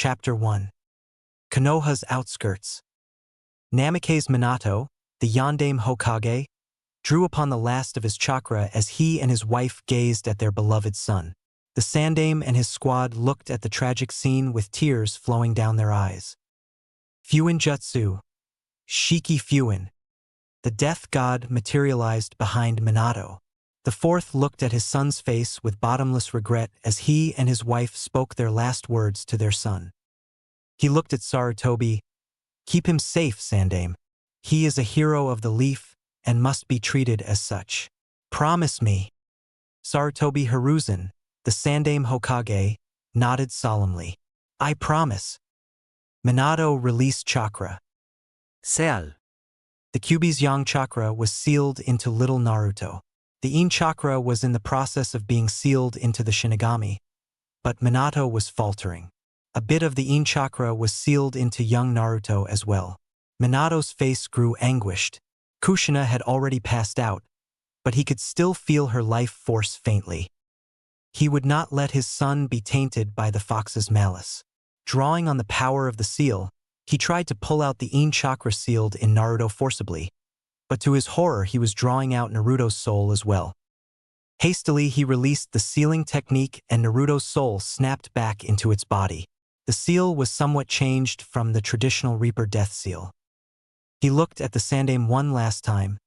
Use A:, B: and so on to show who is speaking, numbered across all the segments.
A: Chapter 1. Konoha's Outskirts. Namikaze Minato, the Yondaime Hokage, drew upon the last of his chakra as he and his wife gazed at their beloved son. The Sandaime and his squad looked at the tragic scene with tears flowing down their eyes. Fuin Jutsu, Shiki Fuin, the death god, materialized behind Minato. The fourth looked at his son's face with bottomless regret as he and his wife spoke their last words to their son. He looked at Sarutobi. "Keep him safe, Sandaime. He is a hero of the leaf and must be treated as such. Promise me." Sarutobi Hiruzen, the Sandaime Hokage, nodded solemnly. "I promise." Minato released Chakra.
B: Seal.
A: The Kyuubi's Yang Chakra was sealed into little Naruto. The In Chakra was in the process of being sealed into the Shinigami, but Minato was faltering. A bit of the In Chakra was sealed into young Naruto as well. Minato's face grew anguished. Kushina had already passed out, but he could still feel her life force faintly. He would not let his son be tainted by the fox's malice. Drawing on the power of the seal, he tried to pull out the In Chakra sealed in Naruto forcibly, but to his horror he was drawing out Naruto's soul as well. Hastily he released the sealing technique and Naruto's soul snapped back into its body. The seal was somewhat changed from the traditional Reaper death seal. He looked at the Sandaime one last time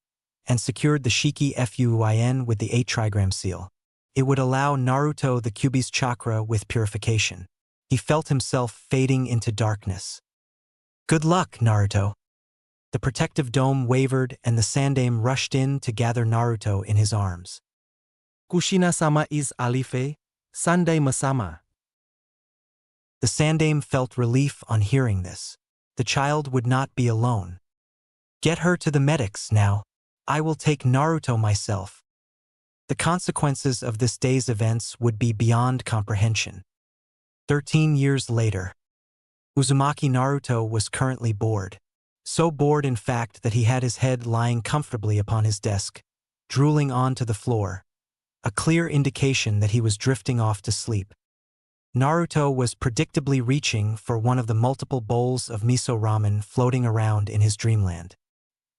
A: and secured the Shiki Fuin with the 8 trigram seal. It would allow Naruto the Kyuubi's chakra with purification. He felt himself fading into darkness. "Good luck, Naruto." The protective dome wavered and the Sandaime rushed in to gather Naruto in his arms.
B: Kushina-sama is alive, Sandaime-sama.
A: The Sandaime felt relief on hearing this. The child would not be alone. "Get her to the medics now. I will take Naruto myself." The consequences of this day's events would be beyond comprehension. 13 years later. Uzumaki Naruto was currently bored. So bored in fact that he had his head lying comfortably upon his desk, drooling onto the floor, a clear indication that he was drifting off to sleep. Naruto was predictably reaching for one of the multiple bowls of miso ramen floating around in his dreamland.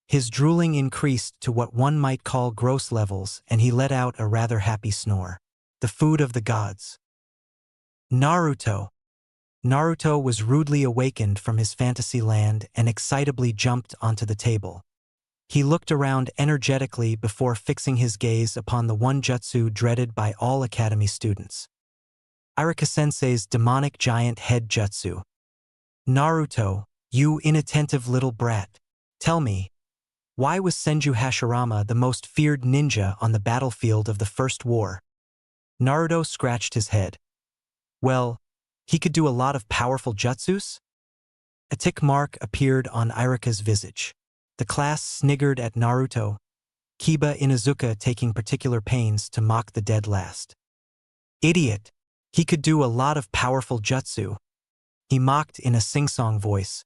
A: His drooling increased to what one might call gross levels and he let out a rather happy snore. The food of the gods. Naruto! Naruto was rudely awakened from his fantasy land and excitably jumped onto the table. He looked around energetically before fixing his gaze upon the one jutsu dreaded by all academy students. Iruka-sensei's demonic giant head jutsu. "Naruto, you inattentive little brat. Tell me, why was Senju Hashirama the most feared ninja on the battlefield of the First War?" Naruto scratched his head. "Well, he could do a lot of powerful jutsus?" A tick mark appeared on Iruka's visage. The class sniggered at Naruto, Kiba Inuzuka taking particular pains to mock the dead last. "Idiot! He could do a lot of powerful jutsu," he mocked in a sing-song voice.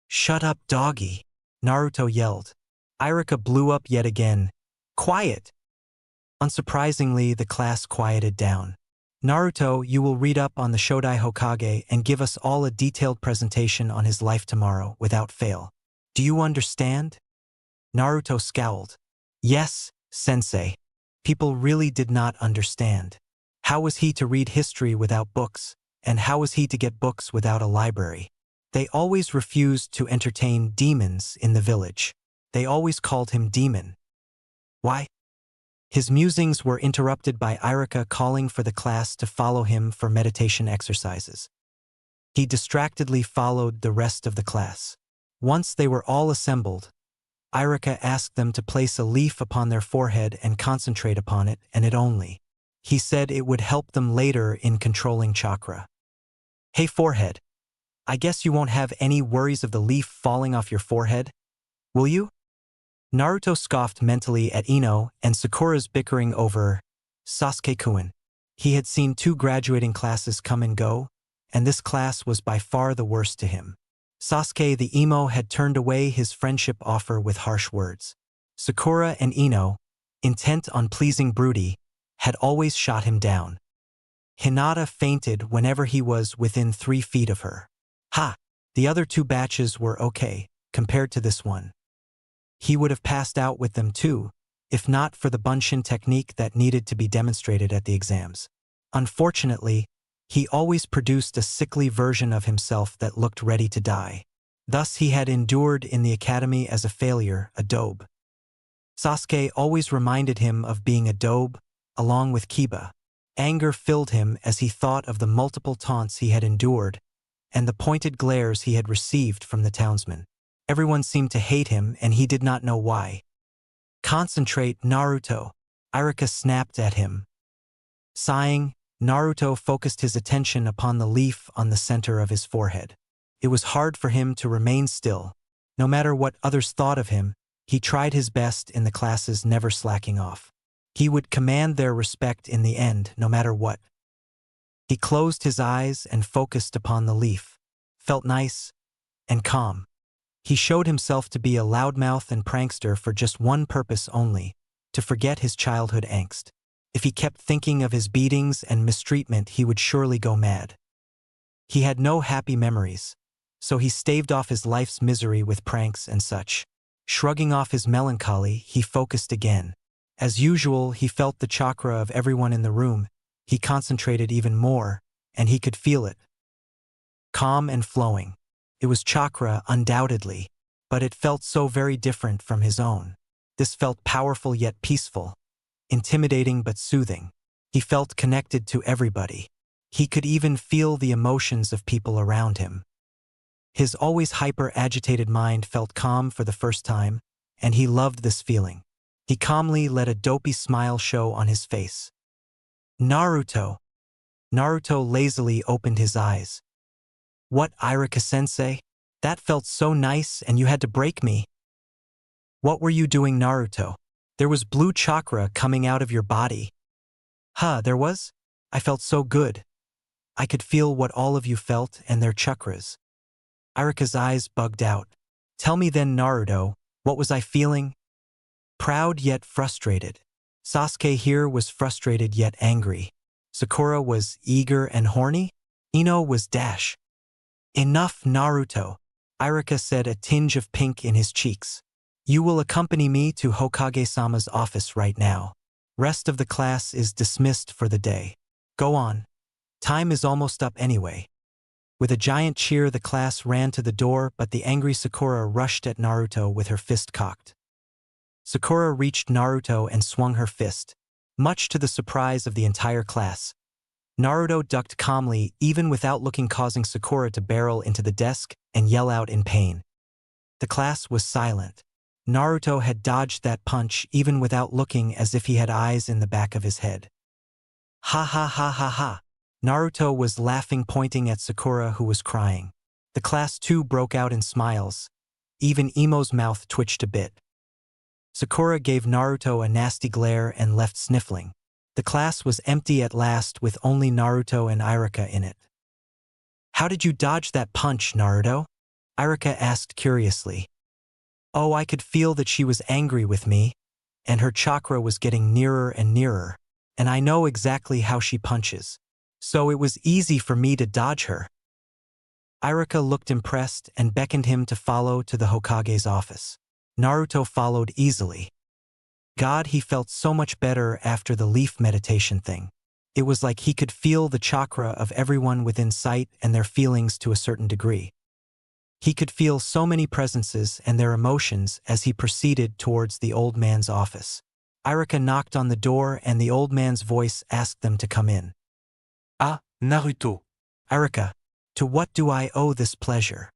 A: "Shut up, doggy," Naruto yelled. Iruka blew up yet again. "Quiet!" Unsurprisingly, the class quieted down. "Naruto, you will read up on the Shodai Hokage and give us all a detailed presentation on his life tomorrow, without fail. Do you understand?" Naruto scowled. "Yes, sensei." People really did not understand. How was he to read history without books, and how was he to get books without a library? They always refused to entertain demons in the village. They always called him Demon. Why? His musings were interrupted by Iruka calling for the class to follow him for meditation exercises. He distractedly followed the rest of the class. Once they were all assembled, Iruka asked them to place a leaf upon their forehead and concentrate upon it and it only. He said it would help them later in controlling chakra. "Hey forehead, I guess you won't have any worries of the leaf falling off your forehead, will you?" Naruto scoffed mentally at Ino and Sakura's bickering over Sasuke-kun. He had seen 2 graduating classes come and go, and this class was by far the worst to him. Sasuke the emo had turned away his friendship offer with harsh words. Sakura and Ino, intent on pleasing Broody, had always shot him down. Hinata fainted whenever he was within 3 feet of her. Ha! The other 2 batches were okay, compared to this one. He would have passed out with them too, if not for the bunshin technique that needed to be demonstrated at the exams. Unfortunately, he always produced a sickly version of himself that looked ready to die. Thus he had endured in the academy as a failure, a dobe. Sasuke always reminded him of being a dobe, along with Kiba. Anger filled him as he thought of the multiple taunts he had endured and the pointed glares he had received from the townsmen. Everyone seemed to hate him and he did not know why. Concentrate, Naruto, Iruka snapped at him. Sighing, Naruto focused his attention upon the leaf on the center of his forehead. It was hard for him to remain still. No matter what others thought of him, he tried his best in the classes, never slacking off. He would command their respect in the end, no matter what. He closed his eyes and focused upon the leaf. Felt nice and calm. He showed himself to be a loudmouth and prankster for just one purpose only, to forget his childhood angst. If he kept thinking of his beatings and mistreatment, he would surely go mad. He had no happy memories, so he staved off his life's misery with pranks and such. Shrugging off his melancholy, he focused again. As usual, he felt the chakra of everyone in the room. He concentrated even more, and he could feel it. Calm and flowing. It was chakra, undoubtedly, but it felt so very different from his own. This felt powerful yet peaceful, intimidating but soothing. He felt connected to everybody. He could even feel the emotions of people around him. His always hyper-agitated mind felt calm for the first time, and he loved this feeling. He calmly let a dopey smile show on his face. Naruto. Naruto lazily opened his eyes. What, Iruka-sensei? That felt so nice and you had to break me. What were you doing, Naruto? There was blue chakra coming out of your body. Huh, there was? I felt so good. I could feel what all of you felt and their chakras. Iruka's eyes bugged out. Tell me then, Naruto, what was I feeling? Proud yet frustrated. Sasuke here was frustrated yet angry. Sakura was eager and horny. Ino was dash. Enough, Naruto, Iruka said, a tinge of pink in his cheeks. You will accompany me to Hokage-sama's office right now. Rest of the class is dismissed for the day. Go on. Time is almost up anyway. With a giant cheer, the class ran to the door, but the angry Sakura rushed at Naruto with her fist cocked. Sakura reached Naruto and swung her fist, much to the surprise of the entire class. Naruto ducked calmly, even without looking, causing Sakura to barrel into the desk and yell out in pain. The class was silent. Naruto had dodged that punch even without looking, as if he had eyes in the back of his head. Ha ha ha ha ha. Naruto was laughing, pointing at Sakura, who was crying. The class too broke out in smiles. Even Emo's mouth twitched a bit. Sakura gave Naruto a nasty glare and left sniffling. The class was empty at last, with only Naruto and Iruka in it. How did you dodge that punch, Naruto? Iruka asked curiously. Oh, I could feel that she was angry with me, and her chakra was getting nearer and nearer, and I know exactly how she punches. So it was easy for me to dodge her. Iruka looked impressed and beckoned him to follow to the Hokage's office. Naruto followed easily. God, he felt so much better after the leaf meditation thing. It was like he could feel the chakra of everyone within sight and their feelings to a certain degree. He could feel so many presences and their emotions as he proceeded towards the old man's office. Iruka knocked on the door and the old man's voice asked them to come in.
B: Ah, Naruto.
A: Iruka, to what do I owe this pleasure?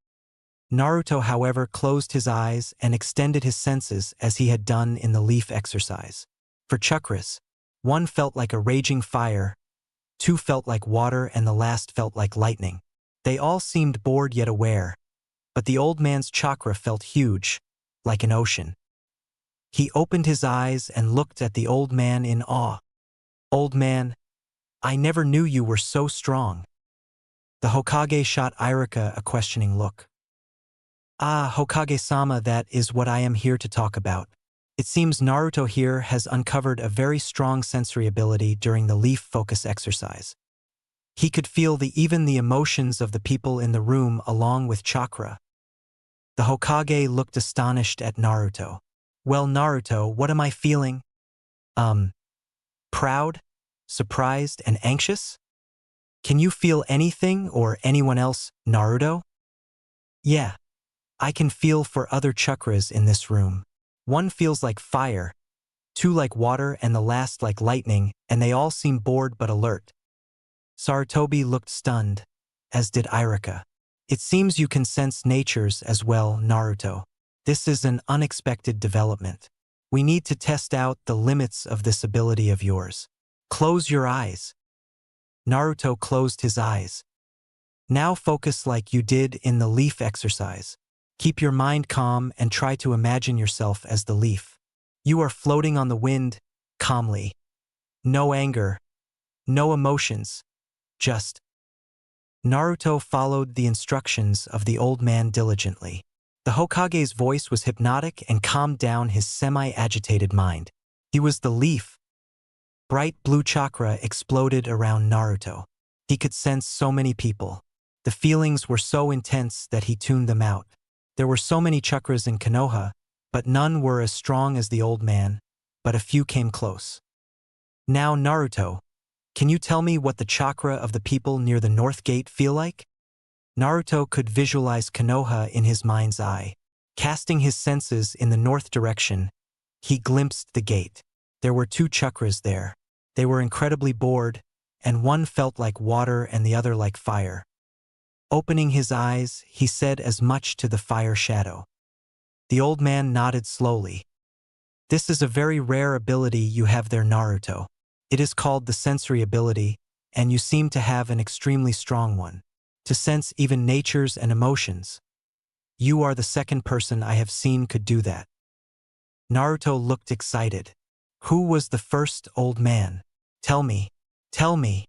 A: Naruto, however, closed his eyes and extended his senses as he had done in the leaf exercise. For chakras, one felt like a raging fire, two felt like water, and the last felt like lightning. They all seemed bored yet aware, but the old man's chakra felt huge, like an ocean. He opened his eyes and looked at the old man in awe. Old man, I never knew you were so strong. The Hokage shot Iruka a questioning look. Ah, Hokage-sama, that is what I am here to talk about. It seems Naruto here has uncovered a very strong sensory ability during the leaf focus exercise. He could feel even the emotions of the people in the room along with Chakra. The Hokage looked astonished at Naruto. Well, Naruto, what am I feeling? Proud, surprised, and anxious? Can you feel anything or anyone else, Naruto? Yeah, I can feel for other chakras in this room. One feels like fire, two like water, and the last like lightning, and they all seem bored but alert. Sarutobi looked stunned, as did Irika. It seems you can sense natures as well, Naruto. This is an unexpected development. We need to test out the limits of this ability of yours. Close your eyes. Naruto closed his eyes. Now focus like you did in the leaf exercise. Keep your mind calm and try to imagine yourself as the leaf. You are floating on the wind, calmly. No anger, no emotions, just. Naruto followed the instructions of the old man diligently. The Hokage's voice was hypnotic and calmed down his semi-agitated mind. He was the leaf. Bright blue chakra exploded around Naruto. He could sense so many people. The feelings were so intense that he tuned them out. There were so many chakras in Konoha, but none were as strong as the old man, but a few came close. Now, Naruto, can you tell me what the chakra of the people near the North Gate feel like? Naruto could visualize Konoha in his mind's eye. Casting his senses in the north direction, he glimpsed the gate. There were two chakras there. They were incredibly bored, and one felt like water and the other like fire. Opening his eyes, he said as much to the fire shadow. The old man nodded slowly. This is a very rare ability you have there, Naruto. It is called the sensory ability, and you seem to have an extremely strong one. To sense even natures and emotions. You are the second person I have seen could do that. Naruto looked excited. Who was the first, old man? Tell me. Tell me.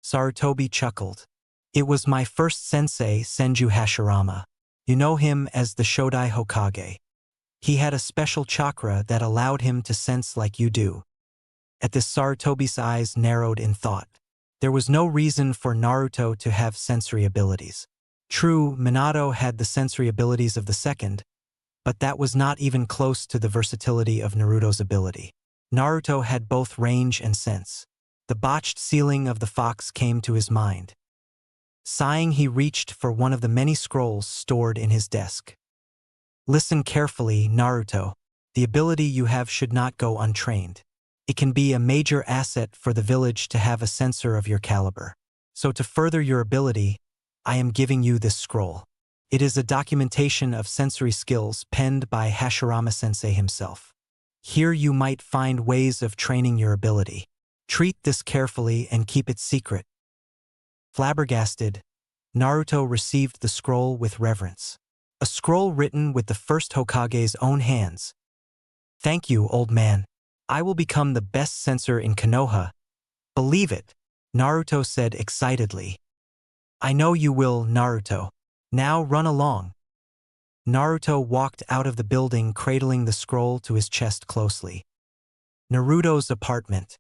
A: Sarutobi chuckled. It was my first sensei, Senju Hashirama. You know him as the Shodai Hokage. He had a special chakra that allowed him to sense like you do. At this, Sarutobi's eyes narrowed in thought. There was no reason for Naruto to have sensory abilities. True, Minato had the sensory abilities of the second, but that was not even close to the versatility of Naruto's ability. Naruto had both range and sense. The botched ceiling of the fox came to his mind. Sighing, he reached for one of the many scrolls stored in his desk. Listen carefully, Naruto. The ability you have should not go untrained. It can be a major asset for the village to have a sensor of your caliber. So to further your ability, I am giving you this scroll. It is a documentation of sensory skills penned by Hashirama-sensei himself. Here you might find ways of training your ability. Treat this carefully and keep it secret. Flabbergasted, Naruto received the scroll with reverence. A scroll written with the first Hokage's own hands. Thank you, old man. I will become the best sensor in Konoha. Believe it, Naruto said excitedly. I know you will, Naruto. Now run along. Naruto walked out of the building, cradling the scroll to his chest closely. Naruto's apartment.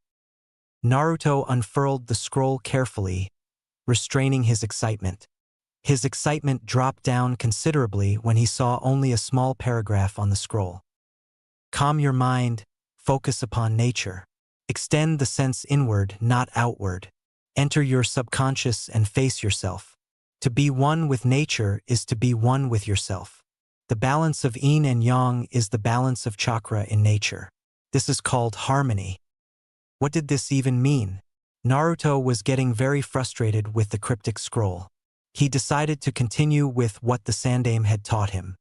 A: Naruto unfurled the scroll carefully, restraining his excitement. His excitement dropped down considerably when he saw only a small paragraph on the scroll. Calm your mind, focus upon nature. Extend the sense inward, not outward. Enter your subconscious and face yourself. To be one with nature is to be one with yourself. The balance of yin and yang is the balance of chakra in nature. This is called harmony. What did this even mean? Naruto was getting very frustrated with the cryptic scroll. He decided to continue with what the Sandaime had taught him.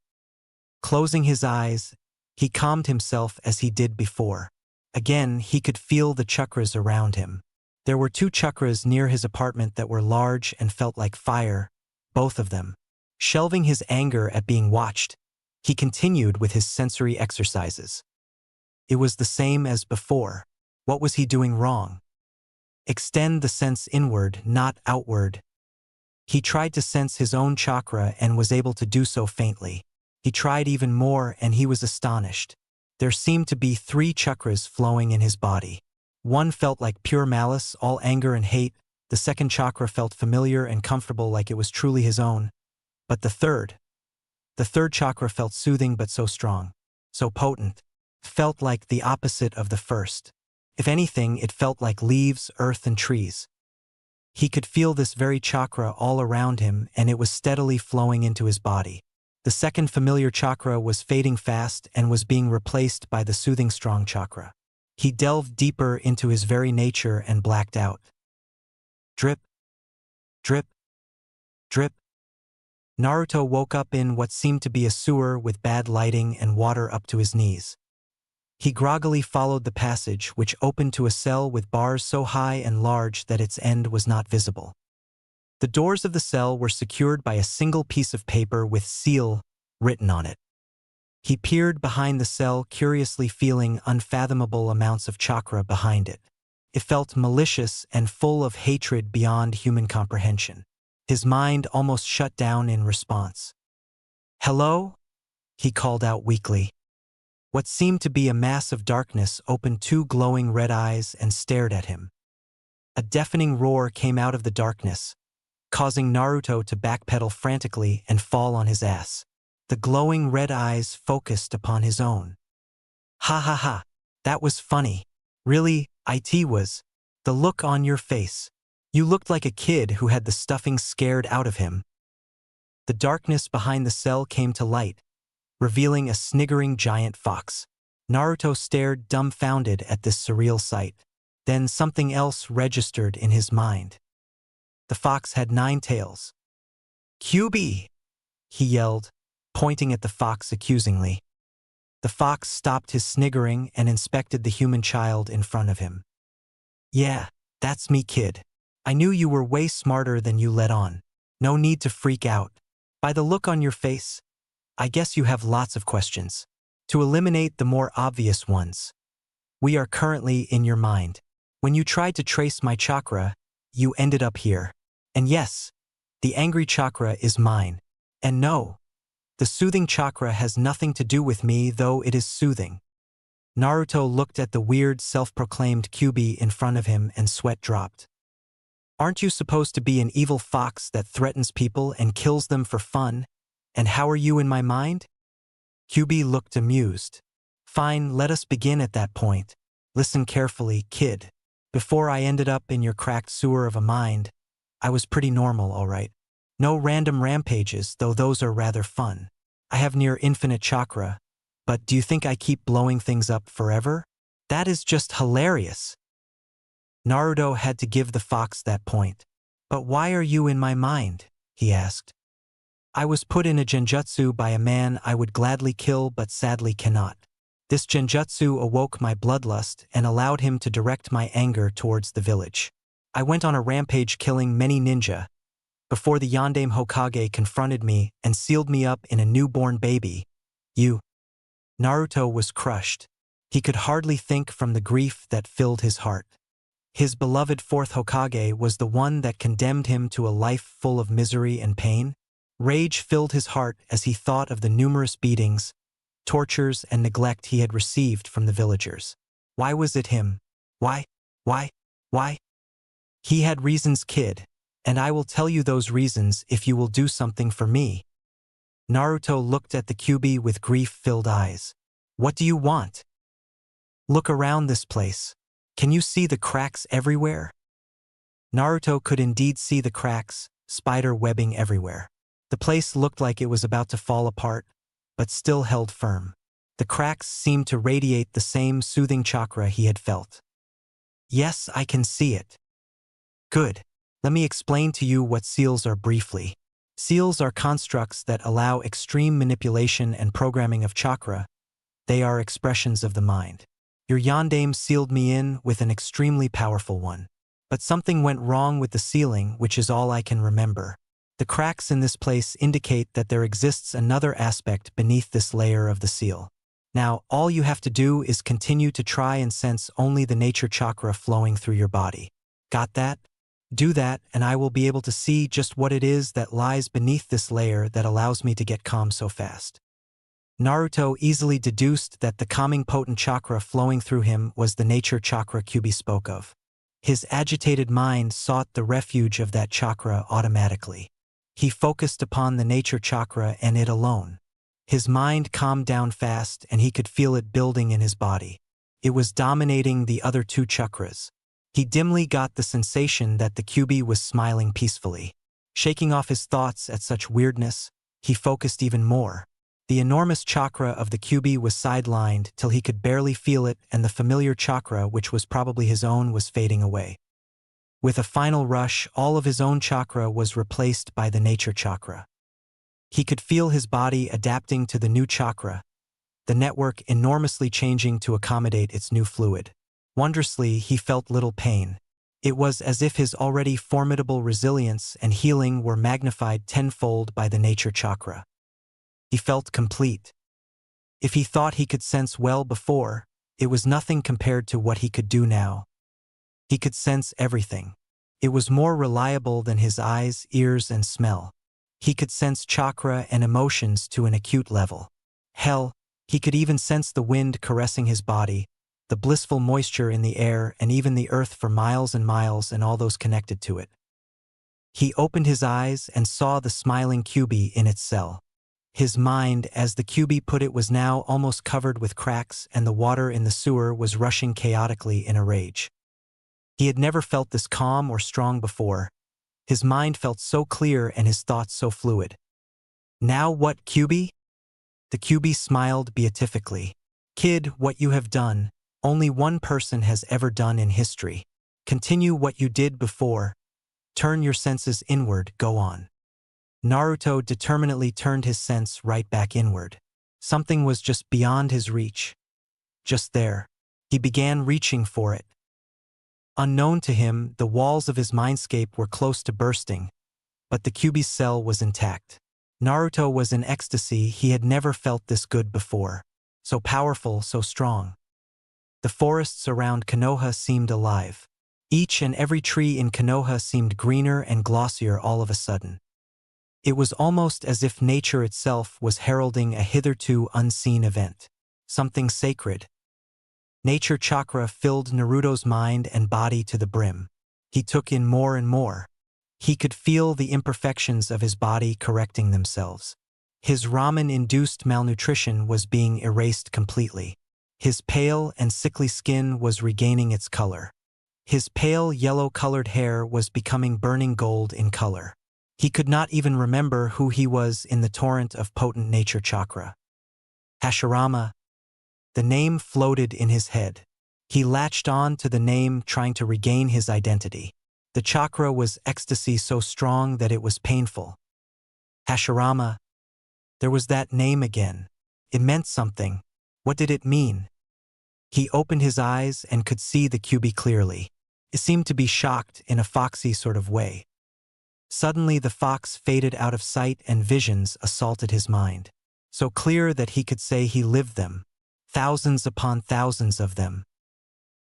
A: Closing his eyes, he calmed himself as he did before. Again, he could feel the chakras around him. There were two chakras near his apartment that were large and felt like fire, both of them. Shelving his anger at being watched, he continued with his sensory exercises. It was the same as before. What was he doing wrong? Extend the sense inward, not outward. He tried to sense his own chakra and was able to do so faintly. He tried even more and he was astonished. There seemed to be 3 chakras flowing in his body. One felt like pure malice, all anger and hate. The The second chakra felt familiar and comfortable like it was truly his own. But the third chakra felt soothing but so strong, so potent, felt like the opposite of the first. If anything, it felt like leaves, earth, and trees. He could feel this very chakra all around him, and it was steadily flowing into his body. The second familiar chakra was fading fast and was being replaced by the soothing strong chakra. He delved deeper into his very nature and blacked out. Drip, drip, drip. Naruto woke up in what seemed to be a sewer with bad lighting and water up to his knees. He groggily followed the passage, which opened to a cell with bars so high and large that its end was not visible. The doors of the cell were secured by a single piece of paper with seal written on it. He peered behind the cell, curiously feeling unfathomable amounts of chakra behind it. It felt malicious and full of hatred beyond human comprehension. His mind almost shut down in response. "Hello?" he called out weakly. What seemed to be a mass of darkness opened two glowing red eyes and stared at him. A deafening roar came out of the darkness, causing Naruto to backpedal frantically and fall on his ass. The glowing red eyes focused upon his own. "Ha ha ha, that was funny. Really, it was. The look on your face. You looked like a kid who had the stuffing scared out of him." The darkness behind the cell came to light, revealing a sniggering giant fox. Naruto stared dumbfounded at this surreal sight. Then something else registered in his mind. The fox had 9 tails. "QB!" he yelled, pointing at the fox accusingly. The fox stopped his sniggering and inspected the human child in front of him. "Yeah, that's me, kid. I knew you were way smarter than you let on. No need to freak out. By the look on your face, I guess you have lots of questions. To eliminate the more obvious ones, we are currently in your mind. When you tried to trace my chakra, you ended up here. And yes, the angry chakra is mine. And no, the soothing chakra has nothing to do with me, though it is soothing." Naruto looked at the weird self-proclaimed QB in front of him and sweat dropped. "Aren't you supposed to be an evil fox that threatens people and kills them for fun? And how are you in my mind?" QB looked amused. "Fine, let us begin at that point. Listen carefully, kid. Before I ended up in your cracked sewer of a mind, I was pretty normal, all right. No random rampages, though those are rather fun. I have near infinite chakra, but do you think I keep blowing things up forever? That is just hilarious." Naruto had to give the fox that point. "But why are you in my mind?" he asked. "I was put in a genjutsu by a man I would gladly kill but sadly cannot. This genjutsu awoke my bloodlust and allowed him to direct my anger towards the village. I went on a rampage killing many ninja, before the Yondaime Hokage confronted me and sealed me up in a newborn baby. You." Naruto was crushed. He could hardly think from the grief that filled his heart. His beloved fourth Hokage was the one that condemned him to a life full of misery and pain. Rage filled his heart as he thought of the numerous beatings, tortures, and neglect he had received from the villagers. Why was it him? Why? He had reasons, kid, and I will tell you those reasons if you will do something for me." Naruto looked at the QB with grief-filled eyes. "What do you want?" "Look around this place. Can you see the cracks everywhere?" Naruto could indeed see the cracks, spider webbing everywhere. The place looked like it was about to fall apart, but still held firm. The cracks seemed to radiate the same soothing chakra he had felt. "Yes, I can see it." "Good. Let me explain to you what seals are briefly. Seals are constructs that allow extreme manipulation and programming of chakra. They are expressions of the mind. Your Yondaime sealed me in with an extremely powerful one. But something went wrong with the sealing, which is all I can remember. The cracks in this place indicate that there exists another aspect beneath this layer of the seal. Now, all you have to do is continue to try and sense only the nature chakra flowing through your body. Got that? Do that, and I will be able to see just what it is that lies beneath this layer that allows me to get calm so fast." Naruto easily deduced that the calming potent chakra flowing through him was the nature chakra QB spoke of. His agitated mind sought the refuge of that chakra automatically. He focused upon the nature chakra and it alone. His mind calmed down fast and he could feel it building in his body. It was dominating the other two chakras. He dimly got the sensation that the QB was smiling peacefully. Shaking off his thoughts at such weirdness, he focused even more. The enormous chakra of the QB was sidelined till he could barely feel it, and the familiar chakra, which was probably his own, was fading away. With a final rush, all of his own chakra was replaced by the nature chakra. He could feel his body adapting to the new chakra, the network enormously changing to accommodate its new fluid. Wondrously, he felt little pain. It was as if his already formidable resilience and healing were magnified tenfold by the nature chakra. He felt complete. If he thought he could sense well before, it was nothing compared to what he could do now. He could sense everything. It was more reliable than his eyes, ears, and smell. He could sense chakra and emotions to an acute level. Hell, he could even sense the wind caressing his body, the blissful moisture in the air, and even the earth for miles and miles and all those connected to it. He opened his eyes and saw the smiling QB in its cell. His mind, as the QB put it, was now almost covered with cracks, and the water in the sewer was rushing chaotically in a rage. He had never felt this calm or strong before. His mind felt so clear and his thoughts so fluid. Now what, QB? The QB smiled beatifically. Kid, what you have done, only one person has ever done in history. Continue what you did before. Turn your senses inward, go on. Naruto determinedly turned his sense right back inward. Something was just beyond his reach. Just there. He began reaching for it. Unknown to him, the walls of his mindscape were close to bursting, but the QB's cell was intact. Naruto was in ecstasy. He had never felt this good before. So powerful, so strong. The forests around Konoha seemed alive. Each and every tree in Konoha seemed greener and glossier all of a sudden. It was almost as if nature itself was heralding a hitherto unseen event. Something sacred. Nature chakra filled Naruto's mind and body to the brim. He took in more and more. He could feel the imperfections of his body correcting themselves. His ramen-induced malnutrition was being erased completely. His pale and sickly skin was regaining its color. His pale yellow-colored hair was becoming burning gold in color. He could not even remember who he was in the torrent of potent nature chakra. Hashirama. The name floated in his head. He latched on to the name, trying to regain his identity. The chakra was ecstasy so strong that it was painful. Hashirama. There was that name again. It meant something. What did it mean? He opened his eyes and could see the QB clearly. It seemed to be shocked in a foxy sort of way. Suddenly the fox faded out of sight and visions assaulted his mind. So clear that he could say he lived them. Thousands upon thousands of them.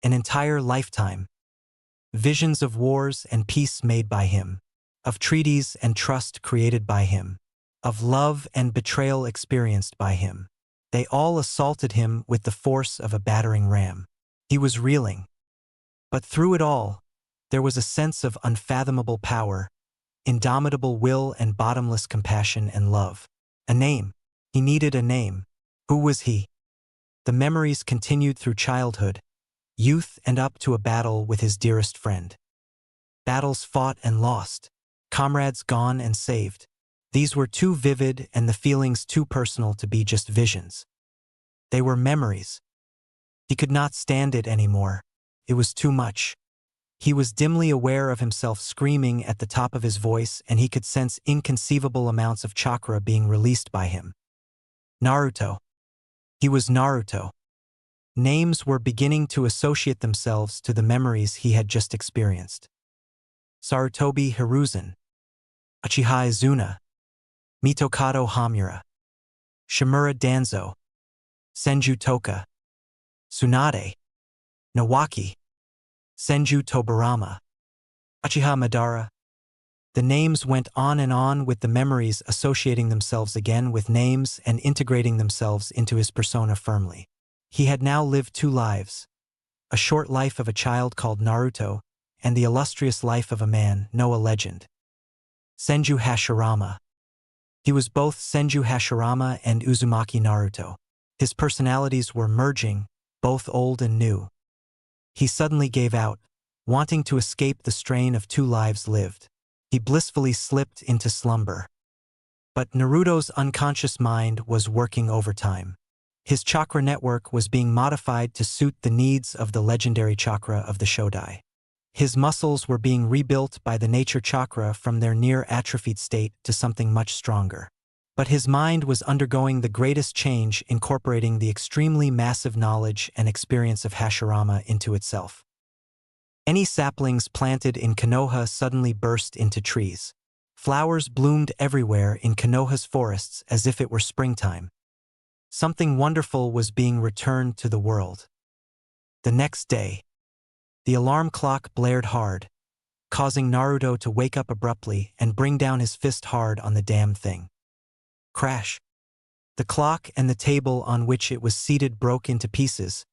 A: An entire lifetime. Visions of wars and peace made by him. Of treaties and trust created by him. Of love and betrayal experienced by him. They all assaulted him with the force of a battering ram. He was reeling. But through it all, there was a sense of unfathomable power, indomitable will and bottomless compassion and love. A name. He needed a name. Who was he? The memories continued through childhood, youth, and up to a battle with his dearest friend. Battles fought and lost. Comrades gone and saved. These were too vivid and the feelings too personal to be just visions. They were memories. He could not stand it anymore. It was too much. He was dimly aware of himself screaming at the top of his voice, and he could sense inconceivable amounts of chakra being released by him. Naruto. He was Naruto. Names were beginning to associate themselves to the memories he had just experienced. Sarutobi Hiruzen. Uchiha Izuna. Mitokado Hamura. Shimura Danzo. Senju Toka. Tsunade. Nawaki. Senju Tobarama. Uchiha Madara. The names went on and on, with the memories associating themselves again with names and integrating themselves into his persona firmly. He had now lived two lives. A short life of a child called Naruto, and the illustrious life of a man, no a legend. Senju Hashirama. He was both Senju Hashirama and Uzumaki Naruto. His personalities were merging, both old and new. He suddenly gave out, wanting to escape the strain of two lives lived. He blissfully slipped into slumber. But Naruto's unconscious mind was working overtime. His chakra network was being modified to suit the needs of the legendary chakra of the Shodai. His muscles were being rebuilt by the nature chakra from their near-atrophied state to something much stronger. But his mind was undergoing the greatest change, incorporating the extremely massive knowledge and experience of Hashirama into itself. Any saplings planted in Konoha suddenly burst into trees. Flowers bloomed everywhere in Konoha's forests as if it were springtime. Something wonderful was being returned to the world. The next day, the alarm clock blared hard, causing Naruto to wake up abruptly and bring down his fist hard on the damn thing. Crash. The clock and the table on which it was seated broke into pieces,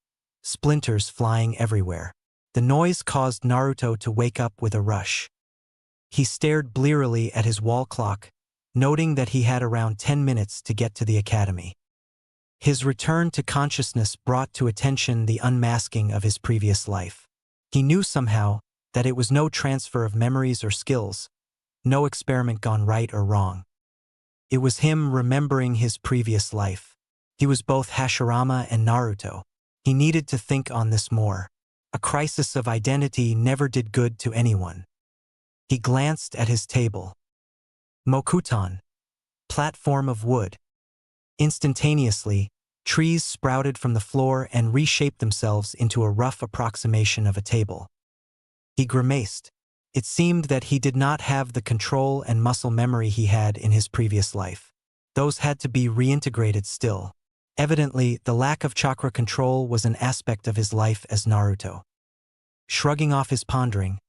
A: splinters flying everywhere. The noise caused Naruto to wake up with a rush. He stared blearily at his wall clock, noting that he had around 10 minutes to get to the academy. His return to consciousness brought to attention the unmasking of his previous life. He knew somehow that it was no transfer of memories or skills, no experiment gone right or wrong. It was him remembering his previous life. He was both Hashirama and Naruto. He needed to think on this more. A crisis of identity never did good to anyone. He glanced at his table. Mokutan. Platform of wood. Instantaneously, trees sprouted from the floor and reshaped themselves into a rough approximation of a table. He grimaced. It seemed that he did not have the control and muscle memory he had in his previous life. Those had to be reintegrated still. Evidently, the lack of chakra control was an aspect of his life as Naruto. Shrugging off his pondering,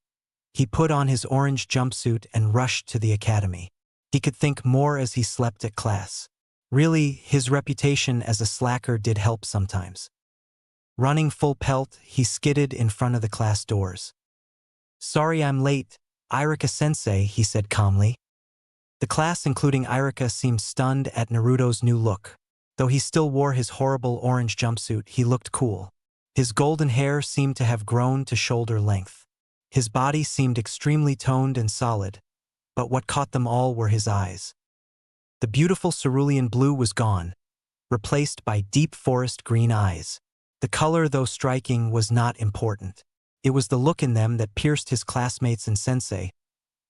A: he put on his orange jumpsuit and rushed to the academy. He could think more as he slept at class. Really, his reputation as a slacker did help sometimes. Running full pelt, he skidded in front of the class doors. "Sorry I'm late, Irika-sensei," he said calmly. The class, including Irika, seemed stunned at Naruto's new look. Though he still wore his horrible orange jumpsuit, he looked cool. His golden hair seemed to have grown to shoulder length. His body seemed extremely toned and solid, but what caught them all were his eyes. The beautiful cerulean blue was gone, replaced by deep forest green eyes. The color, though striking, was not important. It was the look in them that pierced his classmates and sensei,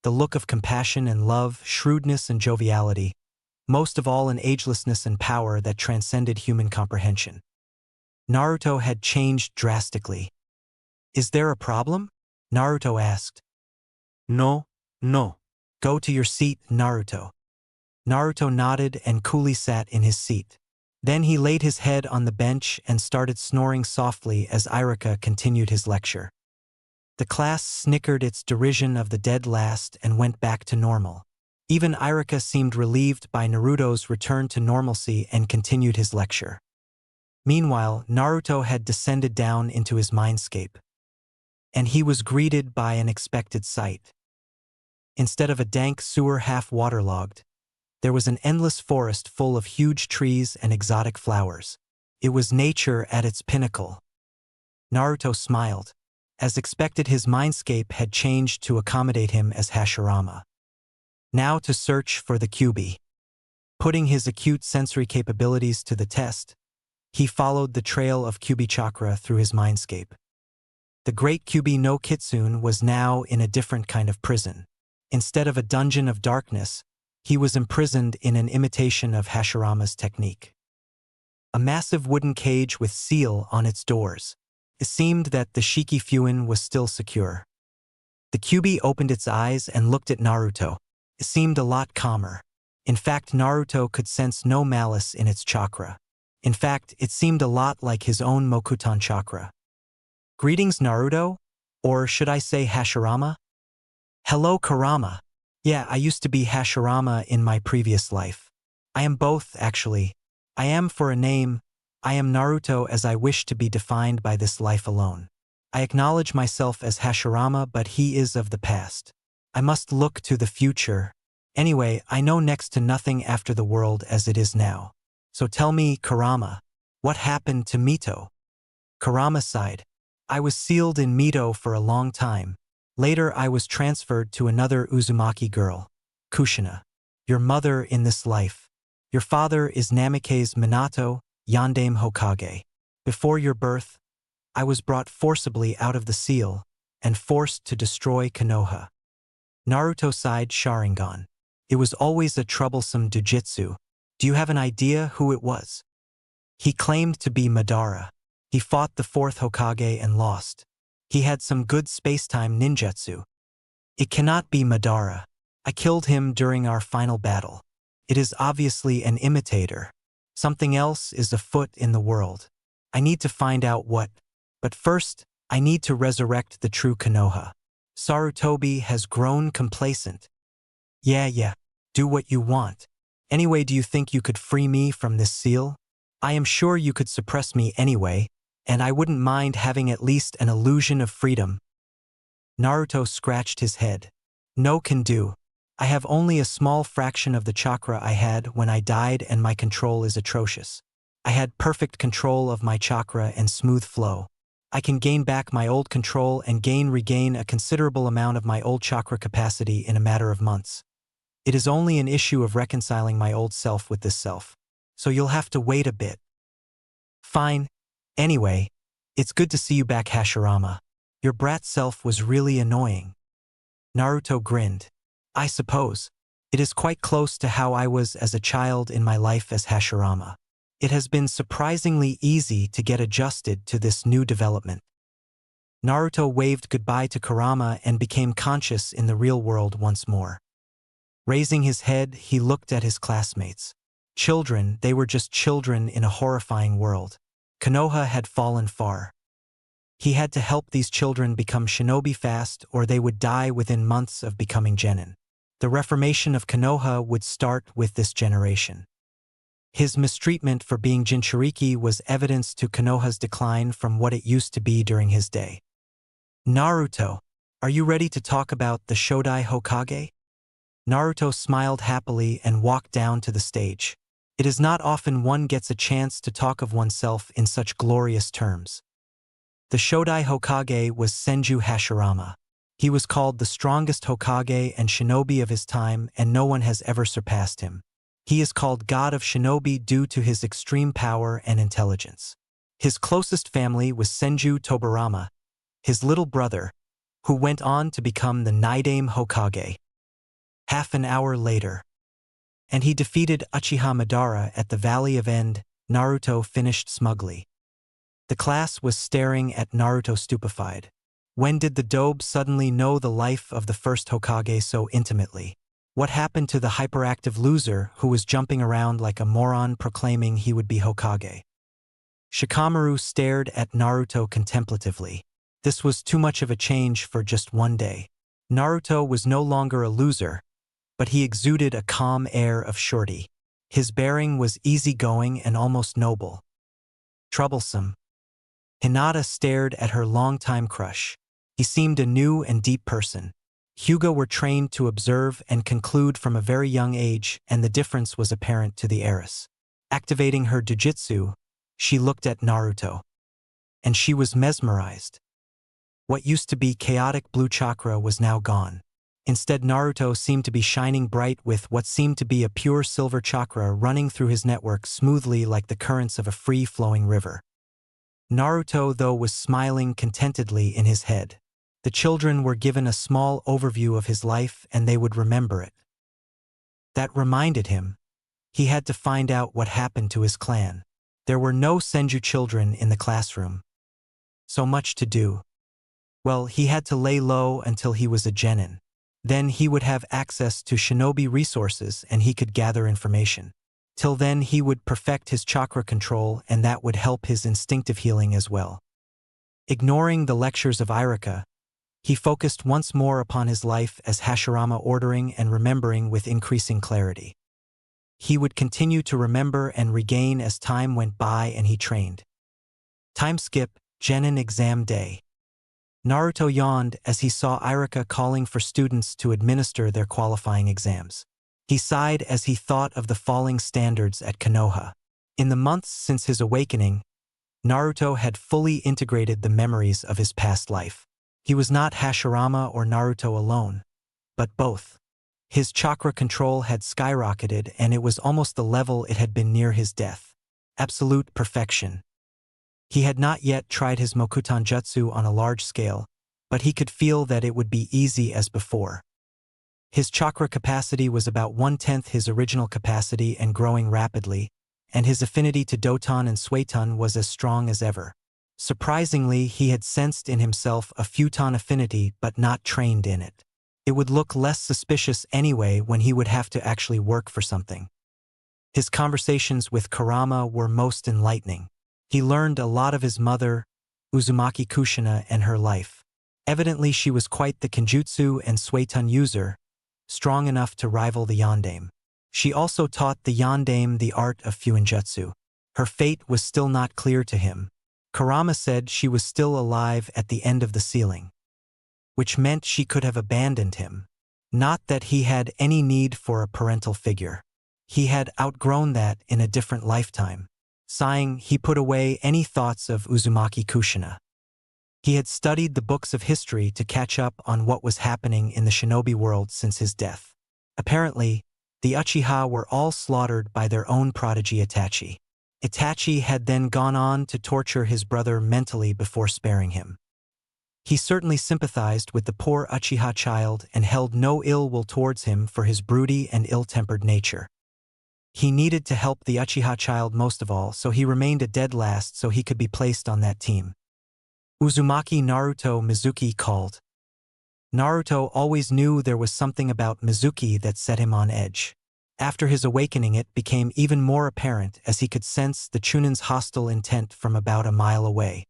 A: the look of compassion and love, shrewdness and joviality, most of all an agelessness and power that transcended human comprehension. Naruto had changed drastically. "Is there a problem?" Naruto asked.
B: No, no.
A: "Go to your seat, Naruto." Naruto nodded and coolly sat in his seat. Then he laid his head on the bench and started snoring softly as Irika continued his lecture. The class snickered its derision of the dead last and went back to normal. Even Irika seemed relieved by Naruto's return to normalcy and continued his lecture. Meanwhile, Naruto had descended down into his mindscape. And he was greeted by an expected sight. Instead of a dank sewer half waterlogged, there was an endless forest full of huge trees and exotic flowers. It was nature at its pinnacle. Naruto smiled. As expected, his mindscape had changed to accommodate him as Hashirama. Now to search for the Kyuubi. Putting his acute sensory capabilities to the test, he followed the trail of Kyuubi chakra through his mindscape. The great Kyuubi no Kitsune was now in a different kind of prison. Instead of a dungeon of darkness, he was imprisoned in an imitation of Hashirama's technique. A massive wooden cage with seal on its doors. It seemed that the Shiki-Fuin was still secure. The Kyuubi opened its eyes and looked at Naruto. It seemed a lot calmer. In fact, Naruto could sense no malice in its chakra. In fact, it seemed a lot like his own Mokutan chakra. "Greetings, Naruto? Or should I say Hashirama?" "Hello, Kurama. Yeah, I used to be Hashirama in my previous life. I am both, actually. I am for a name. I am Naruto as I wish to be defined by this life alone." I acknowledge myself as Hashirama, but he is of the past. I must look to the future. Anyway, I know next to nothing after the world as it is now. So tell me, Kurama, what happened to Mito? Kurama sighed. I was sealed in Mito for a long time. Later I was transferred to another Uzumaki girl, Kushina. Your mother in this life. Your father is Namikaze Minato, Yandame Hokage. Before your birth, I was brought forcibly out of the seal and forced to destroy Konoha. Naruto sighed Sharingan. It was always a troublesome jujitsu. Do you have an idea who it was? He claimed to be Madara. He fought the fourth Hokage and lost. He had some good space-time ninjutsu. It cannot be Madara. I killed him during our final battle. It is obviously an imitator. Something else is afoot in the world. I need to find out what. But first, I need to resurrect the true Konoha. Sarutobi has grown complacent. Yeah, do what you want. Anyway, do you think you could free me from this seal? I am sure you could suppress me anyway, and I wouldn't mind having at least an illusion of freedom. Naruto scratched his head. No can do. I have only a small fraction of the chakra I had when I died, and my control is atrocious. I had perfect control of my chakra and smooth flow. I can gain back my old control and regain a considerable amount of my old chakra capacity in a matter of months. It is only an issue of reconciling my old self with this self. So you'll have to wait a bit. Fine. Anyway, it's good to see you back, Hashirama. Your brat self was really annoying. Naruto grinned. I suppose. It is quite close to how I was as a child in my life as Hashirama. It has been surprisingly easy to get adjusted to this new development. Naruto waved goodbye to Kurama and became conscious in the real world once more. Raising his head, he looked at his classmates. Children, they were just children in a horrifying world. Konoha had fallen far. He had to help these children become shinobi fast, or they would die within months of becoming genin. The reformation of Konoha would start with this generation. His mistreatment for being Jinchuriki was evidence to Konoha's decline from what it used to be during his day. Naruto, are you ready to talk about the Shodai Hokage? Naruto smiled happily and walked down to the stage. It is not often one gets a chance to talk of oneself in such glorious terms. The Shodai Hokage was Senju Hashirama. He was called the strongest Hokage and shinobi of his time, and no one has ever surpassed him. He is called God of Shinobi due to his extreme power and intelligence. His closest family was Senju Tobirama, his little brother, who went on to become the Naidame Hokage. Half an hour later, and he defeated Uchiha Madara at the Valley of End. Naruto finished smugly. The class was staring at Naruto stupefied. When did the dobe suddenly know the life of the first Hokage so intimately? What happened to the hyperactive loser who was jumping around like a moron proclaiming he would be Hokage? Shikamaru stared at Naruto contemplatively. This was too much of a change for just one day. Naruto was no longer a loser, but he exuded a calm air of shorty. His bearing was easygoing and almost noble. Troublesome. Hinata stared at her longtime crush. He seemed a new and deep person. Hyuga were trained to observe and conclude from a very young age, and the difference was apparent to the heiress. Activating her jujitsu, she looked at Naruto. And she was mesmerized. What used to be chaotic blue chakra was now gone. Instead, Naruto seemed to be shining bright with what seemed to be a pure silver chakra running through his network smoothly like the currents of a free-flowing river. Naruto, though, was smiling contentedly in his head. The children were given a small overview of his life and they would remember it. That reminded him. He had to find out what happened to his clan. There were no Senju children in the classroom. So much to do. Well, he had to lay low until he was a genin. Then he would have access to shinobi resources and he could gather information. Till then he would perfect his chakra control, and that would help his instinctive healing as well. Ignoring the lectures of Irika, he focused once more upon his life as Hashirama, ordering and remembering with increasing clarity. He would continue to remember and regain as time went by and he trained. Time skip, genin exam day. Naruto yawned as he saw Irika calling for students to administer their qualifying exams. He sighed as he thought of the falling standards at Konoha. In the months since his awakening, Naruto had fully integrated the memories of his past life. He was not Hashirama or Naruto alone, but both. His chakra control had skyrocketed, and it was almost the level it had been near his death. Absolute perfection. He had not yet tried his Mokutan Jutsu on a large scale, but he could feel that it would be easy as before. His chakra capacity was about 1/10 his original capacity and growing rapidly, and his affinity to Doton and Suiton was as strong as ever. Surprisingly, he had sensed in himself a Futon affinity but not trained in it. It would look less suspicious anyway when he would have to actually work for something. His conversations with Kurama were most enlightening. He learned a lot of his mother, Uzumaki Kushina, and her life. Evidently she was quite the Kenjutsu and Suiton user, strong enough to rival the Yondaime. She also taught the Yondaime the art of Fuinjutsu. Her fate was still not clear to him. Kurama said she was still alive at the end of the ceiling, which meant she could have abandoned him. Not that he had any need for a parental figure. He had outgrown that in a different lifetime. Sighing, he put away any thoughts of Uzumaki Kushina. He had studied the books of history to catch up on what was happening in the shinobi world since his death. Apparently, the Uchiha were all slaughtered by their own prodigy Itachi. Itachi had then gone on to torture his brother mentally before sparing him. He certainly sympathized with the poor Uchiha child and held no ill will towards him for his broody and ill-tempered nature. He needed to help the Uchiha child most of all, so he remained a dead last so he could be placed on that team. Uzumaki Naruto Mizuki called. Naruto always knew there was something about Mizuki that set him on edge. After his awakening, it became even more apparent as he could sense the Chunin's hostile intent from about a mile away.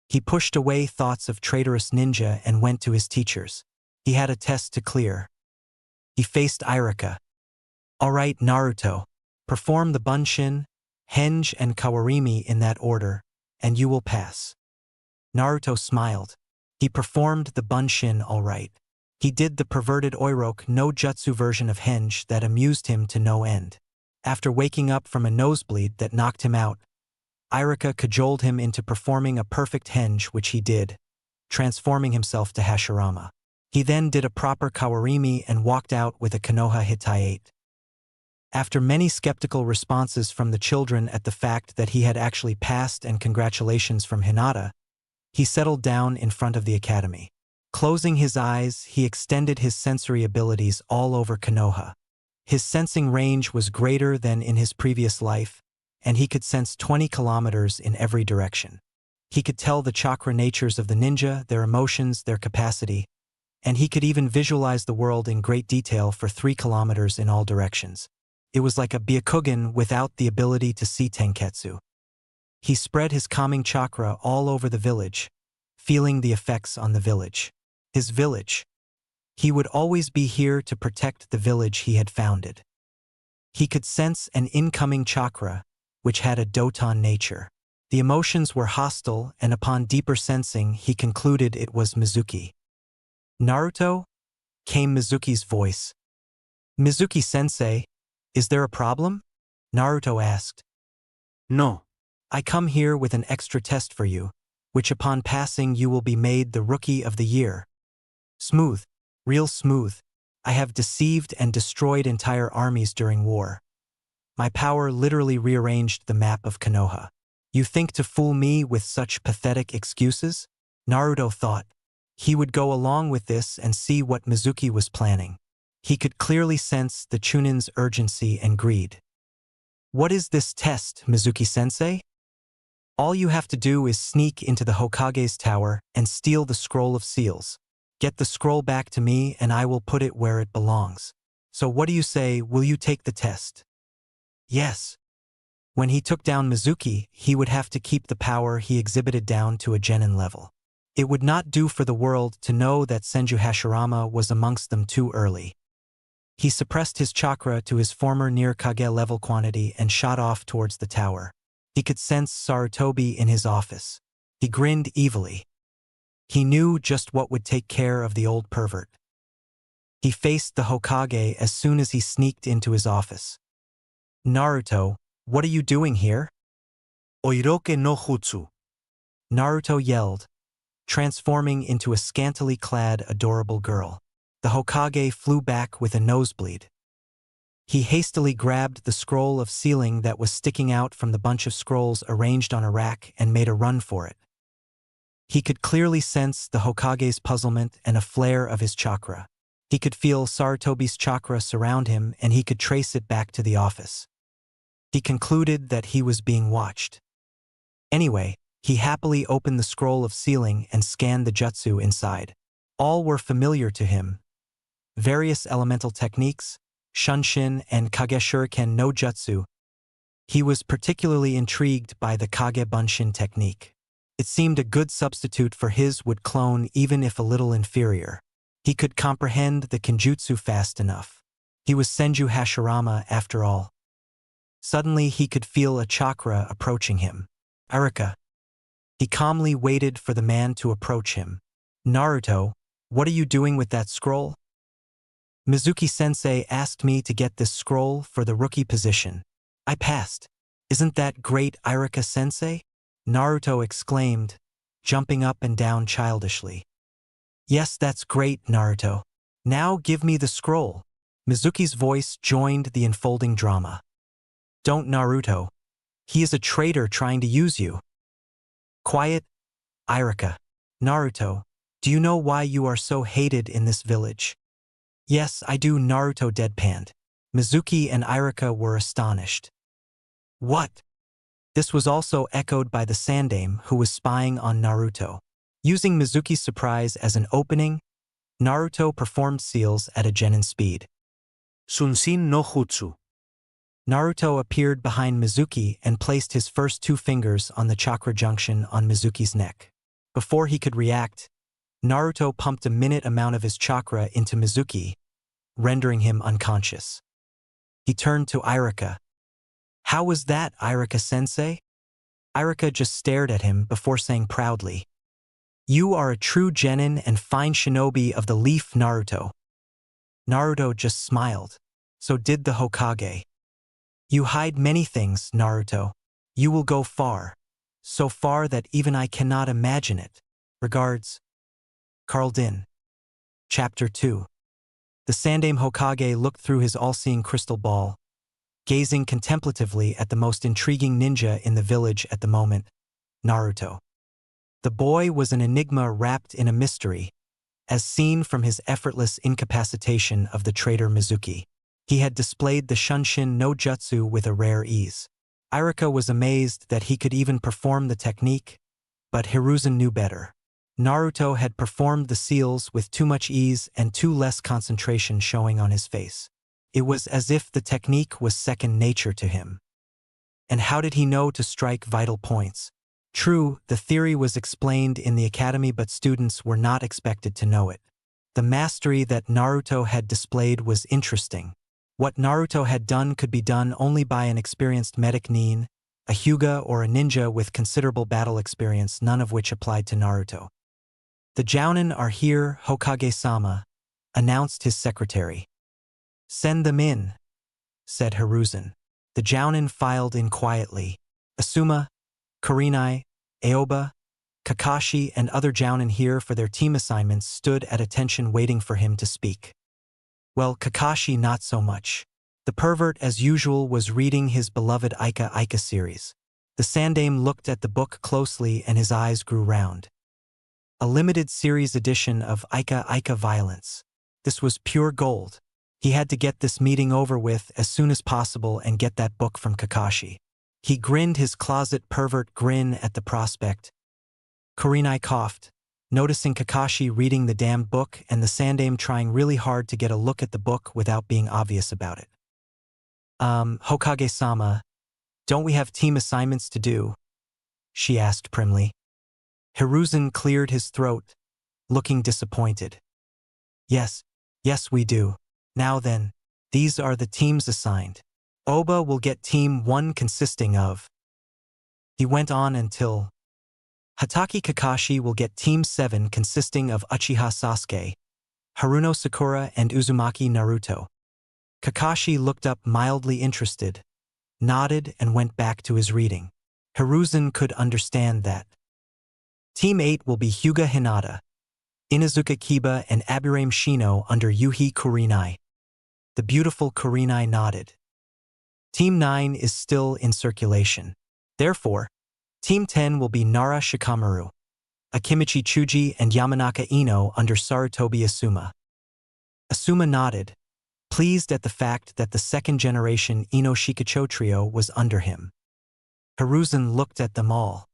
A: He pushed away thoughts of traitorous ninja and went to his teachers. He had a test to clear. He faced Irika. "All right, Naruto. Perform the Bunshin, Henge, and Kawarimi in that order, and you will pass." Naruto smiled. He performed the Bunshin all right. He did the perverted Oiroke no Jutsu version of Henge that amused him to no end. After waking up from a nosebleed that knocked him out, Irika cajoled him into performing a perfect Henge, which he did, transforming himself to Hashirama. He then did a proper Kawarimi and walked out with a Konoha Hitaiate. After many skeptical responses from the children at the fact that he had actually passed and congratulations from Hinata, he settled down in front of the academy. Closing his eyes, he extended his sensory abilities all over Konoha. His sensing range was greater than in his previous life, and he could sense 20 kilometers in every direction. He could tell the chakra natures of the ninja, their emotions, their capacity, and he could even visualize the world in great detail for 3 kilometers in all directions. It was like a Byakugan without the ability to see Tenketsu. He spread his calming chakra all over the village, feeling the effects on the village. His village. He would always be here to protect the village he had founded. He could sense an incoming chakra, which had a Doton nature. The emotions were hostile, and upon deeper sensing, he concluded it was Mizuki. "Naruto?" came Mizuki's voice. "Mizuki-sensei, is there a problem?" Naruto asked.
B: No.
A: "I come here with an extra test for you, which upon passing you will be made the Rookie of the Year. Smooth, real smooth. I have deceived and destroyed entire armies during war. My power literally rearranged the map of Konoha. You think to fool me with such pathetic excuses?" Naruto thought. He would go along with this and see what Mizuki was planning. He could clearly sense the Chunin's urgency and greed. "What is this test, Mizuki-sensei?" "All you have to do is sneak into the Hokage's tower and steal the Scroll of Seals. Get the scroll back to me and I will put it where it belongs. So what do you say, will you take the test?" Yes. When he took down Mizuki, he would have to keep the power he exhibited down to a genin level. It would not do for the world to know that Senju Hashirama was amongst them too early. He suppressed his chakra to his former near Kage level quantity and shot off towards the tower. He could sense Sarutobi in his office. He grinned evilly. He knew just what would take care of the old pervert. He faced the Hokage as soon as he sneaked into his office. Naruto, what are you doing here?
B: Oiroke no jutsu.
A: Naruto yelled, transforming into a scantily clad, adorable girl. The Hokage flew back with a nosebleed. He hastily grabbed the scroll of sealing that was sticking out from the bunch of scrolls arranged on a rack and made a run for it. He could clearly sense the Hokage's puzzlement and a flare of his chakra. He could feel Sarutobi's chakra surround him, and he could trace it back to the office. He concluded that he was being watched. Anyway, he happily opened the scroll of sealing and scanned the jutsu inside. All were familiar to him. Various elemental techniques, Shunshin and Kage Shuriken no Jutsu. He was particularly intrigued by the Kage Bunshin technique. It seemed a good substitute for his wood clone, even if a little inferior. He could comprehend the Kenjutsu fast enough. He was Senju Hashirama after all. Suddenly he could feel a chakra approaching him. Arika. He calmly waited for the man to approach him. Naruto, what are you doing with that scroll? Mizuki-sensei asked me to get this scroll for the rookie position. I passed. Isn't that great, Irika-sensei? Naruto exclaimed, jumping up and down childishly. Yes, that's great, Naruto. Now give me the scroll. Mizuki's voice joined the unfolding drama. Don't, Naruto. He is a traitor trying to use you. Quiet, Irika. Naruto, do you know why you are so hated in this village? Yes, I do, Naruto deadpanned. Mizuki and Irika were astonished. What? This was also echoed by the Sandaime, who was spying on Naruto. Using Mizuki's surprise as an opening, Naruto performed seals at a genin speed.
B: Sunshin no jutsu.
A: Naruto appeared behind Mizuki and placed his first two fingers on the chakra junction on Mizuki's neck. Before he could react, Naruto pumped a minute amount of his chakra into Mizuki, rendering him unconscious. He turned to Irika. How was that, Irika-sensei? Irika just stared at him before saying proudly, You are a true genin and fine shinobi of the leaf, Naruto. Naruto just smiled. So did the Hokage. You hide many things, Naruto. You will go far. So far that even I cannot imagine it. Regards, Carl Din. Chapter 2. The Sandaime Hokage looked through his all-seeing crystal ball, gazing contemplatively at the most intriguing ninja in the village at the moment, Naruto. The boy was an enigma wrapped in a mystery, as seen from his effortless incapacitation of the traitor Mizuki. He had displayed the Shunshin no Jutsu with a rare ease. Irika was amazed that he could even perform the technique, but Hiruzen knew better. Naruto had performed the seals with too much ease and too less concentration showing on his face. It was as if the technique was second nature to him. And how did he know to strike vital points? True, the theory was explained in the academy, but students were not expected to know it. The mastery that Naruto had displayed was interesting. What Naruto had done could be done only by an experienced medic nin, a Hyuga, or a ninja with considerable battle experience, none of which applied to Naruto. The Jounin are here, Hokage-sama, announced his secretary. Send them in, said Hiruzen. The Jounin filed in quietly. Asuma, Kurenai, Aoba, Kakashi, and other Jounin here for their team assignments stood at attention waiting for him to speak. Well, Kakashi not so much. The pervert, as usual, was reading his beloved Ika Ika series. The Sandaime looked at the book closely and his eyes grew round. A limited series edition of Ika Ika Violence. This was pure gold. He had to get this meeting over with as soon as possible and get that book from Kakashi. He grinned his closet pervert grin at the prospect. Kurenai coughed, noticing Kakashi reading the damned book and the Sandaime trying really hard to get a look at the book without being obvious about it. Hokage-sama, don't we have team assignments to do? She asked primly. Hiruzen cleared his throat, looking disappointed. Yes, we do. Now then, these are the teams assigned. Oba will get Team 1 consisting of. He went on until. Hatake Kakashi will get Team 7 consisting of Uchiha Sasuke, Haruno Sakura and Uzumaki Naruto. Kakashi looked up mildly interested, nodded and went back to his reading. Hiruzen could understand that. Team 8 will be Hyuga Hinata, Inuzuka Kiba and Aburame Shino under Yuhi Kurenai. The beautiful Kurenai nodded. Team 9 is still in circulation. Therefore, Team 10 will be Nara Shikamaru, Akimichi Chuji and Yamanaka Ino under Sarutobi Asuma. Asuma nodded, pleased at the fact that the second-generation Ino Shikacho trio was under him. Hiruzen looked at them all.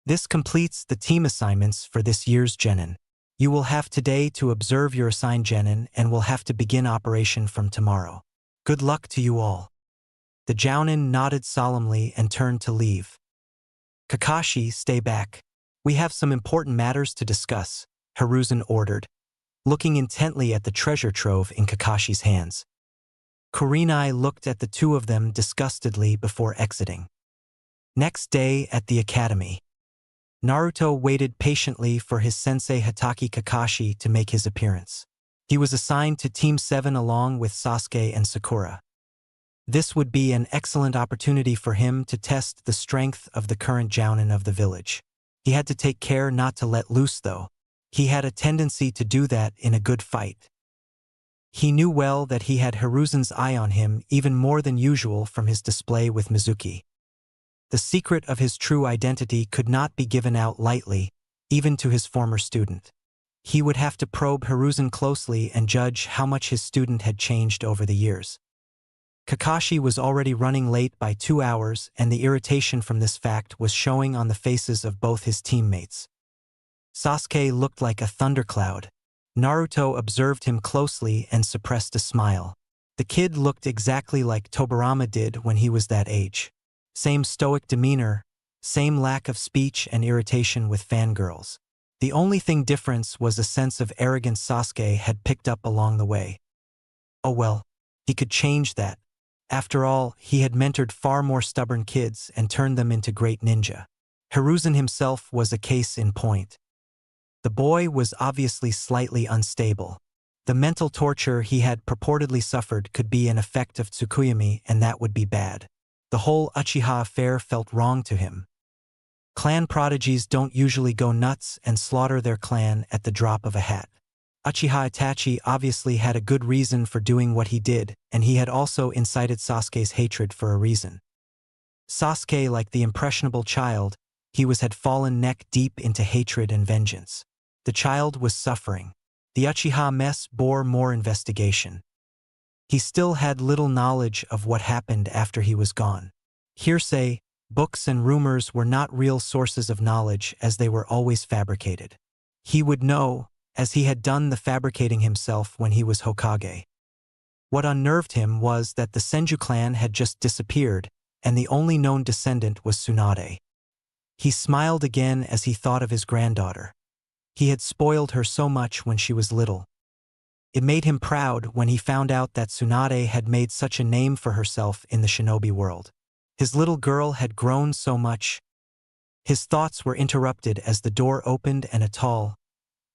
A: This completes the team assignments for this year's Genin. You will have today to observe your assigned Genin and will have to begin operation from tomorrow. Good luck to you all. The Jounin nodded solemnly and turned to leave. Kakashi, stay back. We have some important matters to discuss, Hiruzen ordered, looking intently at the treasure trove in Kakashi's hands. Kurenai looked at the two of them disgustedly before exiting. Next day at the academy. Naruto waited patiently for his sensei Hatake Kakashi to make his appearance. He was assigned to Team 7 along with Sasuke and Sakura. This would be an excellent opportunity for him to test the strength of the current Jounin of the village. He had to take care not to let loose though. He had a tendency to do that in a good fight. He knew well that he had Hiruzen's eye on him even more than usual from his display with Mizuki. The secret of his true identity could not be given out lightly, even to his former student. He would have to probe Hiruzen closely and judge how much his student had changed over the years. Kakashi was already running late by 2 hours, and the irritation from this fact was showing on the faces of both his teammates. Sasuke looked like a thundercloud. Naruto observed him closely and suppressed a smile. The kid looked exactly like Tobirama did when he was that age. Same stoic demeanor, same lack of speech and irritation with fangirls. The only thing difference was a sense of arrogance Sasuke had picked up along the way. Oh well, he could change that. After all, he had mentored far more stubborn kids and turned them into great ninja. Hiruzen himself was a case in point. The boy was obviously slightly unstable. The mental torture he had purportedly suffered could be an effect of Tsukuyomi, and that would be bad. The whole Uchiha affair felt wrong to him. Clan prodigies don't usually go nuts and slaughter their clan at the drop of a hat. Uchiha Itachi obviously had a good reason for doing what he did, and he had also incited Sasuke's hatred for a reason. Sasuke, like the impressionable child, had fallen neck deep into hatred and vengeance. The child was suffering. The Uchiha mess bore more investigation. He still had little knowledge of what happened after he was gone. Hearsay, books and rumors were not real sources of knowledge as they were always fabricated. He would know, as he had done the fabricating himself when he was Hokage. What unnerved him was that the Senju clan had just disappeared, and the only known descendant was Tsunade. He smiled again as he thought of his granddaughter. He had spoiled her so much when she was little. It made him proud when he found out that Tsunade had made such a name for herself in the shinobi world. His little girl had grown so much. His thoughts were interrupted as the door opened and a tall,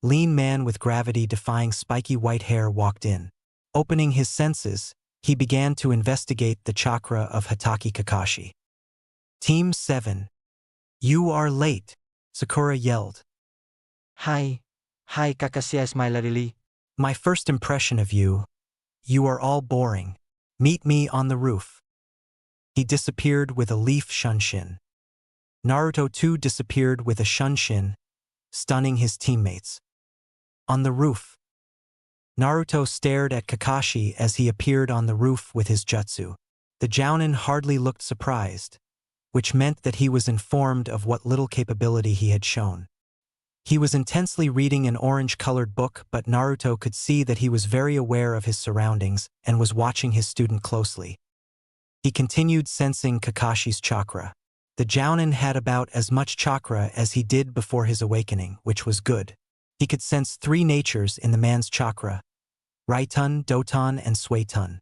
A: lean man with gravity-defying spiky white hair walked in. Opening his senses, he began to investigate the chakra of Hatake Kakashi. Team 7. You are late, Sakura yelled.
C: Hi Kakashi, smilingly.
A: My first impression of you are all boring. Meet me on the roof. He disappeared with a leaf shunshin. Naruto too disappeared with a shunshin, stunning his teammates. On the roof. Naruto stared at Kakashi as he appeared on the roof with his jutsu. The Jounin hardly looked surprised, which meant that he was informed of what little capability he had shown. He was intensely reading an orange-colored book, but Naruto could see that he was very aware of his surroundings and was watching his student closely. He continued sensing Kakashi's chakra. The Jounin had about as much chakra as he did before his awakening, which was good. He could sense 3 natures in the man's chakra: Raitun, Doton, and Suetun.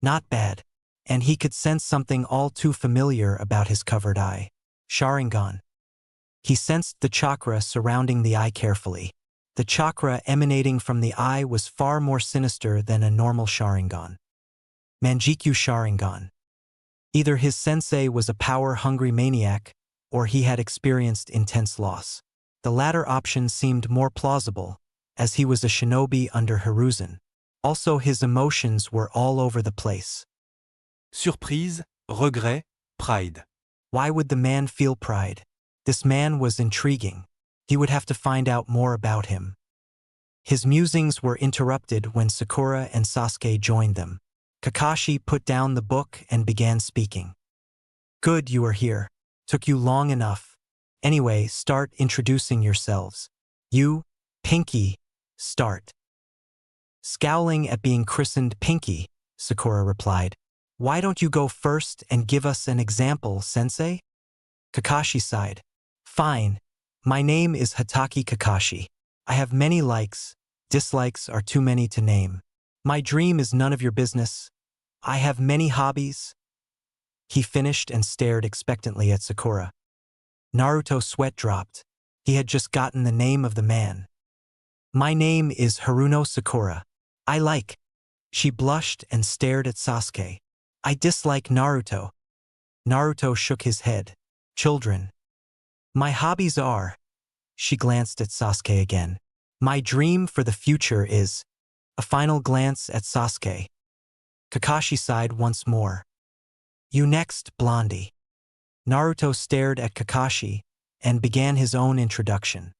A: Not bad. And he could sense something all too familiar about his covered eye. Sharingan. He sensed the chakra surrounding the eye carefully. The chakra emanating from the eye was far more sinister than a normal Sharingan. Manjikyu Sharingan. Either his sensei was a power-hungry maniac, or he had experienced intense loss. The latter option seemed more plausible, as he was a shinobi under Hiruzen. Also, his emotions were all over the place.
B: Surprise, regret, pride.
A: Why would the man feel pride? This man was intriguing. He would have to find out more about him. His musings were interrupted when Sakura and Sasuke joined them. Kakashi put down the book and began speaking. Good you are here. Took you long enough. Anyway, start introducing yourselves. You, Pinky, start. Scowling at being christened Pinky, Sakura replied. Why don't you go first and give us an example, sensei? Kakashi sighed. Fine. My name is Hatake Kakashi. I have many likes. Dislikes are too many to name. My dream is none of your business. I have many hobbies. He finished and stared expectantly at Sakura. Naruto's sweat dropped. He had just gotten the name of the man. My name is Haruno Sakura. I like. She blushed and stared at Sasuke. I dislike Naruto. Naruto shook his head. Children. My hobbies are. She glanced at Sasuke again. My dream for the future is. A final glance at Sasuke. Kakashi sighed once more. You next, Blondie. Naruto stared at Kakashi and began his own introduction.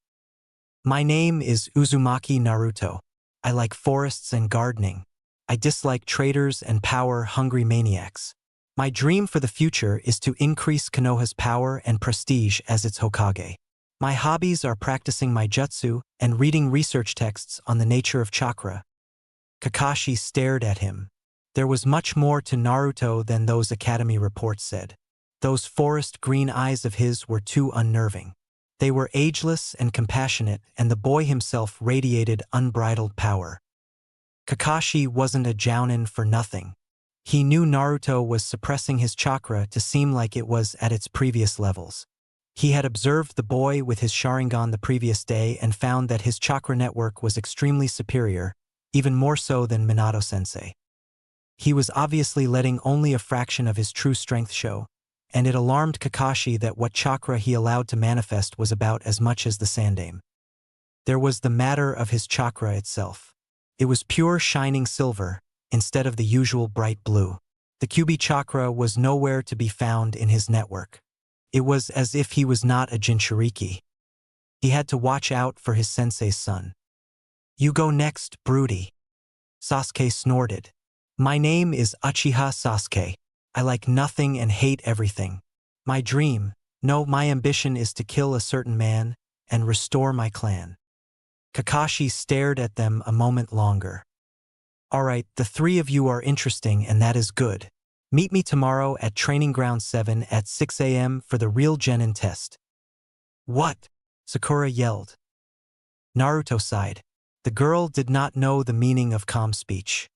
A: My name is Uzumaki Naruto. I like forests and gardening. I dislike traitors and power-hungry maniacs. My dream for the future is to increase Konoha's power and prestige as its Hokage. My hobbies are practicing my jutsu and reading research texts on the nature of chakra. Kakashi stared at him. There was much more to Naruto than those academy reports said. Those forest green eyes of his were too unnerving. They were ageless and compassionate, and the boy himself radiated unbridled power. Kakashi wasn't a jounin for nothing. He knew Naruto was suppressing his chakra to seem like it was at its previous levels. He had observed the boy with his Sharingan the previous day and found that his chakra network was extremely superior, even more so than Minato-sensei. He was obviously letting only a fraction of his true strength show, and it alarmed Kakashi that what chakra he allowed to manifest was about as much as the Sandaime. There was the matter of his chakra itself. It was pure shining silver, instead of the usual bright blue. The Kyuubi chakra was nowhere to be found in his network. It was as if he was not a Jinchuriki. He had to watch out for his sensei's son. You go next, Broody. Sasuke snorted. My name is Uchiha Sasuke. I like nothing and hate everything. My dream, no, my ambition is to kill a certain man and restore my clan. Kakashi stared at them a moment longer. All right, the three of you are interesting and that is good. Meet me tomorrow at Training Ground 7 at 6 a.m. for the real Genin test. What? Sakura yelled. Naruto sighed. The girl did not know the meaning of calm speech.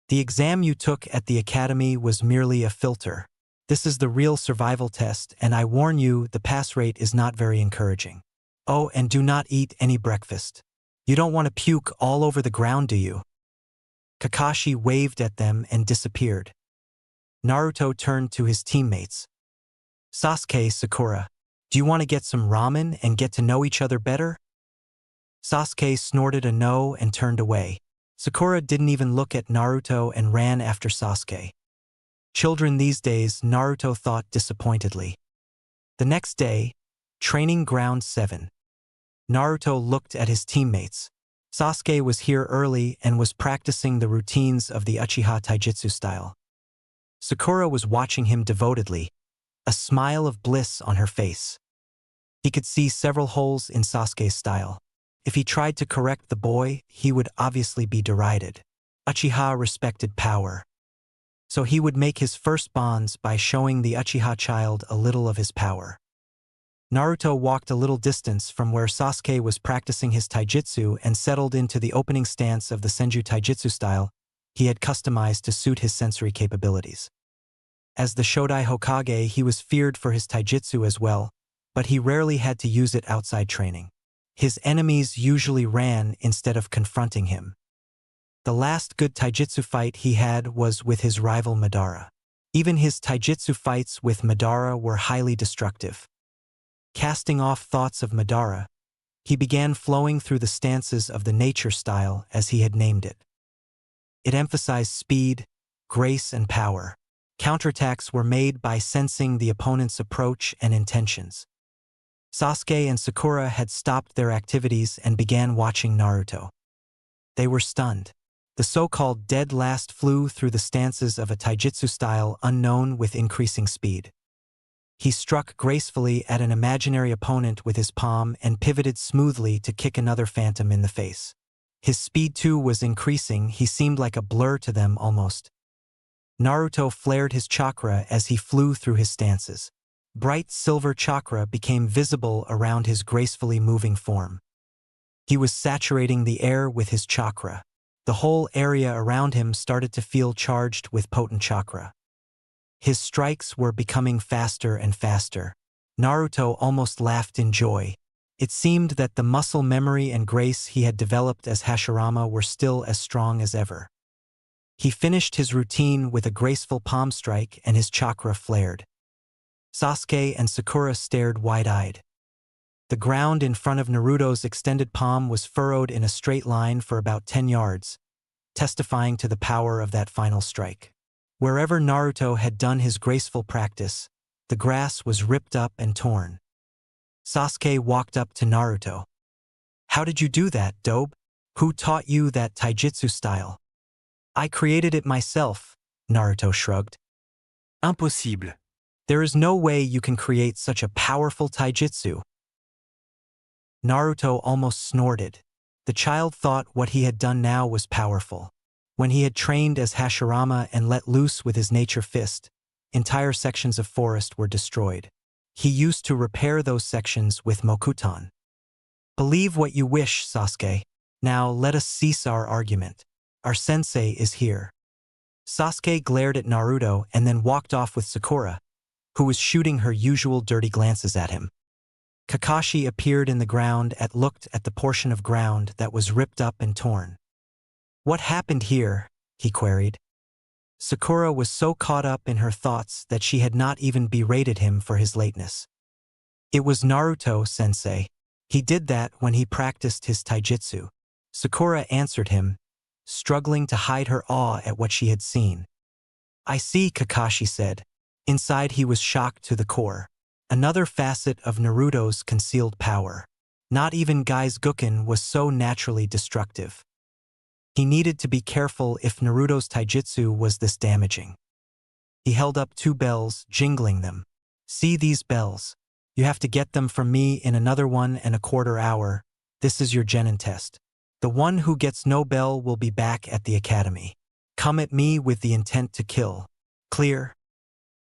A: The exam you took at the academy was merely a filter. This is the real survival test, and I warn you, the pass rate is not very encouraging. Oh, and do not eat any breakfast. You don't want to puke all over the ground, do you? Kakashi waved at them and disappeared. Naruto turned to his teammates. Sasuke, Sakura, do you want to get some ramen and get to know each other better? Sasuke snorted a no and turned away. Sakura didn't even look at Naruto and ran after Sasuke. Children these days, Naruto thought disappointedly. The next day, Training Ground 7. Naruto looked at his teammates. Sasuke was here early and was practicing the routines of the Uchiha Taijutsu style. Sakura was watching him devotedly, a smile of bliss on her face. He could see several holes in Sasuke's style. If he tried to correct the boy, he would obviously be derided. Uchiha respected power. So he would make his first bonds by showing the Uchiha child a little of his power. Naruto walked a little distance from where Sasuke was practicing his taijutsu and settled into the opening stance of the Senju taijutsu style he had customized to suit his sensory capabilities. As the Shodai Hokage, he was feared for his taijutsu as well, but he rarely had to use it outside training. His enemies usually ran instead of confronting him. The last good taijutsu fight he had was with his rival Madara. Even his taijutsu fights with Madara were highly destructive. Casting off thoughts of Madara, he began flowing through the stances of the nature style as he had named it. It emphasized speed, grace, and power. Counterattacks were made by sensing the opponent's approach and intentions. Sasuke and Sakura had stopped their activities and began watching Naruto. They were stunned. The so-called dead last flew through the stances of a taijutsu style unknown with increasing speed. He struck gracefully at an imaginary opponent with his palm and pivoted smoothly to kick another phantom in the face. His speed too was increasing, he seemed like a blur to them almost. Naruto flared his chakra as he flew through his stances. Bright silver chakra became visible around his gracefully moving form. He was saturating the air with his chakra. The whole area around him started to feel charged with potent chakra. His strikes were becoming faster and faster. Naruto almost laughed in joy. It seemed that the muscle memory and grace he had developed as Hashirama were still as strong as ever. He finished his routine with a graceful palm strike and his chakra flared. Sasuke and Sakura stared wide-eyed. The ground in front of Naruto's extended palm was furrowed in a straight line for about 10 yards, testifying to the power of that final strike. Wherever Naruto had done his graceful practice, the grass was ripped up and torn. Sasuke walked up to Naruto. "How did you do that, Dobe? Who taught you that taijutsu style?" "I created it myself," Naruto shrugged.
B: Impossible.
A: "There is no way you can create such a powerful taijutsu." Naruto almost snorted. The child thought what he had done now was powerful. When he had trained as Hashirama and let loose with his nature fist, entire sections of forest were destroyed. He used to repair those sections with Mokuton. "Believe what you wish, Sasuke. Now let us cease our argument. Our sensei is here." Sasuke glared at Naruto and then walked off with Sakura, who was shooting her usual dirty glances at him. Kakashi appeared in the ground and looked at the portion of ground that was ripped up and torn. "What happened here?" he queried. Sakura was so caught up in her thoughts that she had not even berated him for his lateness. "It was Naruto-sensei. He did that when he practiced his taijutsu." Sakura answered him, struggling to hide her awe at what she had seen. "I see," Kakashi said. Inside he was shocked to the core. Another facet of Naruto's concealed power. Not even Geisuken was so naturally destructive. He needed to be careful if Naruto's taijutsu was this damaging. He held up 2 bells, jingling them. "See these bells? You have to get them from me in another 1.25 hours. This is your genin test. The one who gets no bell will be back at the academy. Come at me with the intent to kill. Clear?"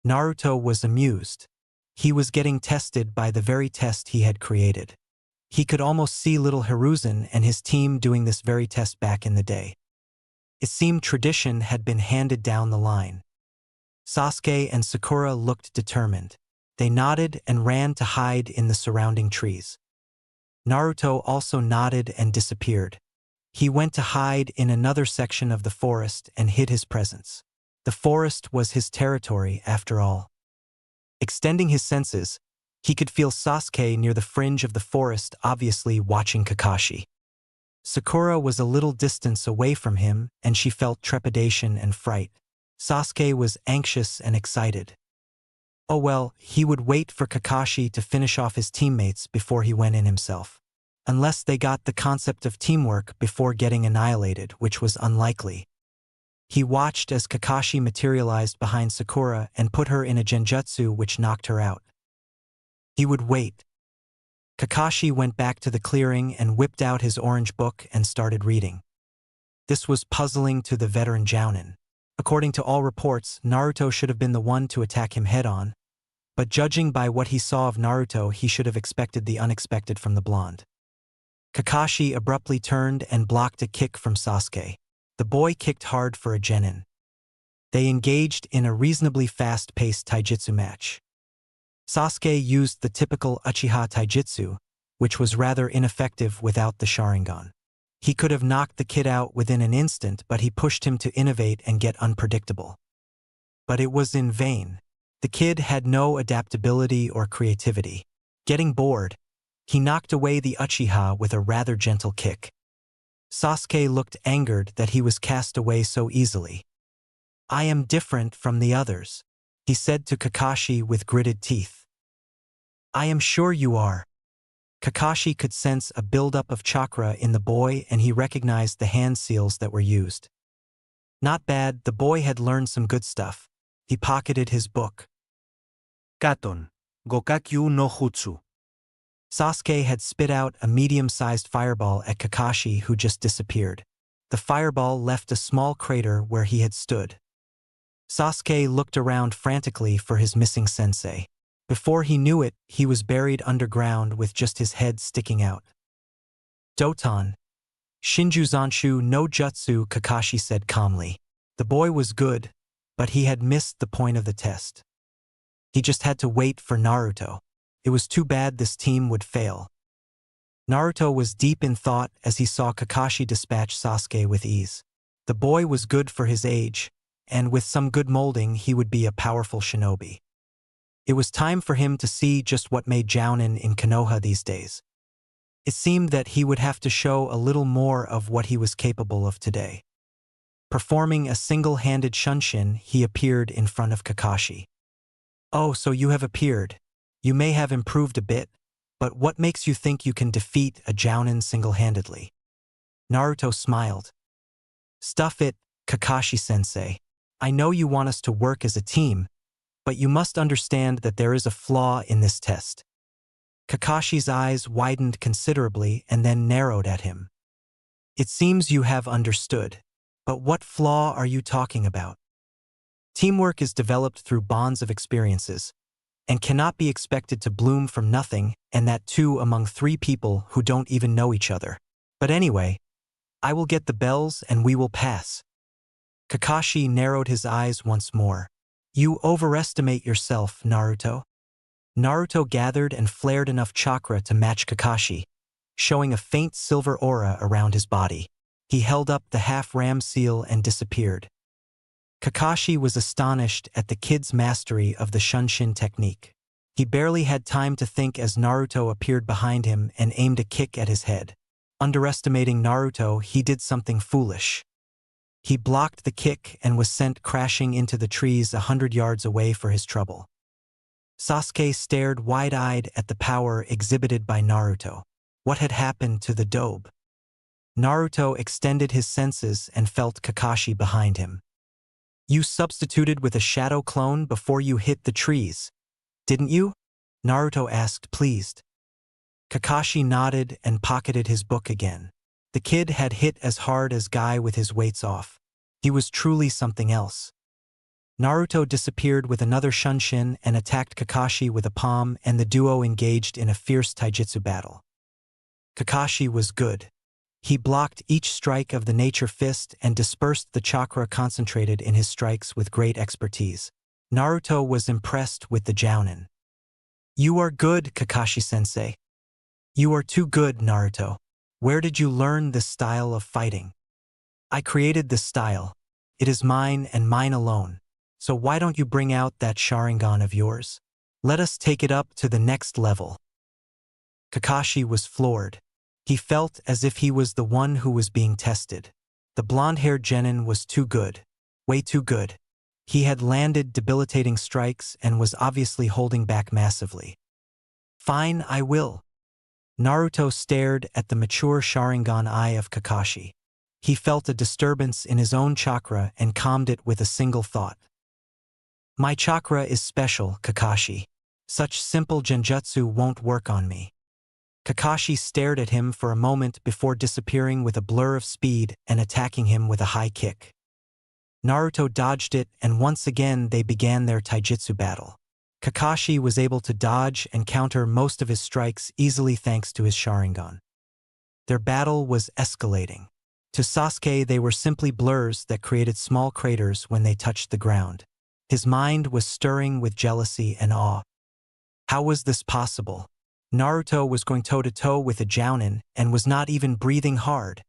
A: Naruto was amused. He was getting tested by the very test he had created. He could almost see little Hiruzen and his team doing this very test back in the day. It seemed tradition had been handed down the line. Sasuke and Sakura looked determined. They nodded and ran to hide in the surrounding trees. Naruto also nodded and disappeared. He went to hide in another section of the forest and hid his presence. The forest was his territory after all. Extending his senses, he could feel Sasuke near the fringe of the forest, obviously watching Kakashi. Sakura was a little distance away from him, and she felt trepidation and fright. Sasuke was anxious and excited. Oh well, he would wait for Kakashi to finish off his teammates before he went in himself. Unless they got the concept of teamwork before getting annihilated, which was unlikely. He watched as Kakashi materialized behind Sakura and put her in a genjutsu which knocked her out. He would wait. Kakashi went back to the clearing and whipped out his orange book and started reading. This was puzzling to the veteran Jounin. According to all reports, Naruto should have been the one to attack him head-on, but judging by what he saw of Naruto, he should have expected the unexpected from the blonde. Kakashi abruptly turned and blocked a kick from Sasuke. The boy kicked hard for a genin. They engaged in a reasonably fast-paced taijutsu match. Sasuke used the typical Uchiha taijutsu, which was rather ineffective without the Sharingan. He could have knocked the kid out within an instant, but he pushed him to innovate and get unpredictable. But it was in vain. The kid had no adaptability or creativity. Getting bored, he knocked away the Uchiha with a rather gentle kick. Sasuke looked angered that he was cast away so easily. "I am different from the others," he said to Kakashi with gritted teeth. "I am sure you are." Kakashi could sense a buildup of chakra in the boy, and he recognized the hand seals that were used. Not bad, the boy had learned some good stuff. He pocketed his book.
B: Katon. Gokakyu no Jutsu.
A: Sasuke had spit out a medium-sized fireball at Kakashi, who just disappeared. The fireball left a small crater where he had stood. Sasuke looked around frantically for his missing sensei. Before he knew it, he was buried underground with just his head sticking out. "Doton. Shinjuzanshu no Jutsu," Kakashi said calmly. The boy was good, but he had missed the point of the test. He just had to wait for Naruto. It was too bad this team would fail. Naruto was deep in thought as he saw Kakashi dispatch Sasuke with ease. The boy was good for his age, and with some good molding he would be a powerful shinobi. It was time for him to see just what made Jounin in Konoha these days. It seemed that he would have to show a little more of what he was capable of today. Performing a single-handed shunshin, he appeared in front of Kakashi. "Oh, so you have appeared. You may have improved a bit, but what makes you think you can defeat a Jounin single-handedly?" Naruto smiled. "Stuff it, Kakashi-sensei. I know you want us to work as a team, but you must understand that there is a flaw in this test." Kakashi's eyes widened considerably and then narrowed at him. "It seems you have understood, but what flaw are you talking about?" Teamwork is developed through bonds of experiences, and cannot be expected to bloom from nothing, and that too among three people who don't even know each other. But anyway, I will get the bells and we will pass. Kakashi narrowed his eyes once more. "You overestimate yourself, Naruto." Naruto gathered and flared enough chakra to match Kakashi, showing a faint silver aura around his body. He held up the half-ram seal and disappeared. Kakashi was astonished at the kid's mastery of the Shunshin technique. He barely had time to think as Naruto appeared behind him and aimed a kick at his head. Underestimating Naruto, he did something foolish. He blocked the kick and was sent crashing into the trees 100 yards away for his trouble. Sasuke stared wide-eyed at the power exhibited by Naruto. What had happened to the dobe? Naruto extended his senses and felt Kakashi behind him. "You substituted with a shadow clone before you hit the trees, didn't you?" Naruto asked, pleased. Kakashi nodded and pocketed his book again. The kid had hit as hard as Guy with his weights off. He was truly something else. Naruto disappeared with another Shunshin and attacked Kakashi with a palm, and the duo engaged in a fierce taijutsu battle. Kakashi was good. He blocked each strike of the nature fist and dispersed the chakra concentrated in his strikes with great expertise. Naruto was impressed with the Jounin. "You are good, Kakashi-sensei." "You are too good, Naruto. Where did you learn this style of fighting?" "I created this style. It is mine and mine alone. So why don't you bring out that Sharingan of yours? Let us take it up to the next level." Kakashi was floored. He felt as if he was the one who was being tested. The blonde-haired genin was too good. Way too good. He had landed debilitating strikes and was obviously holding back massively. "Fine, I will." Naruto stared at the mature Sharingan eye of Kakashi. He felt a disturbance in his own chakra and calmed it with a single thought. "My chakra is special, Kakashi. Such simple genjutsu won't work on me." Kakashi stared at him for a moment before disappearing with a blur of speed and attacking him with a high kick. Naruto dodged it, and once again they began their taijutsu battle. Kakashi was able to dodge and counter most of his strikes easily thanks to his Sharingan. Their battle was escalating. To Sasuke, they were simply blurs that created small craters when they touched the ground. His mind was stirring with jealousy and awe. How was this possible? Naruto was going toe-to-toe with a jounin and was not even breathing hard.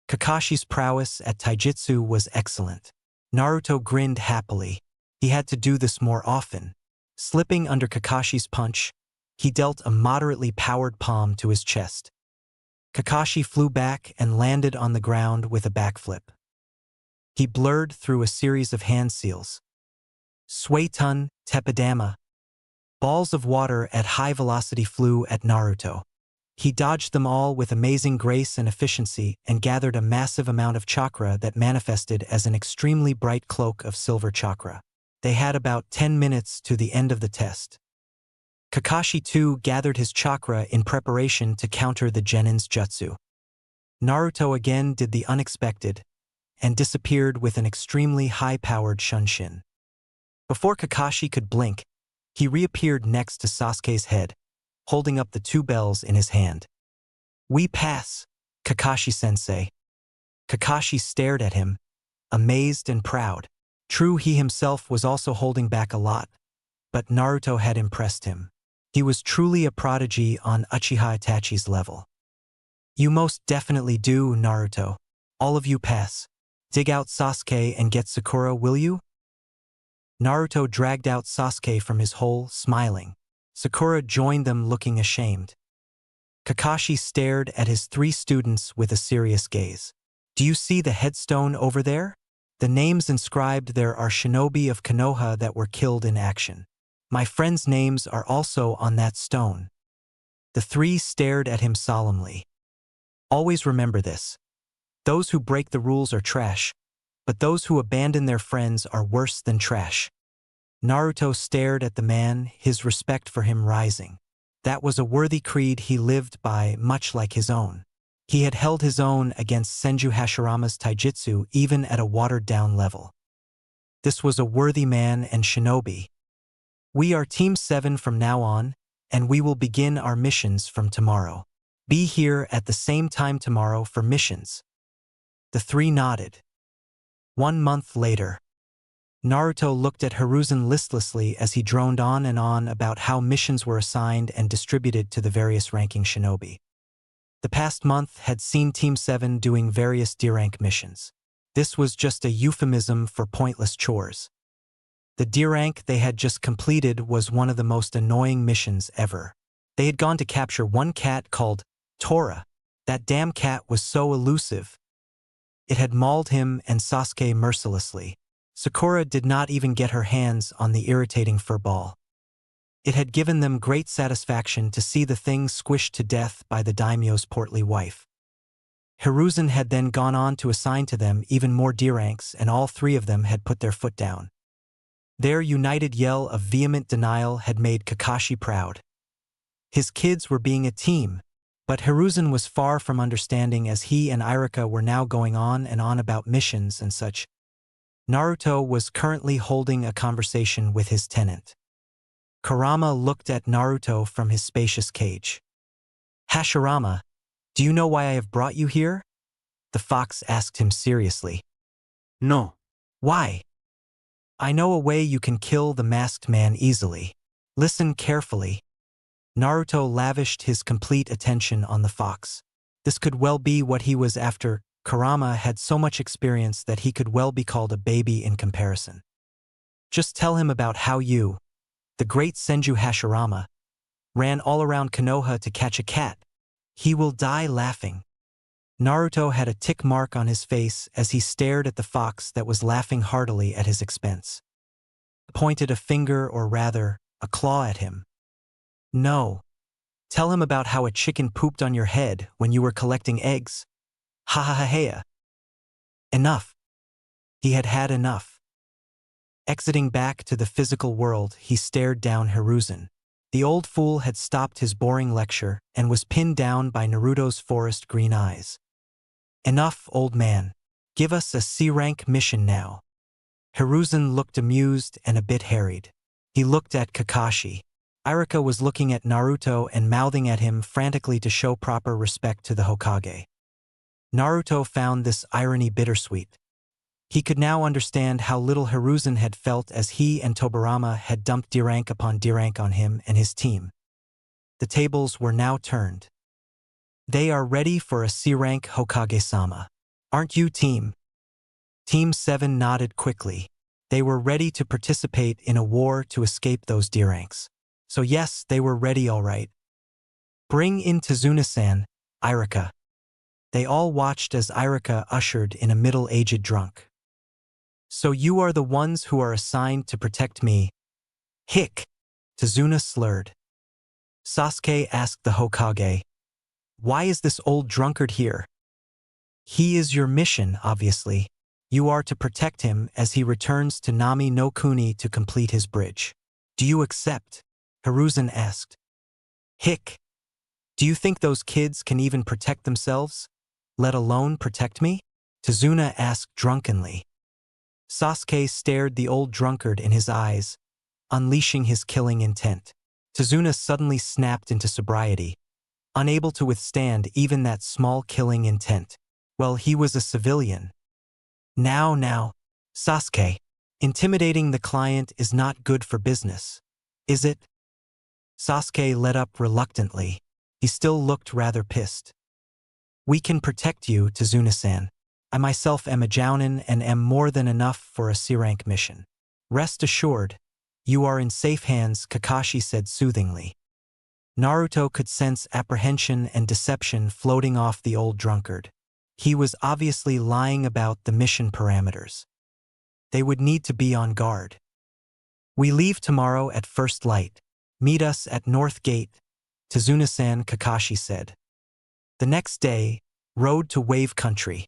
A: Kakashi's prowess at taijutsu was excellent. Naruto grinned happily. He had to do this more often. Slipping under Kakashi's punch, he dealt a moderately powered palm to his chest. Kakashi flew back and landed on the ground with a backflip. He blurred through a series of hand seals. Suetun, Tepidama. Balls of water at high velocity flew at Naruto. He dodged them all with amazing grace and efficiency and gathered a massive amount of chakra that manifested as an extremely bright cloak of silver chakra. They had about 10 minutes to the end of the test. Kakashi too gathered his chakra in preparation to counter the genin's jutsu. Naruto again did the unexpected and disappeared with an extremely high-powered shunshin. Before Kakashi could blink, he reappeared next to Sasuke's head, holding up the two bells in his hand. "We pass, Kakashi-sensei." Kakashi stared at him, amazed and proud. True, he himself was also holding back a lot, but Naruto had impressed him. He was truly a prodigy on Uchiha Itachi's level. "You most definitely do, Naruto. All of you pass. Dig out Sasuke and get Sakura, will you?" Naruto dragged out Sasuke from his hole, smiling. Sakura joined them looking ashamed. Kakashi stared at his three students with a serious gaze. "Do you see the headstone over there? The names inscribed there are shinobi of Konoha that were killed in action. My friends' names are also on that stone." The three stared at him solemnly. "Always remember this. Those who break the rules are trash, but those who abandon their friends are worse than trash." Naruto stared at the man, his respect for him rising. That was a worthy creed he lived by, much like his own. He had held his own against Senju Hashirama's taijutsu even at a watered-down level. This was a worthy man and shinobi. "We are Team 7 from now on, and we will begin our missions from tomorrow. Be here at the same time tomorrow for missions." The three nodded. 1 month later. Naruto looked at Hiruzen listlessly as he droned on and on about how missions were assigned and distributed to the various ranking shinobi. The past month had seen Team 7 doing various D-rank missions. This was just a euphemism for pointless chores. The D-rank they had just completed was one of the most annoying missions ever. They had gone to capture one cat called Tora. That damn cat was so elusive. It had mauled him and Sasuke mercilessly. Sakura did not even get her hands on the irritating furball. It had given them great satisfaction to see the thing squished to death by the daimyo's portly wife. Hiruzen had then gone on to assign to them even more D-ranks, and all three of them had put their foot down. Their united yell of vehement denial had made Kakashi proud. His kids were being a team, but Hiruzen was far from understanding as he and Irika were now going on and on about missions and such. Naruto was currently holding a conversation with his tenant. Kurama looked at Naruto from his spacious cage. "Hashirama, do you know why I have brought you here?" The fox asked him seriously.
B: No.
A: "Why?" "I know a way you can kill the masked man easily. Listen carefully." Naruto lavished his complete attention on the fox. This could well be what he was after. Kurama had so much experience that he could well be called a baby in comparison. "Just tell him about how you, the great Senju Hashirama, ran all around Konoha to catch a cat. He will die laughing." Naruto had a tick mark on his face as he stared at the fox that was laughing heartily at his expense. Pointed a finger, or rather, a claw at him. "No. Tell him about how a chicken pooped on your head when you were collecting eggs. Ha ha ha ha. Enough." He had had enough. Exiting back to the physical world, he stared down Hiruzen. The old fool had stopped his boring lecture and was pinned down by Naruto's forest green eyes. "Enough, old man. Give us a C-rank mission now." Hiruzen looked amused and a bit harried. He looked at Kakashi. Irika was looking at Naruto and mouthing at him frantically to show proper respect to the Hokage. Naruto found this irony bittersweet. He could now understand how little Hiruzen had felt as he and Tobirama had dumped D-rank upon D-rank on him and his team. The tables were now turned. They are ready for a C-rank Hokage-sama. Aren't you, team? Team 7 nodded quickly. They were ready to participate in a war to escape those D-ranks. So yes, they were ready all right. Bring in Tazuna-san, Irika. They all watched as Irika ushered in a middle-aged drunk. So you are the ones who are assigned to protect me. Hick! Tazuna slurred. Sasuke asked the Hokage, "Why is this old drunkard here?" "He is your mission, obviously. You are to protect him as he returns to Nami no Kuni to complete his bridge. Do you accept?" Hiruzen asked. "Hick! Do you think those kids can even protect themselves, let alone protect me?" Tazuna asked drunkenly. Sasuke stared the old drunkard in his eyes, unleashing his killing intent. Tazuna suddenly snapped into sobriety, unable to withstand even that small killing intent. Well, he was a civilian. Now, Sasuke, intimidating the client is not good for business, is it? Sasuke let up reluctantly. He still looked rather pissed. "We can protect you, Tazuna-san. I myself am a jounin and am more than enough for a C-rank mission. Rest assured, you are in safe hands," Kakashi said soothingly. Naruto could sense apprehension and deception floating off the old drunkard. He was obviously lying about the mission parameters. They would need to be on guard. "We leave tomorrow at first light. Meet us at North Gate," Tazuna-san, Kakashi said. The next day, road to Wave Country.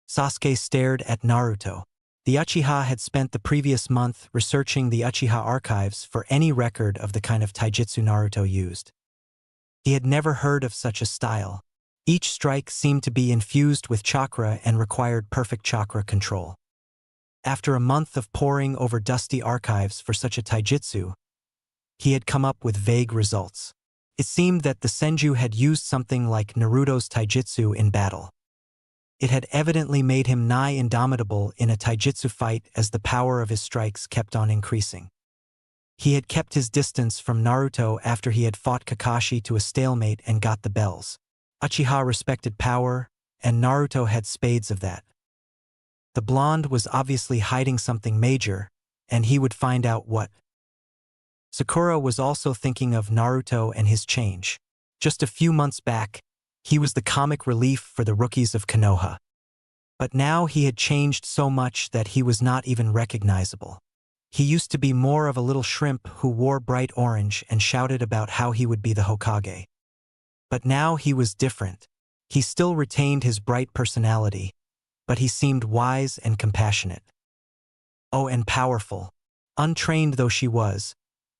A: Sasuke stared at Naruto. The Uchiha had spent the previous month researching the Uchiha archives for any record of the kind of taijutsu Naruto used. He had never heard of such a style. Each strike seemed to be infused with chakra and required perfect chakra control. After a month of poring over dusty archives for such a taijutsu, he had come up with vague results. It seemed that the Senju had used something like Naruto's taijutsu in battle. It had evidently made him nigh indomitable in a taijutsu fight as the power of his strikes kept on increasing. He had kept his distance from Naruto after he had fought Kakashi to a stalemate and got the bells. Uchiha respected power, and Naruto had spades of that. The blonde was obviously hiding something major, and he would find out what. Sakura was also thinking of Naruto and his change. Just a few months back, he was the comic relief for the rookies of Konoha. But now he had changed so much that he was not even recognizable. He used to be more of a little shrimp who wore bright orange and shouted about how he would be the Hokage. But now he was different. He still retained his bright personality, but he seemed wise and compassionate. Oh, and powerful. Untrained though she was,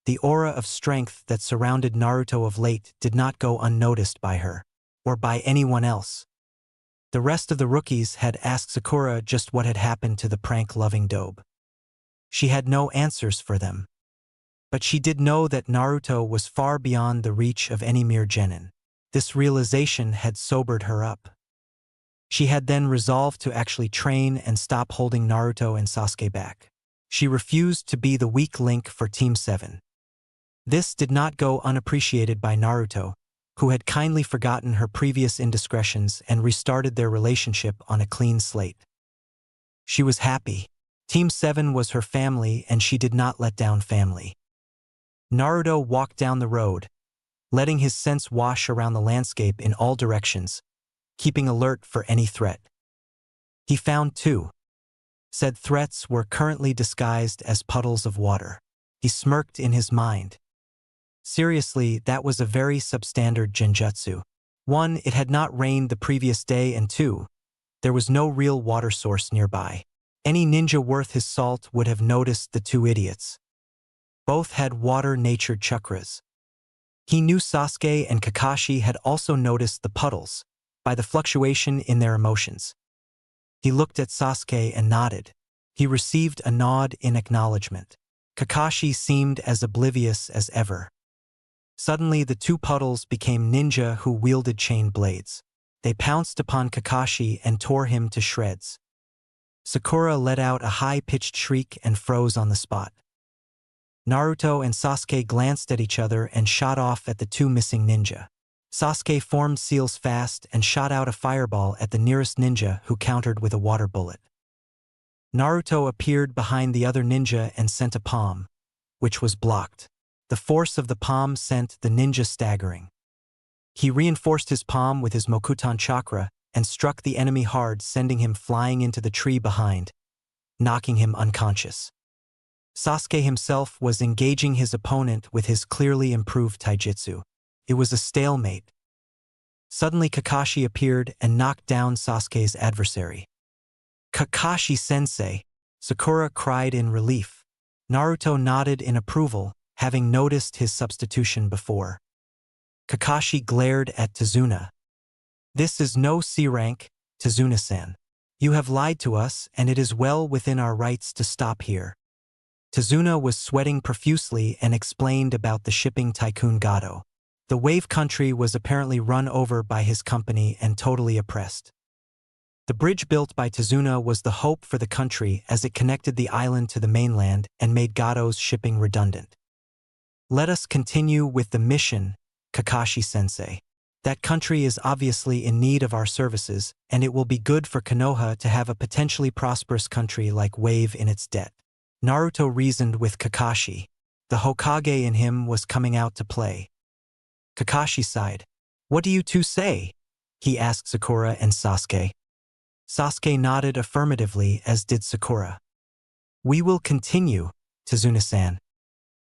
A: the aura of strength that surrounded Naruto of late did not go unnoticed by her, or by anyone else. The rest of the rookies had asked Sakura just what had happened to the prank-loving dobe. She had no answers for them. But she did know that Naruto was far beyond the reach of any mere genin. This realization had sobered her up. She had then resolved to actually train and stop holding Naruto and Sasuke back. She refused to be the weak link for Team 7. This did not go unappreciated by Naruto, who had kindly forgotten her previous indiscretions and restarted their relationship on a clean slate. She was happy. Team 7 was her family and she did not let down family. Naruto walked down the road, letting his sense wash around the landscape in all directions, keeping alert for any threat. He found two. Said threats were currently disguised as puddles of water. He smirked in his mind. Seriously, that was a very substandard genjutsu. 1, it had not rained the previous day, and 2, there was no real water source nearby. Any ninja worth his salt would have noticed the two idiots. Both had water-natured chakras. He knew Sasuke and Kakashi had also noticed the puddles, by the fluctuation in their emotions. He looked at Sasuke and nodded. He received a nod in acknowledgement. Kakashi seemed as oblivious as ever. Suddenly the two puddles became ninja who wielded chain blades. They pounced upon Kakashi and tore him to shreds. Sakura let out a high-pitched shriek and froze on the spot. Naruto and Sasuke glanced at each other and shot off at the two missing ninja. Sasuke formed seals fast and shot out a fireball at the nearest ninja, who countered with a water bullet. Naruto appeared behind the other ninja and sent a palm, which was blocked. The force of the palm sent the ninja staggering. He reinforced his palm with his Mokuton Chakra and struck the enemy hard, sending him flying into the tree behind, knocking him unconscious. Sasuke himself was engaging his opponent with his clearly improved taijutsu. It was a stalemate. Suddenly Kakashi appeared and knocked down Sasuke's adversary. "Kakashi-sensei!" Sakura cried in relief. Naruto nodded in approval, having noticed his substitution before. Kakashi glared at Tazuna. "This is no C rank, Tazuna-san. You have lied to us, and it is well within our rights to stop here." Tazuna was sweating profusely and explained about the shipping tycoon Gato. The Wave Country was apparently run over by his company and totally oppressed. The bridge built by Tazuna was the hope for the country, as it connected the island to the mainland and made Gato's shipping redundant. "Let us continue with the mission, Kakashi-sensei. That country is obviously in need of our services, and it will be good for Konoha to have a potentially prosperous country like Wave in its debt." Naruto reasoned with Kakashi. The Hokage in him was coming out to play. Kakashi sighed. "What do you two say?" he asked Sakura and Sasuke. Sasuke nodded affirmatively, as did Sakura. "We will continue, Tazuna-san."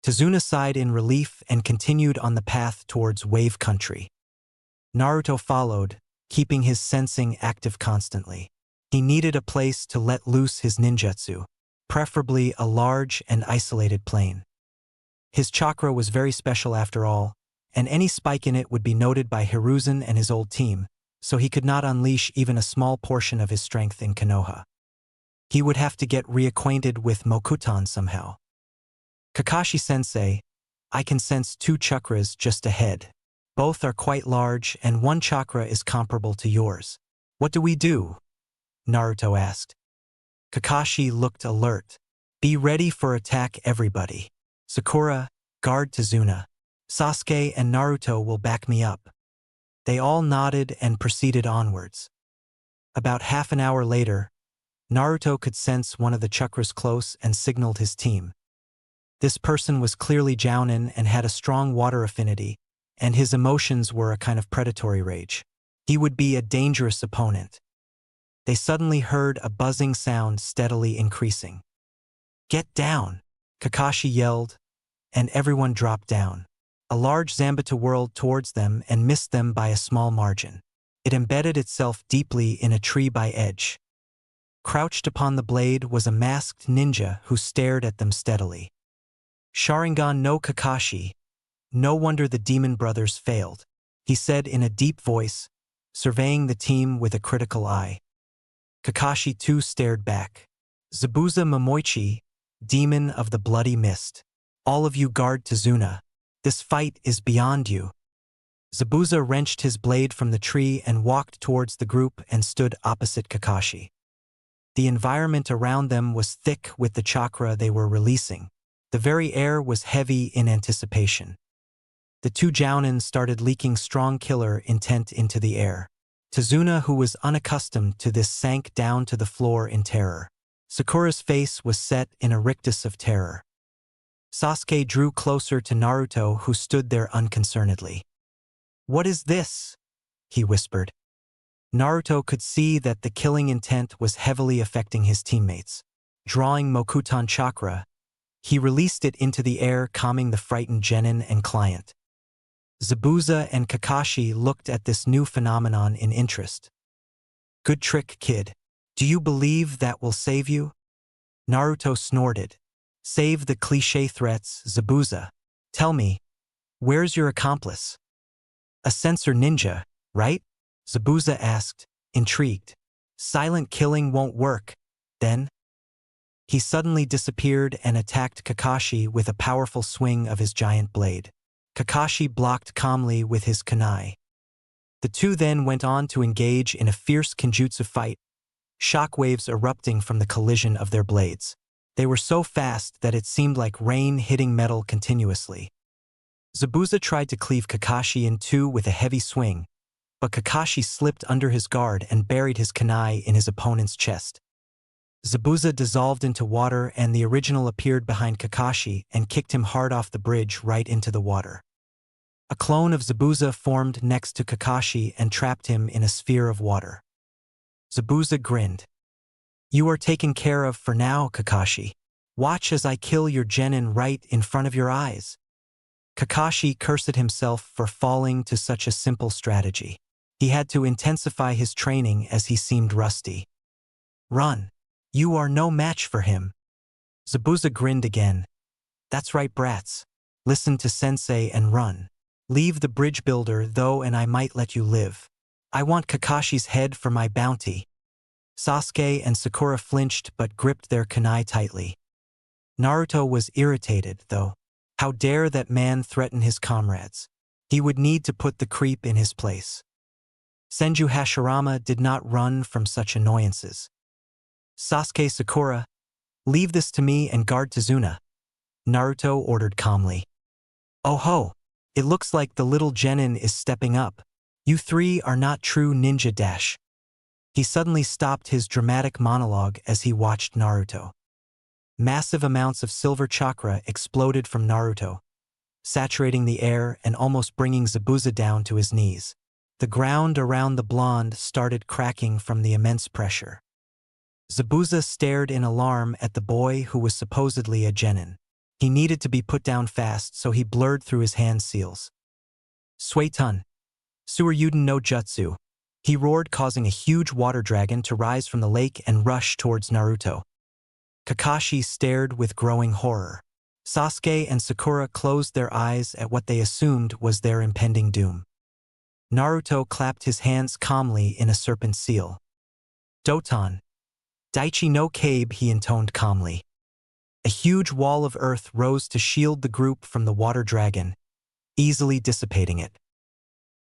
A: Tazuna sighed in relief and continued on the path towards Wave Country. Naruto followed, keeping his sensing active constantly. He needed a place to let loose his ninjutsu, preferably a large and isolated plane. His chakra was very special after all, and any spike in it would be noted by Hiruzen and his old team, so he could not unleash even a small portion of his strength in Konoha. He would have to get reacquainted with Mokuton somehow. "Kakashi-sensei, I can sense two chakras just ahead. Both are quite large, and one chakra is comparable to yours. What do we do?" Naruto asked. Kakashi looked alert. "Be ready for attack, everybody. Sakura, guard Tazuna. Sasuke and Naruto will back me up." They all nodded and proceeded onwards. About half an hour later, Naruto could sense one of the chakras close and signaled his team. This person was clearly Jounin and had a strong water affinity, and his emotions were a kind of predatory rage. He would be a dangerous opponent. They suddenly heard a buzzing sound steadily increasing. "Get down!" Kakashi yelled, and everyone dropped down. A large Zambata whirled towards them and missed them by a small margin. It embedded itself deeply in a tree by edge. Crouched upon the blade was a masked ninja who stared at them steadily. "Sharingan no Kakashi. No wonder the demon brothers failed," he said in a deep voice, surveying the team with a critical eye. Kakashi too stared back. "Zabuza Momoichi, demon of the bloody mist. All of you guard Tazuna. This fight is beyond you." Zabuza wrenched his blade from the tree and walked towards the group and stood opposite Kakashi. The environment around them was thick with the chakra they were releasing. The very air was heavy in anticipation. The two Jounin started leaking strong killer intent into the air. Tazuna, who was unaccustomed to this, sank down to the floor in terror. Sakura's face was set in a rictus of terror. Sasuke drew closer to Naruto, who stood there unconcernedly. "What is this?" he whispered. Naruto could see that the killing intent was heavily affecting his teammates. Drawing Mokuton Chakra, he released it into the air, calming the frightened genin and client. Zabuza and Kakashi looked at this new phenomenon in interest. "Good trick, kid. Do you believe that will save you?" Naruto snorted. "Save the cliché threats, Zabuza. Tell me, where's your accomplice?" "A sensor ninja, right?" Zabuza asked, intrigued. "Silent killing won't work, then?" He suddenly disappeared and attacked Kakashi with a powerful swing of his giant blade. Kakashi blocked calmly with his kunai. The two then went on to engage in a fierce kenjutsu fight, shock waves erupting from the collision of their blades. They were so fast that it seemed like rain hitting metal continuously. Zabuza tried to cleave Kakashi in two with a heavy swing, but Kakashi slipped under his guard and buried his kunai in his opponent's chest. Zabuza dissolved into water and the original appeared behind Kakashi and kicked him hard off the bridge right into the water. A clone of Zabuza formed next to Kakashi and trapped him in a sphere of water. Zabuza grinned. "You are taken care of for now, Kakashi. Watch as I kill your genin right in front of your eyes." Kakashi cursed himself for falling to such a simple strategy. He had to intensify his training as he seemed rusty. "Run. You are no match for him." Zabuza grinned again. "That's right, brats. Listen to sensei and run. Leave the bridge builder, though, and I might let you live. I want Kakashi's head for my bounty." Sasuke and Sakura flinched but gripped their kunai tightly. Naruto was irritated, though. How dare that man threaten his comrades? He would need to put the creep in his place. Senju Hashirama did not run from such annoyances. "Sasuke, Sakura, leave this to me and guard Tazuna," Naruto ordered calmly. "Oh ho, it looks like the little genin is stepping up. You three are not true ninja dash." He suddenly stopped his dramatic monologue as he watched Naruto. Massive amounts of silver chakra exploded from Naruto, saturating the air and almost bringing Zabuza down to his knees. The ground around the blonde started cracking from the immense pressure. Zabuza stared in alarm at the boy who was supposedly a genin. He needed to be put down fast, so he blurred through his hand seals. "Suetun, Suryuden no Jutsu," he roared, causing a huge water dragon to rise from the lake and rush towards Naruto. Kakashi stared with growing horror. Sasuke and Sakura closed their eyes at what they assumed was their impending doom. Naruto clapped his hands calmly in a serpent seal. "Doton. Daichi no Kabe," he intoned calmly. A huge wall of earth rose to shield the group from the water dragon, easily dissipating it.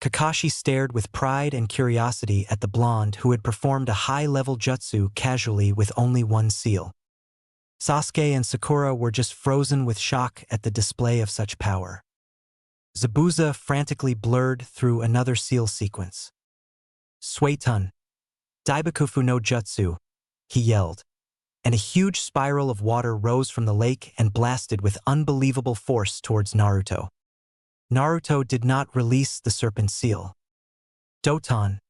A: Kakashi stared with pride and curiosity at the blonde who had performed a high-level jutsu casually with only one seal. Sasuke and Sakura were just frozen with shock at the display of such power. Zabuza frantically blurred through another seal sequence. "Suetun. Daibakufu no Jutsu," he yelled, and a huge spiral of water rose from the lake and blasted with unbelievable force towards Naruto. Naruto did not release the serpent seal. "Doton.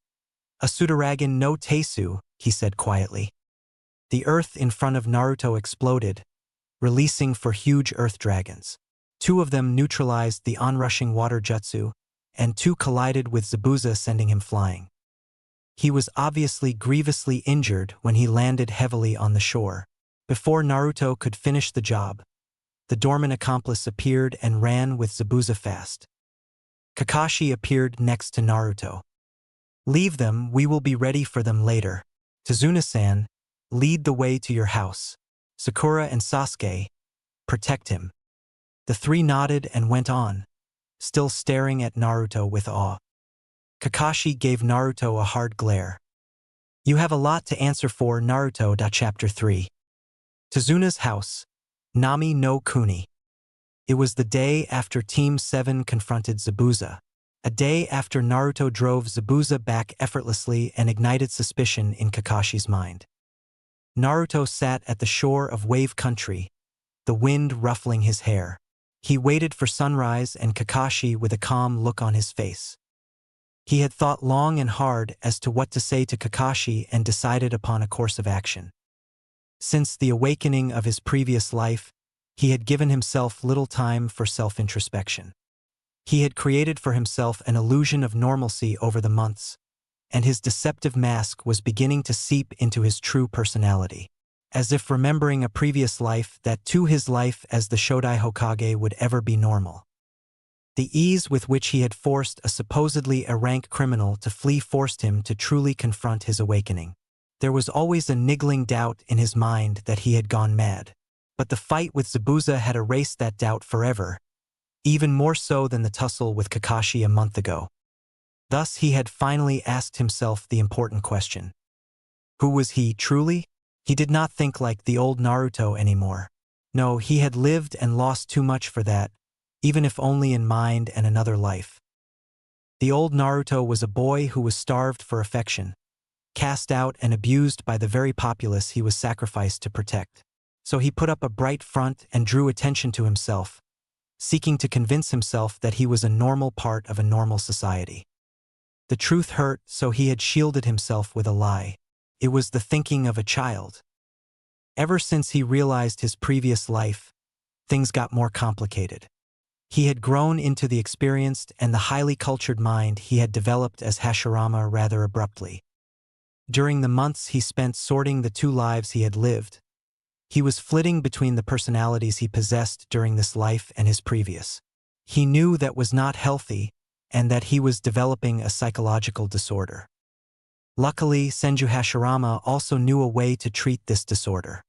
A: Asudaragan no Teisu," he said quietly. The earth in front of Naruto exploded, releasing four huge earth dragons. Two of them neutralized the onrushing water jutsu, and two collided with Zabuza, sending him flying. He was obviously grievously injured when he landed heavily on the shore. Before Naruto could finish the job, the dormant accomplice appeared and ran with Zabuza fast. Kakashi appeared next to Naruto. "Leave them, we will be ready for them later. Tazuna-san, lead the way to your house. Sakura and Sasuke, protect him." The three nodded and went on, still staring at Naruto with awe. Kakashi gave Naruto a hard glare. "You have a lot to answer for, Naruto." Chapter 3. Tazuna's house, Nami no Kuni. It was the day after Team 7 confronted Zabuza. A day after Naruto drove Zabuza back effortlessly and ignited suspicion in Kakashi's mind. Naruto sat at the shore of Wave Country, the wind ruffling his hair. He waited for sunrise and Kakashi with a calm look on his face. He had thought long and hard as to what to say to Kakashi and decided upon a course of action. Since the awakening of his previous life, he had given himself little time for self-introspection. He had created for himself an illusion of normalcy over the months, and his deceptive mask was beginning to seep into his true personality, as if remembering a previous life that to his life as the Shodai Hokage would ever be normal. The ease with which he had forced a supposedly a rank criminal to flee forced him to truly confront his awakening. There was always a niggling doubt in his mind that he had gone mad, but the fight with Zabuza had erased that doubt forever, even more so than the tussle with Kakashi a month ago. Thus he had finally asked himself the important question. Who was he, truly? He did not think like the old Naruto anymore. No, he had lived and lost too much for that, even if only in mind and another life. The old Naruto was a boy who was starved for affection, cast out and abused by the very populace he was sacrificed to protect. So he put up a bright front and drew attention to himself, seeking to convince himself that he was a normal part of a normal society. The truth hurt, so he had shielded himself with a lie. It was the thinking of a child. Ever since he realized his previous life, things got more complicated. He had grown into the experienced and the highly cultured mind he had developed as Hashirama rather abruptly. During the months he spent sorting the two lives he had lived, he was flitting between the personalities he possessed during this life and his previous. He knew that was not healthy and that he was developing a psychological disorder. Luckily, Senju Hashirama also knew a way to treat this disorder.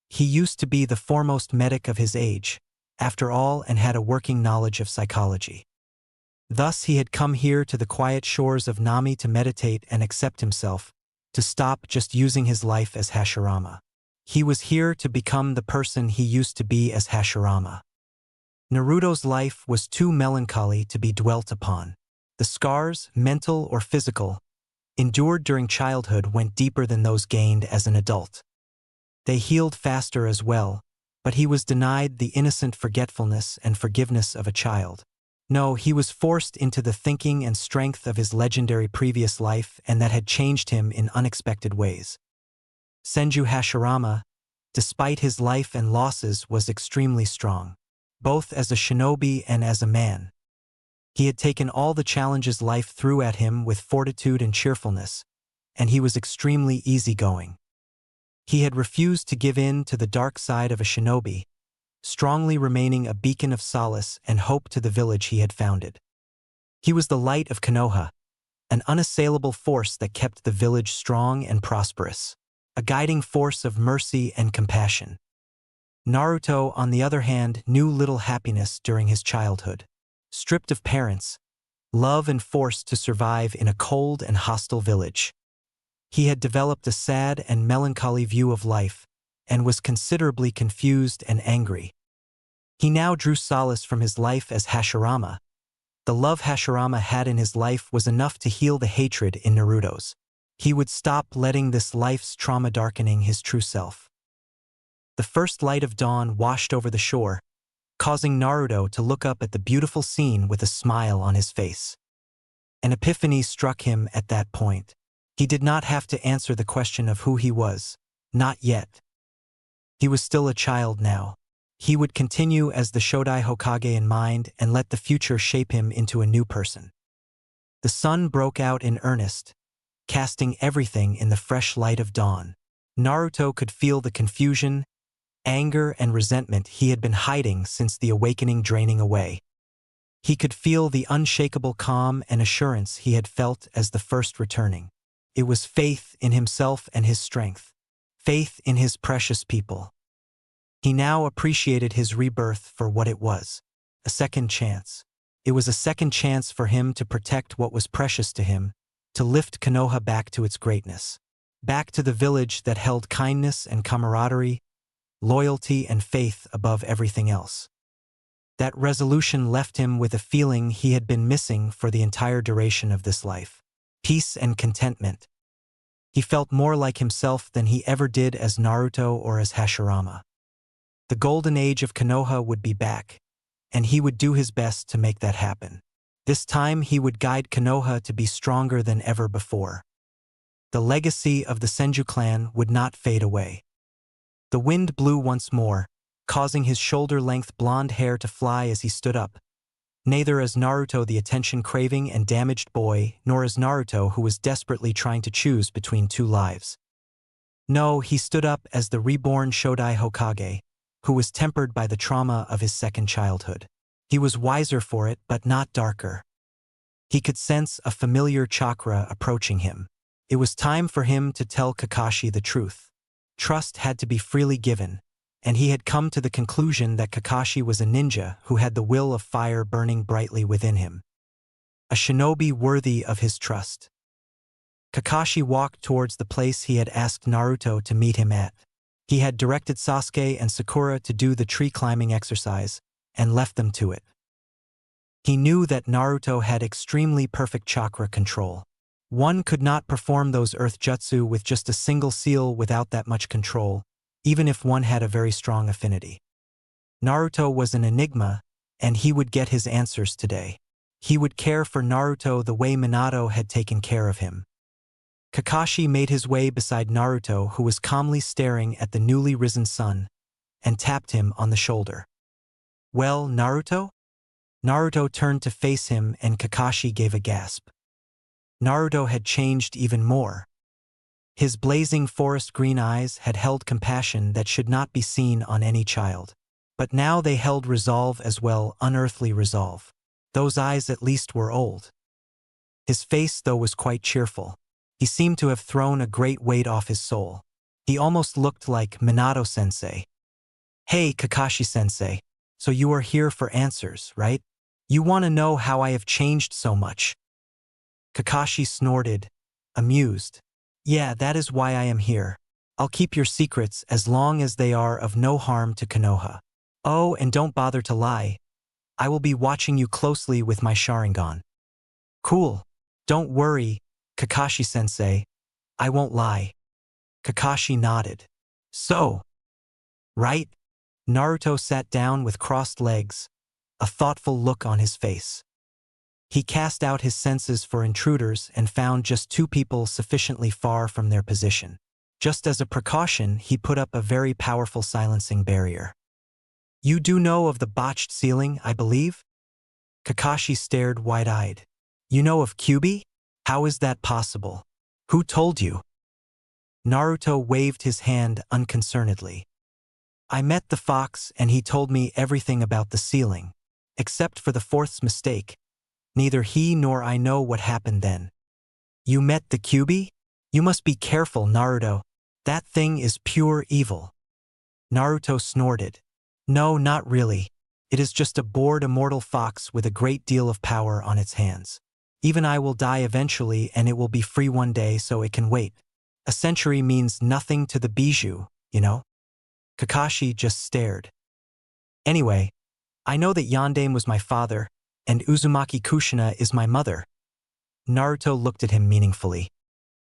A: He used to be the foremost medic of his age, after all, and had a working knowledge of psychology. Thus he had come here to the quiet shores of Nami to meditate and accept himself, to stop just using his life as Hashirama. He was here to become the person he used to be as Hashirama. Naruto's life was too melancholy to be dwelt upon. The scars, mental or physical, endured during childhood went deeper than those gained as an adult. They healed faster as well, but he was denied the innocent forgetfulness and forgiveness of a child. No, he was forced into the thinking and strength of his legendary previous life, and that had changed him in unexpected ways. Senju Hashirama, despite his life and losses, was extremely strong, both as a shinobi and as a man. He had taken all the challenges life threw at him with fortitude and cheerfulness, and he was extremely easygoing. He had refused to give in to the dark side of a shinobi, strongly remaining a beacon of solace and hope to the village he had founded. He was the light of Konoha, an unassailable force that kept the village strong and prosperous, a guiding force of mercy and compassion. Naruto, on the other hand, knew little happiness during his childhood. Stripped of parents, love, and forced to survive in a cold and hostile village, he had developed a sad and melancholy view of life and was considerably confused and angry. He now drew solace from his life as Hashirama. The love Hashirama had in his life was enough to heal the hatred in Naruto's. He would stop letting this life's trauma darkening his true self. The first light of dawn washed over the shore, causing Naruto to look up at the beautiful scene with a smile on his face. An epiphany struck him at that point. He did not have to answer the question of who he was, not yet. He was still a child now. He would continue as the Shodai Hokage in mind and let the future shape him into a new person. The sun broke out in earnest, casting everything in the fresh light of dawn. Naruto could feel the confusion, anger, and resentment he had been hiding since the awakening draining away. He could feel the unshakable calm and assurance he had felt as the first returning. It was faith in himself and his strength, faith in his precious people. He now appreciated his rebirth for what it was, a second chance. It was a second chance for him to protect what was precious to him, to lift Konoha back to its greatness, back to the village that held kindness and camaraderie, loyalty and faith above everything else. That resolution left him with a feeling he had been missing for the entire duration of this life: peace and contentment. He felt more like himself than he ever did as Naruto or as Hashirama. The golden age of Konoha would be back, and he would do his best to make that happen. This time he would guide Konoha to be stronger than ever before. The legacy of the Senju clan would not fade away. The wind blew once more, causing his shoulder-length blonde hair to fly as he stood up, neither as Naruto the attention-craving and damaged boy, nor as Naruto who was desperately trying to choose between two lives. No, he stood up as the reborn Shodai Hokage, who was tempered by the trauma of his second childhood. He was wiser for it, but not darker. He could sense a familiar chakra approaching him. It was time for him to tell Kakashi the truth. Trust had to be freely given, and he had come to the conclusion that Kakashi was a ninja who had the will of fire burning brightly within him. A shinobi worthy of his trust. Kakashi walked towards the place he had asked Naruto to meet him at. He had directed Sasuke and Sakura to do the tree climbing exercise, and left them to it. He knew that Naruto had extremely perfect chakra control. One could not perform those earth jutsu with just a single seal without that much control, even if one had a very strong affinity. Naruto was an enigma, and he would get his answers today. He would care for Naruto the way Minato had taken care of him. Kakashi made his way beside Naruto, who was calmly staring at the newly risen sun, and tapped him on the shoulder. "Well, Naruto?" Naruto turned to face him and Kakashi gave a gasp. Naruto had changed even more. His blazing forest green eyes had held compassion that should not be seen on any child. But now they held resolve as well, unearthly resolve. Those eyes at least were old. His face, though, was quite cheerful. He seemed to have thrown a great weight off his soul. He almost looked like Minato-sensei. "Hey, Kakashi-sensei, so you are here for answers, right? You want to know how I have changed so much?" Kakashi snorted, amused. "Yeah, that is why I am here. I'll keep your secrets as long as they are of no harm to Konoha. Oh, and don't bother to lie. I will be watching you closely with my Sharingan." "Cool. Don't worry, Kakashi-sensei. I won't lie." Kakashi nodded. "So, right?" Naruto sat down with crossed legs, a thoughtful look on his face. He cast out his senses for intruders and found just two people sufficiently far from their position. Just as a precaution, he put up a very powerful silencing barrier. "You do know of the botched ceiling, I believe?" Kakashi stared wide-eyed. "You know of Kyuubi? How is that possible? Who told you?" Naruto waved his hand unconcernedly. "I met the fox and he told me everything about the ceiling. Except for the fourth's mistake. Neither he nor I know what happened then." "You met the Kyuubi? You must be careful, Naruto. That thing is pure evil." Naruto snorted. "No, not really. It is just a bored immortal fox with a great deal of power on its hands. Even I will die eventually and it will be free one day, so it can wait. A century means nothing to the bijou, you know?" Kakashi just stared. "Anyway, I know that Yondaime was my father, and Uzumaki Kushina is my mother." Naruto looked at him meaningfully.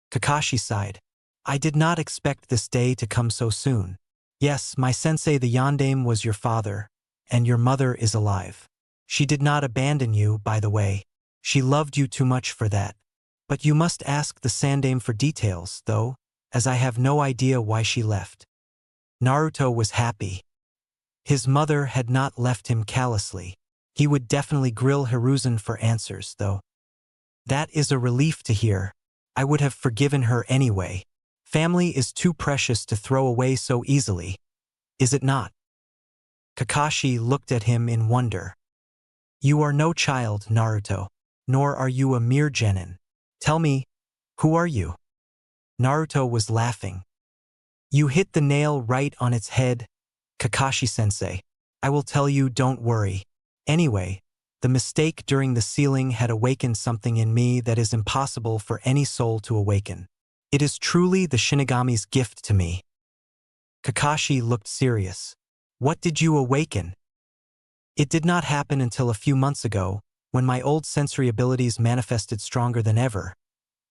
A: Kakashi sighed. "I did not expect this day to come so soon. Yes, my sensei the Yondaime was your father, and your mother is alive. She did not abandon you, by the way. She loved you too much for that. But you must ask the Sandaime for details, though, as I have no idea why she left." Naruto was happy. His mother had not left him callously. He would definitely grill Hiruzen for answers, though. "That is a relief to hear. I would have forgiven her anyway. Family is too precious to throw away so easily. Is it not?" Kakashi looked at him in wonder. "You are no child, Naruto, nor are you a mere genin. Tell me, who are you?" Naruto was laughing. "You hit the nail right on its head, Kakashi-sensei. I will tell you, don't worry. Anyway, the mistake during the ceiling had awakened something in me that is impossible for any soul to awaken. It is truly the Shinigami's gift to me." Kakashi looked serious. "What did you awaken?" "It did not happen until a few months ago, when my old sensory abilities manifested stronger than ever.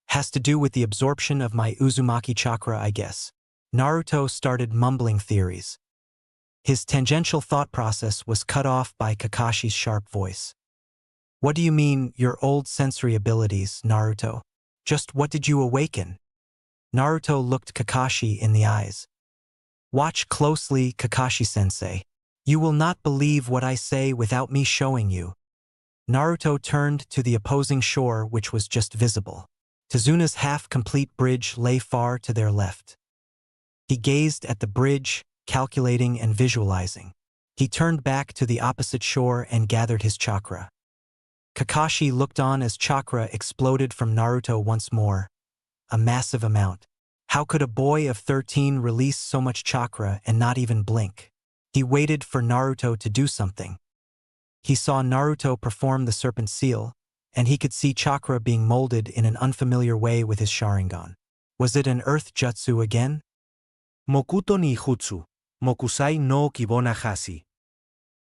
A: Has to do with the absorption of my Uzumaki chakra, I guess." Naruto started mumbling theories. His tangential thought process was cut off by Kakashi's sharp voice. "What do you mean, your old sensory abilities, Naruto? Just what did you awaken?" Naruto looked Kakashi in the eyes. "Watch closely, Kakashi-sensei. You will not believe what I say without me showing you." Naruto turned to the opposing shore, which was just visible. Tezuna's half-complete bridge lay far to their left. He gazed at the bridge, calculating and visualizing. He turned back to the opposite shore and gathered his chakra. Kakashi looked on as chakra exploded from Naruto once more. A massive amount. How could a boy of 13 release so much chakra and not even blink? He waited for Naruto to do something. He saw Naruto perform the serpent seal, and he could see chakra being molded in an unfamiliar way with his Sharingan. Was it an earth jutsu again?
B: Mokuto ni jutsu. Mokusai no kibona hasi.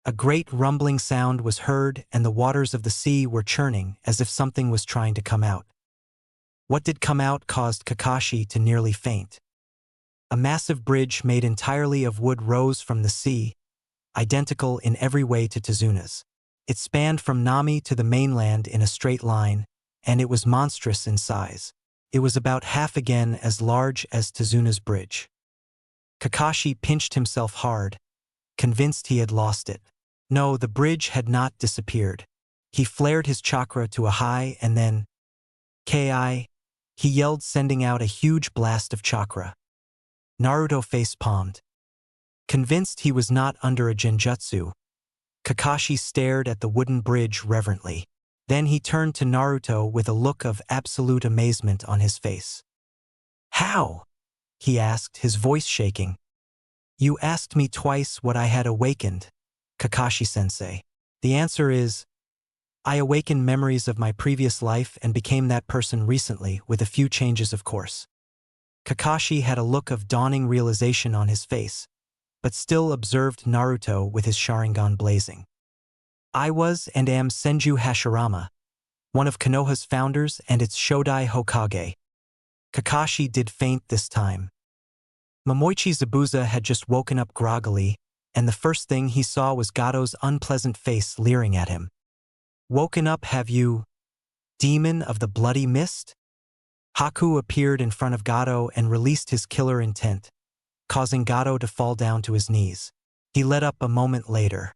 A: A great rumbling sound was heard, and the waters of the sea were churning as if something was trying to come out. What did come out caused Kakashi to nearly faint. A massive bridge made entirely of wood rose from the sea, identical in every way to Tezuna's. It spanned from Nami to the mainland in a straight line, and it was monstrous in size. It was about half again as large as Tezuna's bridge. Kakashi pinched himself hard, convinced he had lost it. No, the bridge had not disappeared. He flared his chakra to a high and then, Ki, he yelled, sending out a huge blast of chakra. Naruto face-palmed. Convinced he was not under a genjutsu, Kakashi stared at the wooden bridge reverently. Then he turned to Naruto with a look of absolute amazement on his face. "How?" he asked, his voice shaking. "You asked me twice what I had awakened, Kakashi-sensei. The answer is, I awakened memories of my previous life and became that person recently, with a few changes of course." Kakashi had a look of dawning realization on his face, but still observed Naruto with his Sharingan blazing. "I was and am Senju Hashirama, one of Konoha's founders and its Shodai Hokage." Kakashi did faint this time. Momoichi Zabuza had just woken up groggily, and the first thing he saw was Gato's unpleasant face leering at him. "Woken up, have you, demon of the bloody mist?" Haku appeared in front of Gato and released his killer intent, causing Gato to fall down to his knees. He let up a moment later.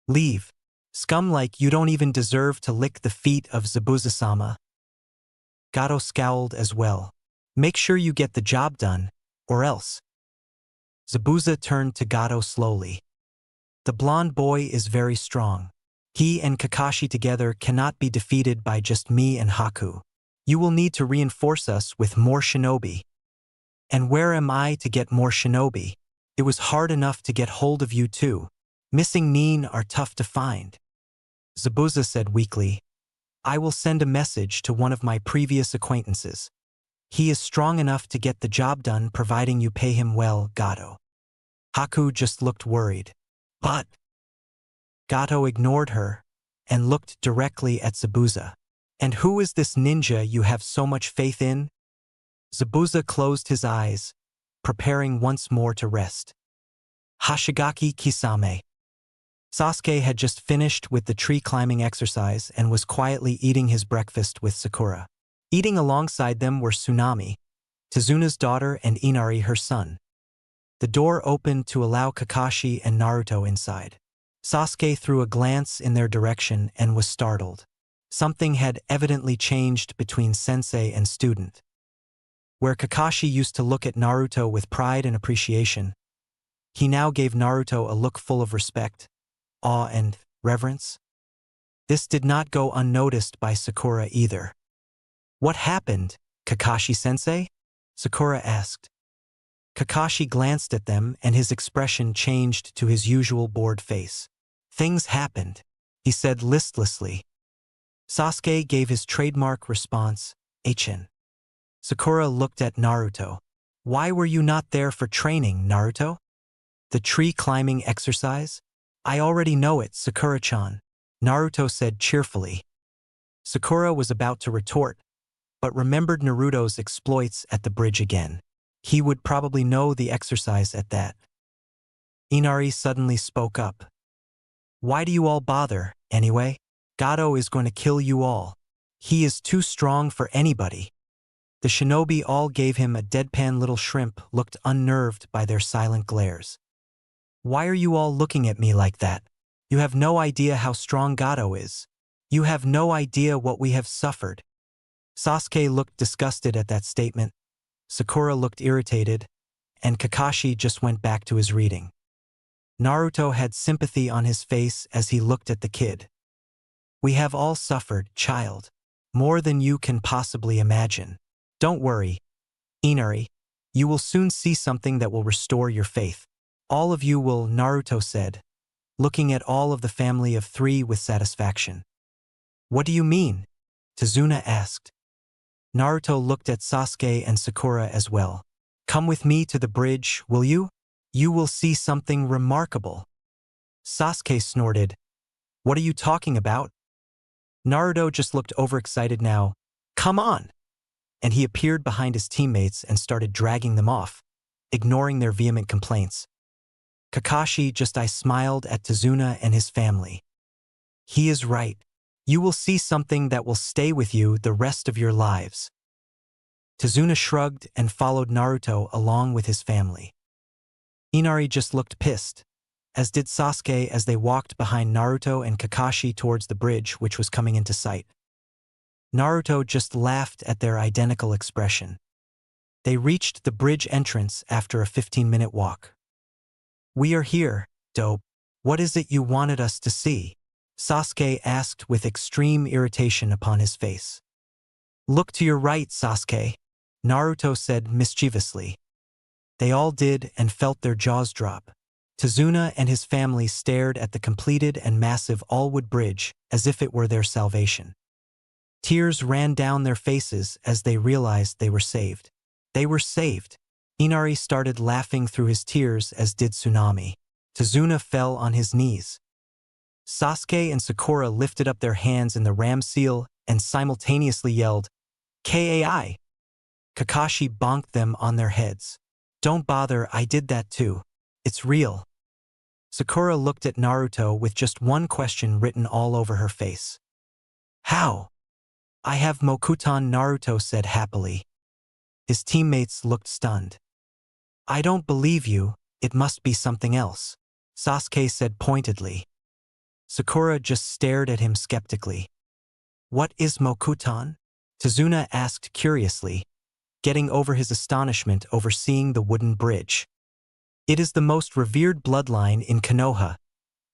A: "Leave. Scum like you don't even deserve to lick the feet of Zabuza-sama." Gato scowled as well. "Make sure you get the job done, or else." Zabuza turned to Gato slowly. "The blonde boy is very strong. He and Kakashi together cannot be defeated by just me and Haku. You will need to reinforce us with more shinobi." "And where am I to get more shinobi? It was hard enough to get hold of you too. Missing nin are tough to find." Zabuza said weakly, "I will send a message to one of my previous acquaintances. He is strong enough to get the job done providing you pay him well, Gato." Haku just looked worried. "But..." Gato ignored her and looked directly at Zabuza. "And who is this ninja you have so much faith in?" Zabuza closed his eyes, preparing once more to rest. "Hashigaki Kisame." Sasuke had just finished with the tree climbing exercise and was quietly eating his breakfast with Sakura. Eating alongside them were Tsunami, Tezuna's daughter, and Inari, her son. The door opened to allow Kakashi and Naruto inside. Sasuke threw a glance in their direction and was startled. Something had evidently changed between sensei and student. Where Kakashi used to look at Naruto with pride and appreciation, he now gave Naruto a look full of respect, awe, and reverence. This did not go unnoticed by Sakura either. "What happened, Kakashi-sensei?" Sakura asked. Kakashi glanced at them and his expression changed to his usual bored face. "Things happened," he said listlessly. Sasuke gave his trademark response, "Ichin." Sakura looked at Naruto. "Why were you not there for training, Naruto?" "The tree climbing exercise? I already know it, Sakura-chan," Naruto said cheerfully. Sakura was about to retort, but remembered Naruto's exploits at the bridge again. He would probably know the exercise at that. Inari suddenly spoke up. "Why do you all bother, anyway? Gato is going to kill you all. He is too strong for anybody." The shinobi all gave him a deadpan little shrimp, looked unnerved by their silent glares. "Why are you all looking at me like that? You have no idea how strong Gato is. You have no idea what we have suffered." Sasuke looked disgusted at that statement, Sakura looked irritated, and Kakashi just went back to his reading. Naruto had sympathy on his face as he looked at the kid. "We have all suffered, child. More than you can possibly imagine. Don't worry, Inari. You will soon see something that will restore your faith. All of you will," Naruto said, looking at all of the family of three with satisfaction. What do you mean? Tazuna asked. Naruto looked at Sasuke and Sakura as well. Come with me to the bridge, will you? You will see something remarkable. Sasuke snorted. What are you talking about? Naruto just looked overexcited now. Come on! And he appeared behind his teammates and started dragging them off, ignoring their vehement complaints. Kakashi just smiled at Tazuna and his family. He is right. You will see something that will stay with you the rest of your lives. Tazuna shrugged and followed Naruto along with his family. Inari just looked pissed, as did Sasuke as they walked behind Naruto and Kakashi towards the bridge which was coming into sight. Naruto just laughed at their identical expression. They reached the bridge entrance after a 15-minute walk. We are here, Dope. What is it you wanted us to see? Sasuke asked with extreme irritation upon his face. Look to your right, Sasuke, Naruto said mischievously. They all did and felt their jaws drop. Tazuna and his family stared at the completed and massive all-wood bridge as if it were their salvation. Tears ran down their faces as they realized they were saved. They were saved. Inari started laughing through his tears as did Tsunami. Tazuna fell on his knees. Sasuke and Sakura lifted up their hands in the ram seal and simultaneously yelled, Kai! Kakashi bonked them on their heads. Don't bother, I did that too. It's real. Sakura looked at Naruto with just one question written all over her face. How? I have Mokuton, Naruto said happily. His teammates looked stunned. I don't believe you, it must be something else, Sasuke said pointedly. Sakura just stared at him skeptically. What is Mokuton? Tazuna asked curiously, getting over his astonishment over seeing the wooden bridge. It is the most revered bloodline in Konoha,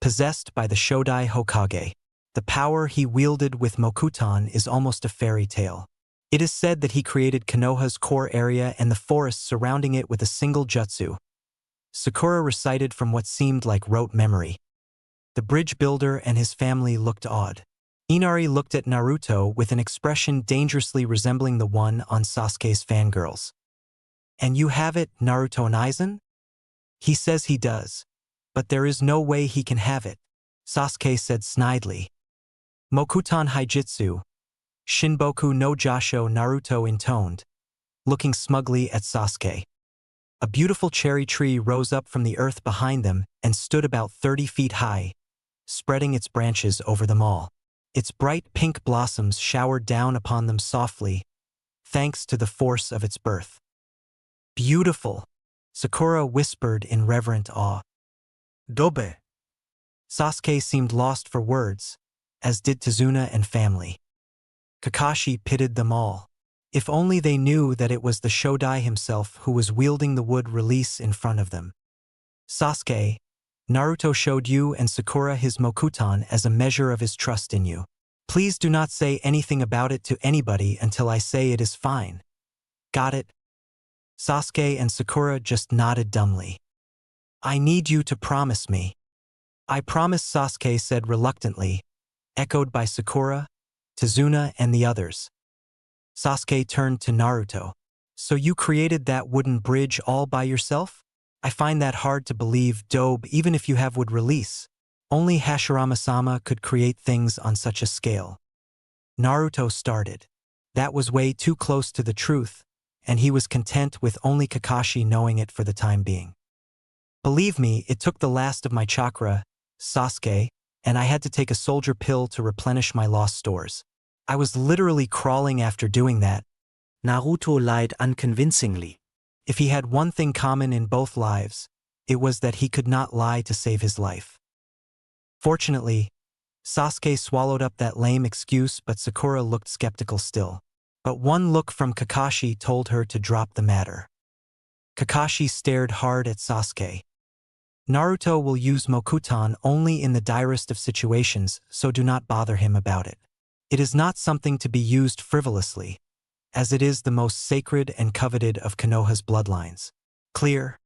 A: possessed by the Shodai Hokage. The power he wielded with Mokuton is almost a fairy tale. It is said that he created Konoha's core area and the forests surrounding it with a single jutsu. Sakura recited from what seemed like rote memory. The bridge builder and his family looked awed. Inari looked at Naruto with an expression dangerously resembling the one on Sasuke's fangirls. And you have it, Naruto Aizen? He says he does. But there is no way he can have it, Sasuke said snidely. Mokuton Haijutsu, Shinboku no Jasho, Naruto intoned, looking smugly at Sasuke. A beautiful cherry tree rose up from the earth behind them and stood about 30 feet high, spreading its branches over them all. Its bright pink blossoms showered down upon them softly, thanks to the force of its birth. Beautiful, Sakura whispered in reverent awe.
B: Dobe.
A: Sasuke seemed lost for words, as did Tazuna and family. Kakashi pitied them all. If only they knew that it was the Shodai himself who was wielding the wood release in front of them. Sasuke, Naruto showed you and Sakura his Mokuton as a measure of his trust in you. Please do not say anything about it to anybody until I say it is fine. Got it? Sasuke and Sakura just nodded dumbly. I need you to promise me. I promise, Sasuke said reluctantly, echoed by Sakura, Tazuna, and the others. Sasuke turned to Naruto. So you created that wooden bridge all by yourself? I find that hard to believe, Dobe, even if you have wood release. Only Hashirama-sama could create things on such a scale. Naruto started. That was way too close to the truth, and he was content with only Kakashi knowing it for the time being. Believe me, it took the last of my chakra, Sasuke, and I had to take a soldier pill to replenish my lost stores. I was literally crawling after doing that.
B: Naruto lied unconvincingly.
A: If he had one thing common in both lives, it was that he could not lie to save his life. Fortunately, Sasuke swallowed up that lame excuse, but Sakura looked skeptical still. But one look from Kakashi told her to drop the matter. Kakashi stared hard at Sasuke. Naruto will use Mokuton only in the direst of situations, so do not bother him about it. It is not something to be used frivolously, as it is the most sacred and coveted of Konoha's bloodlines. Clear?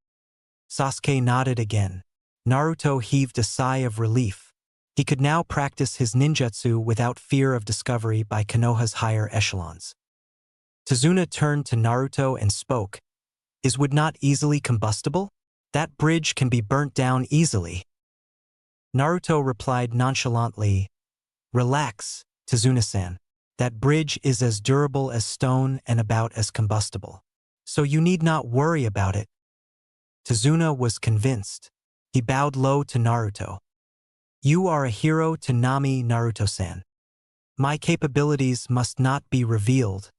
A: Sasuke nodded again. Naruto heaved a sigh of relief. He could now practice his ninjutsu without fear of discovery by Konoha's higher echelons. Tazuna turned to Naruto and spoke, "Is wood not easily combustible? That bridge can be burnt down easily." Naruto replied nonchalantly, "Relax, Tazuna-san. That bridge is as durable as stone and about as combustible. So you need not worry about it." Tazuna was convinced. He bowed low to Naruto. "You are a hero to Nami, Naruto-san. My capabilities must not be revealed,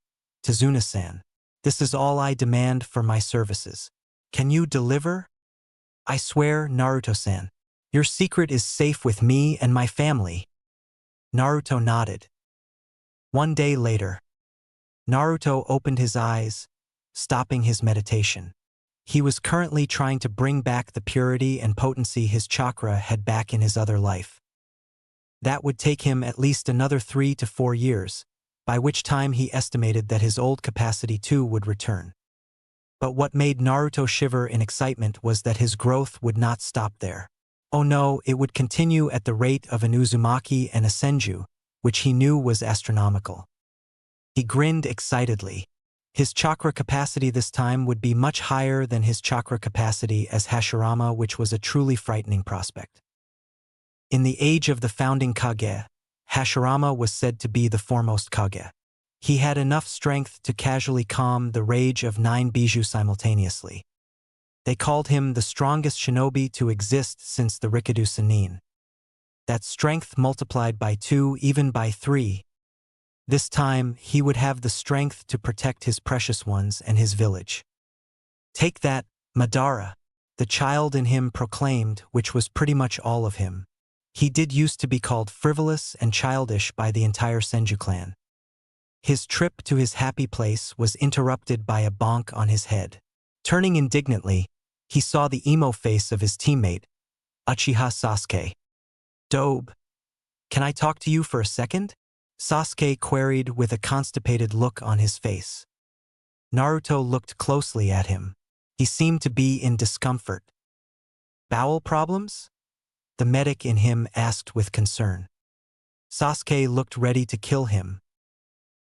A: Tazuna-san. This is all I demand for my services. Can you deliver?" "I swear, Naruto-san. Your secret is safe with me and my family." Naruto nodded. One day later, Naruto opened his eyes, stopping his meditation. He was currently trying to bring back the purity and potency his chakra had back in his other life. That would take him at least another 3 to 4 years, by which time he estimated that his old capacity too would return. But what made Naruto shiver in excitement was that his growth would not stop there. Oh no, it would continue at the rate of an Uzumaki and a Senju, which he knew was astronomical. He grinned excitedly. His chakra capacity this time would be much higher than his chakra capacity as Hashirama, which was a truly frightening prospect. In the age of the founding Kage, Hashirama was said to be the foremost Kage. He had enough strength to casually calm the rage of 9 Bijou simultaneously. They called him the strongest shinobi to exist since the Rikudo Sannin. That strength multiplied by 2, even by 3. This time, he would have the strength to protect his precious ones and his village. "Take that, Madara," the child in him proclaimed, which was pretty much all of him. He did used to be called frivolous and childish by the entire Senju clan. His trip to his happy place was interrupted by a bonk on his head. Turning indignantly, he saw the emo face of his teammate, Uchiha Sasuke. "Dobe, can I talk to you for a second?" Sasuke queried with a constipated look on his face. Naruto looked closely at him. He seemed to be in discomfort. "Bowel problems?" the medic in him asked with concern. Sasuke looked ready to kill him.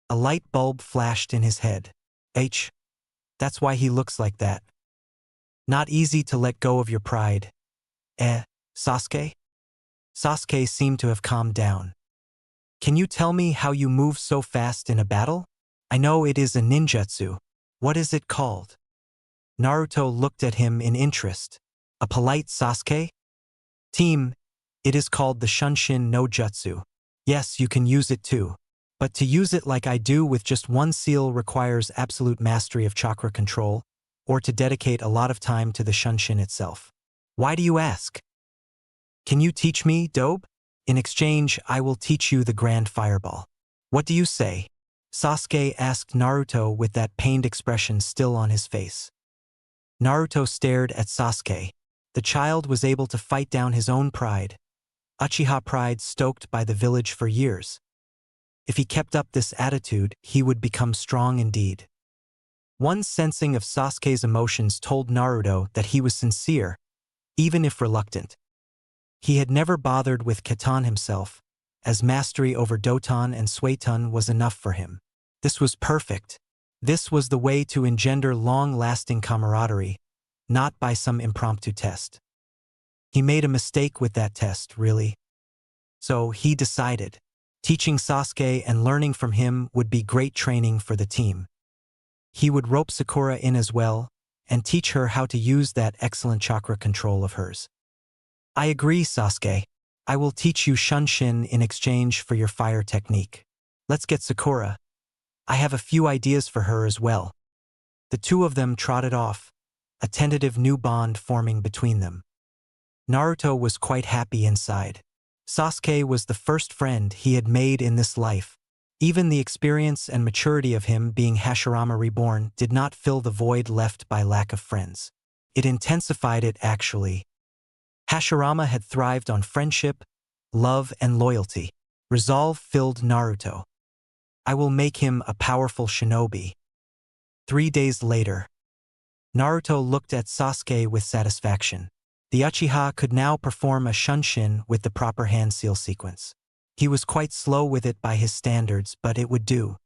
A: A light bulb flashed in his head. That's why he looks like that. Not easy to let go of your pride. Sasuke? Sasuke seemed to have calmed down. "Can you tell me how you move so fast in a battle? I know it is a ninjutsu. What is it called?" Naruto looked at him in interest. "A polite Sasuke?" "Team, it is called the Shunshin no Jutsu. Yes, you can use it too. But to use it like I do with just one seal requires absolute mastery of chakra control, or to dedicate a lot of time to the Shunshin itself. Why do you ask? Can you teach me, Dobe? In exchange, I will teach you the Grand Fireball. What do you say?" Sasuke asked Naruto with that pained expression still on his face. Naruto stared at Sasuke. The child was able to fight down his own pride, Uchiha pride stoked by the village for years. If he kept up this attitude, he would become strong indeed. One sensing of Sasuke's emotions told Naruto that he was sincere, even if reluctant. He had never bothered with Katan himself, as mastery over Doton and Suiton was enough for him. This was perfect. This was the way to engender long-lasting camaraderie, not by some impromptu test. He made a mistake with that test, really. So he decided. Teaching Sasuke and learning from him would be great training for the team. He would rope Sakura in as well, and teach her how to use that excellent chakra control of hers. "I agree, Sasuke. I will teach you Shunshin in exchange for your fire technique. Let's get Sakura. I have a few ideas for her as well." The two of them trotted off, a tentative new bond forming between them. Naruto was quite happy inside. Sasuke was the first friend he had made in this life. Even the experience and maturity of him being Hashirama reborn did not fill the void left by lack of friends. It intensified it, actually. Hashirama had thrived on friendship, love, and loyalty. Resolve filled Naruto. I will make him a powerful shinobi. 3 days later, Naruto looked at Sasuke with satisfaction. The Uchiha could now perform a shunshin with the proper hand seal sequence. He was quite slow with it by his standards, but it would do.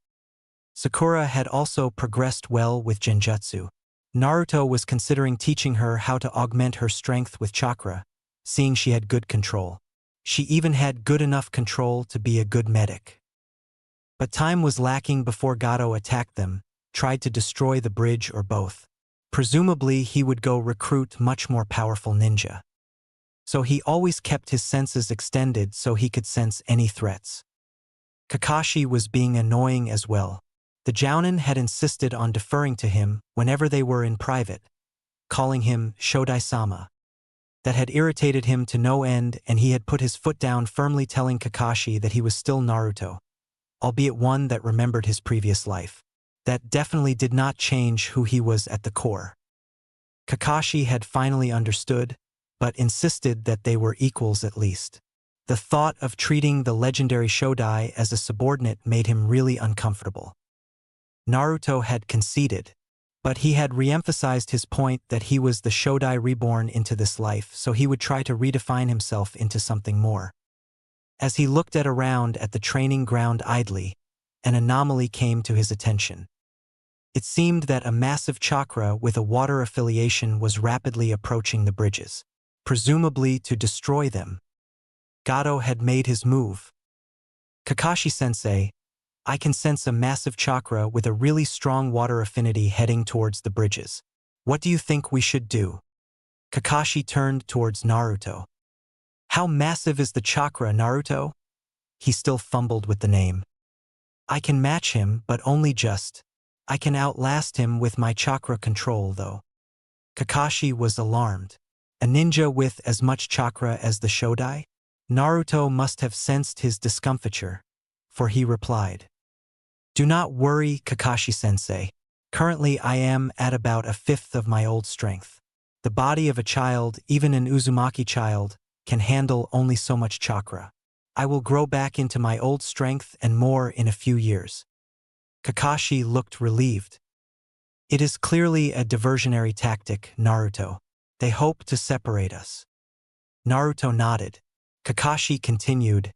A: Sakura had also progressed well with Genjutsu. Naruto was considering teaching her how to augment her strength with chakra, seeing she had good control. She even had good enough control to be a good medic. But time was lacking before Gato attacked them, tried to destroy the bridge or both. Presumably he would go recruit much more powerful ninja. So he always kept his senses extended so he could sense any threats. Kakashi was being annoying as well. The Jounin had insisted on deferring to him whenever they were in private, calling him Shodai-sama. That had irritated him to no end, and he had put his foot down firmly, telling Kakashi that he was still Naruto, albeit one that remembered his previous life. That definitely did not change who he was at the core. Kakashi had finally understood, but insisted that they were equals at least. The thought of treating the legendary Shodai as a subordinate made him really uncomfortable. Naruto had conceded, but he had re-emphasized his point that he was the Shodai reborn into this life, so he would try to redefine himself into something more. As he looked around at the training ground idly, an anomaly came to his attention. It seemed that a massive chakra with a water affiliation was rapidly approaching the bridges, presumably to destroy them. Gato had made his move. Kakashi-sensei, I can sense a massive chakra with a really strong water affinity heading towards the bridges. What do you think we should do? Kakashi turned towards Naruto. How massive is the chakra, Naruto? He still fumbled with the name. I can match him, but only just. I can outlast him with my chakra control, though. Kakashi was alarmed. A ninja with as much chakra as the Shodai? Naruto must have sensed his discomfiture, for he replied. Do not worry, Kakashi-sensei. Currently I am at about a fifth of my old strength. The body of a child, even an Uzumaki child, can handle only so much chakra. I will grow back into my old strength and more in a few years. Kakashi looked relieved. It is clearly a diversionary tactic, Naruto. They hope to separate us. Naruto nodded. Kakashi continued.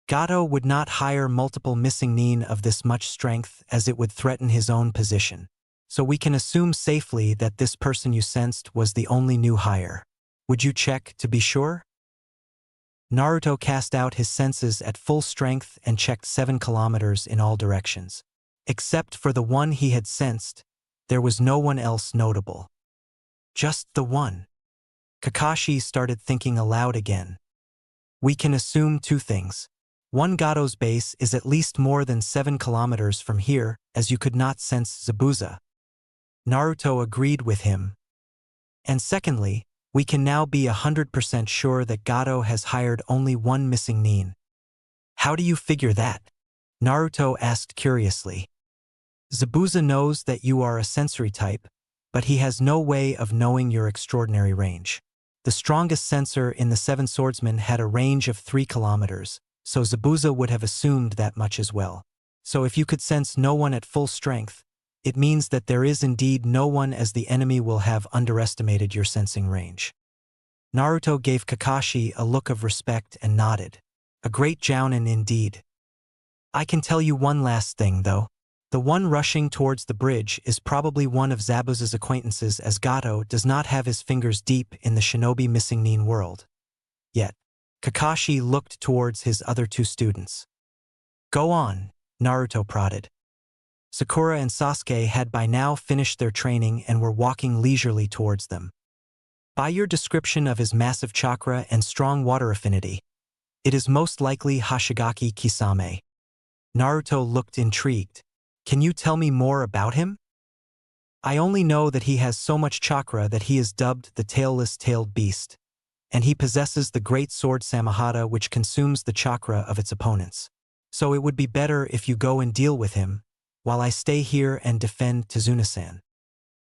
A: Gato would not hire multiple missing nin of this much strength, as it would threaten his own position. So we can assume safely that this person you sensed was the only new hire. Would you check to be sure? Naruto cast out his senses at full strength and checked 7 kilometers in all directions. Except for the one he had sensed, there was no one else notable. Just the one. Kakashi started thinking aloud again. We can assume 2 things. One, Gato's base is at least more than 7 kilometers from here, as you could not sense Zabuza. Naruto agreed with him. And secondly, we can now be 100% sure that Gato has hired only one missing nin. How do you figure that? Naruto asked curiously. Zabuza knows that you are a sensory type, but he has no way of knowing your extraordinary range. The strongest sensor in the 7 swordsmen had a range of 3 kilometers, so Zabuza would have assumed that much as well. So if you could sense no one at full strength, it means that there is indeed no one, as the enemy will have underestimated your sensing range. Naruto gave Kakashi a look of respect and nodded. A great jounin indeed. I can tell you one last thing, though. The one rushing towards the bridge is probably one of Zabuza's acquaintances, as Gato does not have his fingers deep in the shinobi missing nin world. Yet, Kakashi looked towards his other 2 students. Go on, Naruto prodded. Sakura and Sasuke had by now finished their training and were walking leisurely towards them. By your description of his massive chakra and strong water affinity, it is most likely Hashigaki Kisame. Naruto looked intrigued. Can you tell me more about him? I only know that he has so much chakra that he is dubbed the tailless-tailed beast, and he possesses the great sword Samahata, which consumes the chakra of its opponents. So it would be better if you go and deal with him, while I stay here and defend Tazuna-san.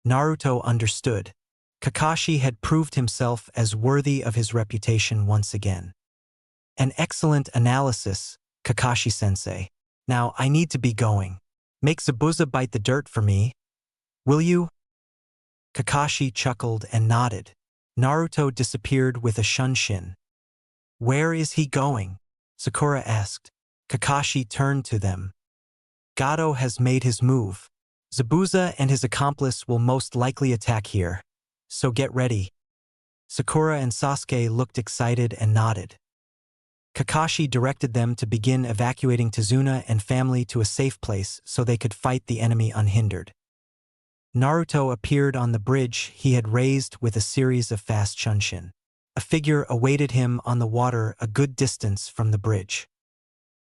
A: Naruto understood. Kakashi had proved himself as worthy of his reputation once again. An excellent analysis, Kakashi-sensei. Now I need to be going. Make Zabuza bite the dirt for me. Will you? Kakashi chuckled and nodded. Naruto disappeared with a shunshin. Where is he going? Sakura asked. Kakashi turned to them. Gato has made his move. Zabuza and his accomplice will most likely attack here, so get ready. Sakura and Sasuke looked excited and nodded. Kakashi directed them to begin evacuating Tazuna and family to a safe place so they could fight the enemy unhindered. Naruto appeared on the bridge he had raised with a series of fast shunshin. A figure awaited him on the water a good distance from the bridge.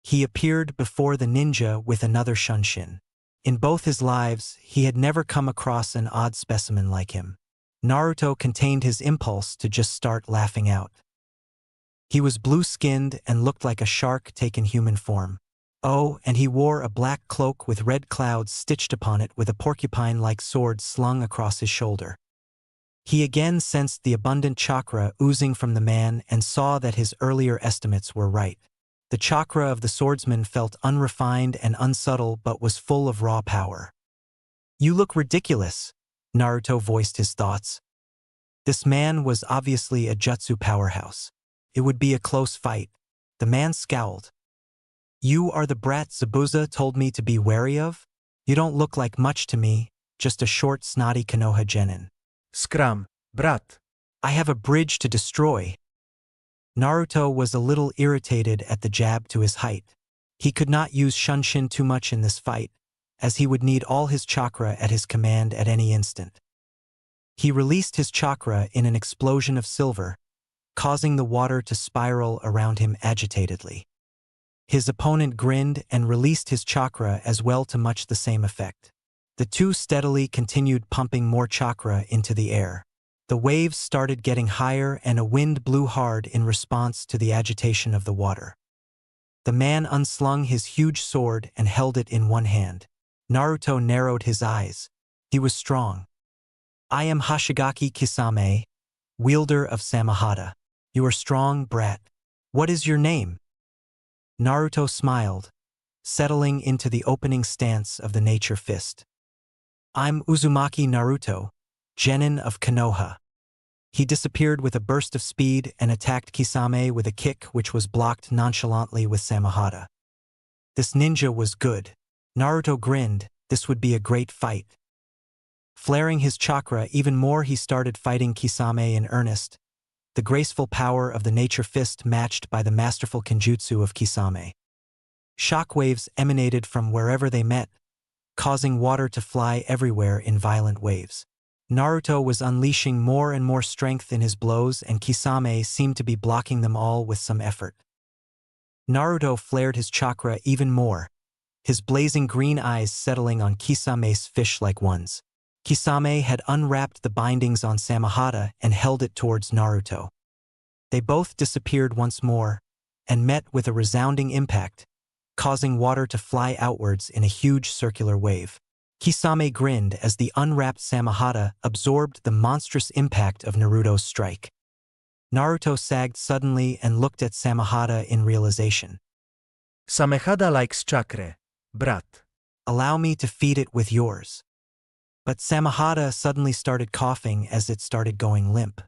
A: He appeared before the ninja with another shunshin. In both his lives, he had never come across an odd specimen like him. Naruto contained his impulse to just start laughing out. He was blue-skinned and looked like a shark taken human form. Oh, and he wore a black cloak with red clouds stitched upon it with a porcupine-like sword slung across his shoulder. He again sensed the abundant chakra oozing from the man and saw that his earlier estimates were right. The chakra of the swordsman felt unrefined and unsubtle but was full of raw power. "You look ridiculous," Naruto voiced his thoughts. This man was obviously a jutsu powerhouse. It would be a close fight. The man scowled. "You are the brat Zabuza told me to be wary of? You don't look like much to me, just a short snotty Konoha genin.
B: Scram, brat.
A: I have a bridge to destroy." Naruto was a little irritated at the jab to his height. He could not use shunshin too much in this fight, as he would need all his chakra at his command at any instant. He released his chakra in an explosion of silver, causing the water to spiral around him agitatedly. His opponent grinned and released his chakra as well to much the same effect. The two steadily continued pumping more chakra into the air. The waves started getting higher and a wind blew hard in response to the agitation of the water. The man unslung his huge sword and held it in one hand. Naruto narrowed his eyes. He was strong. "I am Hoshigaki Kisame, wielder of Samahata. You are strong, brat. What is your name?" Naruto smiled, settling into the opening stance of the nature fist. "I'm Uzumaki Naruto, genin of Konoha." He disappeared with a burst of speed and attacked Kisame with a kick which was blocked nonchalantly with Samahata. This ninja was good. Naruto grinned. This would be a great fight. Flaring his chakra even more, he started fighting Kisame in earnest, the graceful power of the nature fist matched by the masterful kenjutsu of Kisame. Shockwaves emanated from wherever they met, causing water to fly everywhere in violent waves. Naruto was unleashing more and more strength in his blows, and Kisame seemed to be blocking them all with some effort. Naruto flared his chakra even more, his blazing green eyes settling on Kisame's fish-like ones. Kisame had unwrapped the bindings on Samahata and held it towards Naruto. They both disappeared once more and met with a resounding impact, causing water to fly outwards in a huge circular wave. Kisame grinned as the unwrapped Samahata absorbed the monstrous impact of Naruto's strike. Naruto sagged suddenly and looked at Samahata in realization.
B: Samehada likes chakra, brat.
A: "Allow me to feed it with yours." But Samahata suddenly started coughing as it started going limp.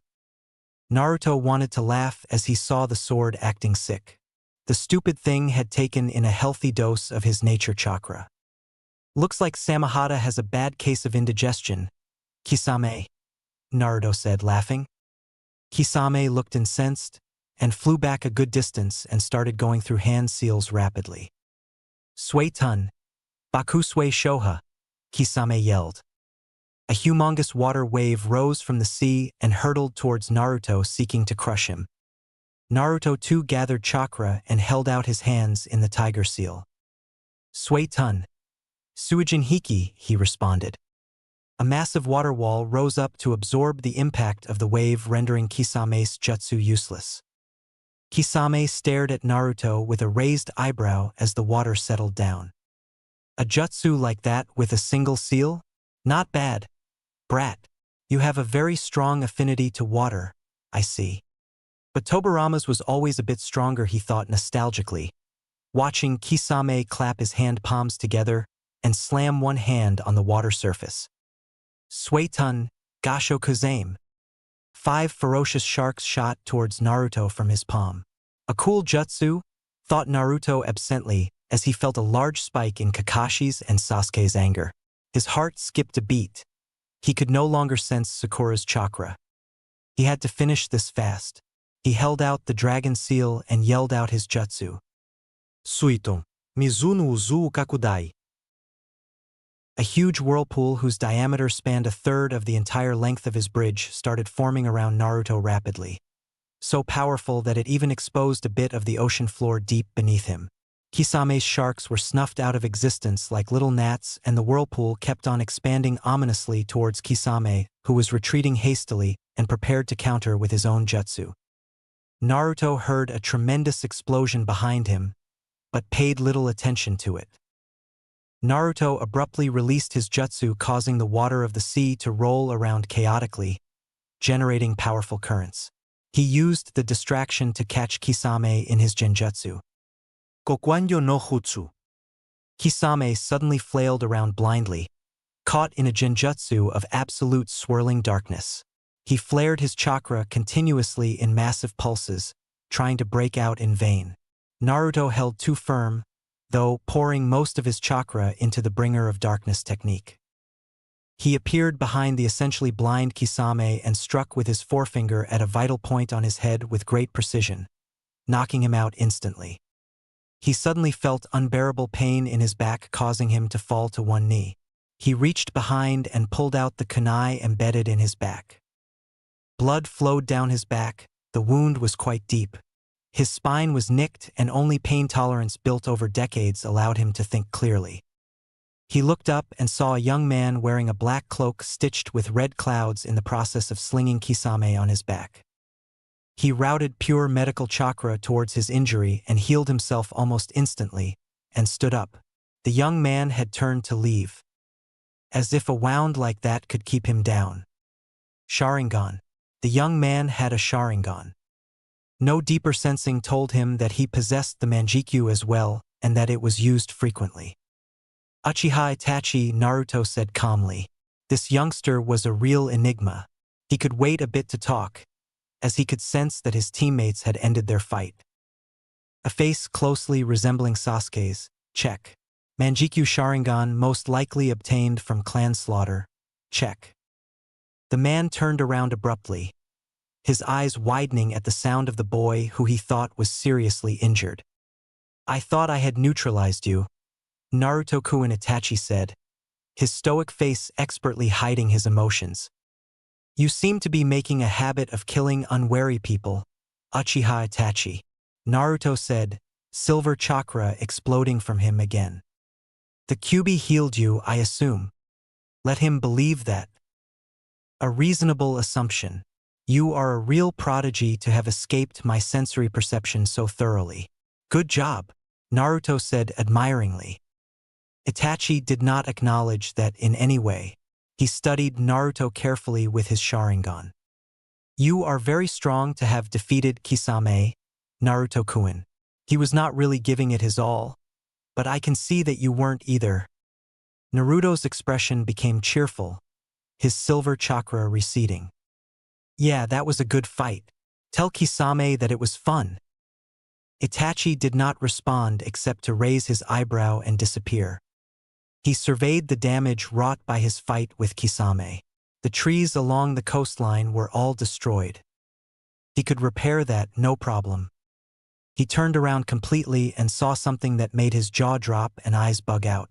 A: Naruto wanted to laugh as he saw the sword acting sick. The stupid thing had taken in a healthy dose of his nature chakra. "Looks like Samahata has a bad case of indigestion, Kisame," Naruto said, laughing. Kisame looked incensed and flew back a good distance and started going through hand seals rapidly. "Suetun, Bakusui Shoha," Kisame yelled. A humongous water wave rose from the sea and hurtled towards Naruto, seeking to crush him. Naruto too gathered chakra and held out his hands in the tiger seal. "Suetun, Suijin Hiki," he responded. A massive water wall rose up to absorb the impact of the wave, rendering Kisame's jutsu useless. Kisame stared at Naruto with a raised eyebrow as the water settled down. "A jutsu like that with a single seal? Not bad. Brat, you have a very strong affinity to water, I see." But Tobirama's was always a bit stronger, he thought nostalgically, watching Kisame clap his hand palms together and slam one hand on the water surface. "Suetun, Gasho Kuzame." 5 ferocious sharks shot towards Naruto from his palm. A cool jutsu? Thought Naruto absently as he felt a large spike in Kakashi's and Sasuke's anger. His heart skipped a beat. He could no longer sense Sakura's chakra. He had to finish this fast. He held out the dragon seal and yelled out his jutsu.
B: Suito. Mizuno uzu kakudai.
A: A huge whirlpool whose diameter spanned a third of the entire length of his bridge started forming around Naruto rapidly. So powerful that it even exposed a bit of the ocean floor deep beneath him. Kisame's sharks were snuffed out of existence like little gnats, and the whirlpool kept on expanding ominously towards Kisame, who was retreating hastily and prepared to counter with his own jutsu. Naruto heard a tremendous explosion behind him, but paid little attention to it. Naruto abruptly released his jutsu, causing the water of the sea to roll around chaotically, generating powerful currents. He used the distraction to catch Kisame in his genjutsu.
B: Kokwanyo no jutsu.
A: Kisame suddenly flailed around blindly, caught in a genjutsu of absolute swirling darkness. He flared his chakra continuously in massive pulses, trying to break out in vain. Naruto held too firm, though, pouring most of his chakra into the Bringer of Darkness technique. He appeared behind the essentially blind Kisame and struck with his forefinger at a vital point on his head with great precision, knocking him out instantly. He suddenly felt unbearable pain in his back, causing him to fall to one knee. He reached behind and pulled out the kunai embedded in his back. Blood flowed down his back. The wound was quite deep. His spine was nicked, and only pain tolerance built over decades allowed him to think clearly. He looked up and saw a young man wearing a black cloak stitched with red clouds in the process of slinging Kisame on his back. He routed pure medical chakra towards his injury and healed himself almost instantly, and stood up. The young man had turned to leave. As if a wound like that could keep him down. Sharingan. The young man had a Sharingan. No deeper sensing told him that he possessed the Manjikyu as well, and that it was used frequently. Uchiha Itachi, Naruto said calmly. This youngster was a real enigma. He could wait a bit to talk, as he could sense that his teammates had ended their fight. A face closely resembling Sasuke's, check. Manjikyu Sharingan most likely obtained from clan slaughter, check. The man turned around abruptly, his eyes widening at the sound of the boy who he thought was seriously injured. I thought I had neutralized you, Naruto-kun, Itachi said, his stoic face expertly hiding his emotions. You seem to be making a habit of killing unwary people, Uchiha Itachi, Naruto said, silver chakra exploding from him again. The Kyuubi healed you, I assume. Let him believe that. A reasonable assumption. You are a real prodigy to have escaped my sensory perception so thoroughly. Good job, Naruto said admiringly. Itachi did not acknowledge that in any way. He studied Naruto carefully with his Sharingan. You are very strong to have defeated Kisame, Naruto-kun. He was not really giving it his all, but I can see that you weren't either. Naruto's expression became cheerful, his silver chakra receding. Yeah, that was a good fight. Tell Kisame that it was fun. Itachi did not respond except to raise his eyebrow and disappear. He surveyed the damage wrought by his fight with Kisame. The trees along the coastline were all destroyed. He could repair that, no problem. He turned around completely and saw something that made his jaw drop and eyes bug out.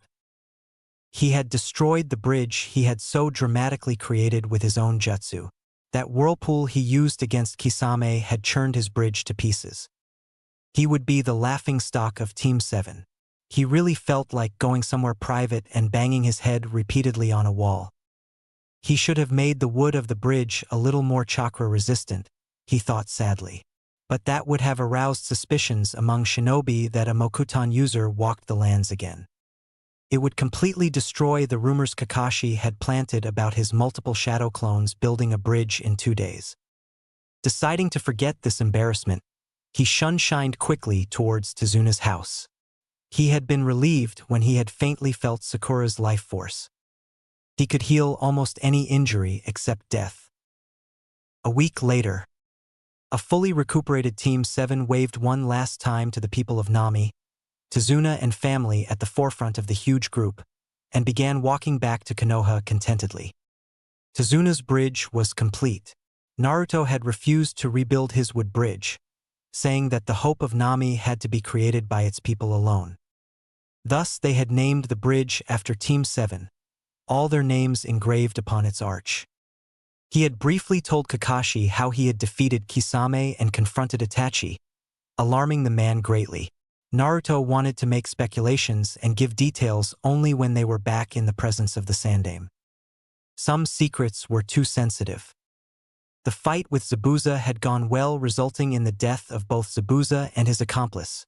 A: He had destroyed the bridge he had so dramatically created with his own jutsu. That whirlpool he used against Kisame had churned his bridge to pieces. He would be the laughingstock of Team 7. He really felt like going somewhere private and banging his head repeatedly on a wall. He should have made the wood of the bridge a little more chakra resistant, he thought sadly. But that would have aroused suspicions among shinobi that a Mokuton user walked the lands again. It would completely destroy the rumors Kakashi had planted about his multiple shadow clones building a bridge in 2 days. Deciding to forget this embarrassment, he shined quickly towards Tezuna's house. He had been relieved when he had faintly felt Sakura's life force. He could heal almost any injury except death. A week later, a fully recuperated Team 7 waved one last time to the people of Nami, Tazuna and family at the forefront of the huge group, and began walking back to Konoha contentedly. Tazuna's bridge was complete. Naruto had refused to rebuild his wood bridge, saying that the hope of Nami had to be created by its people alone. Thus they had named the bridge after Team 7, all their names engraved upon its arch. He had briefly told Kakashi how he had defeated Kisame and confronted Itachi, alarming the man greatly. Naruto wanted to make speculations and give details only when they were back in the presence of the Sandaime. Some secrets were too sensitive. The fight with Zabuza had gone well, resulting in the death of both Zabuza and his accomplice,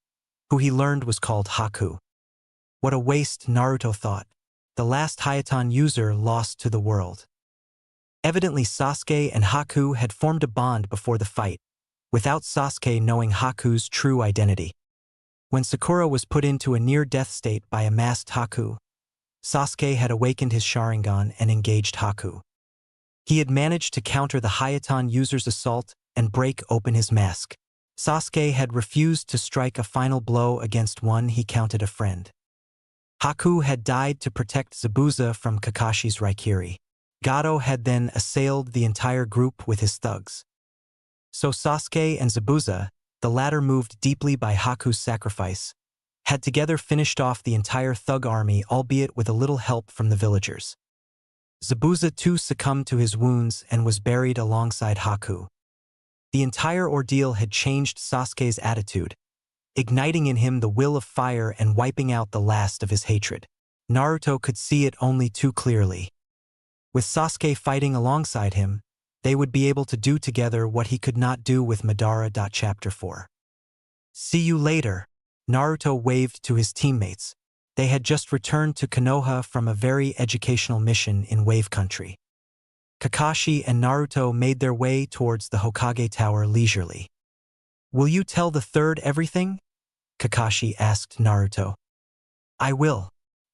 A: who he learned was called Haku. What a waste, Naruto thought. The last Hayatan user lost to the world. Evidently Sasuke and Haku had formed a bond before the fight, without Sasuke knowing Haku's true identity. When Sakura was put into a near-death state by a masked Haku, Sasuke had awakened his Sharingan and engaged Haku. He had managed to counter the Hayatan user's assault and break open his mask. Sasuke had refused to strike a final blow against one he counted a friend. Haku had died to protect Zabuza from Kakashi's Raikiri. Gato had then assailed the entire group with his thugs. So Sasuke and Zabuza, the latter moved deeply by Haku's sacrifice, had together finished off the entire thug army, albeit with a little help from the villagers. Zabuza too succumbed to his wounds and was buried alongside Haku. The entire ordeal had changed Sasuke's attitude, igniting in him the will of fire and wiping out the last of his hatred. Naruto could see it only too clearly. With Sasuke fighting alongside him, they would be able to do together what he could not do with Madara. Chapter 4. See you later, Naruto waved to his teammates. They had just returned to Konoha from a very educational mission in Wave Country. Kakashi and Naruto made their way towards the Hokage Tower leisurely. Will you tell the third everything? Kakashi asked Naruto. I will.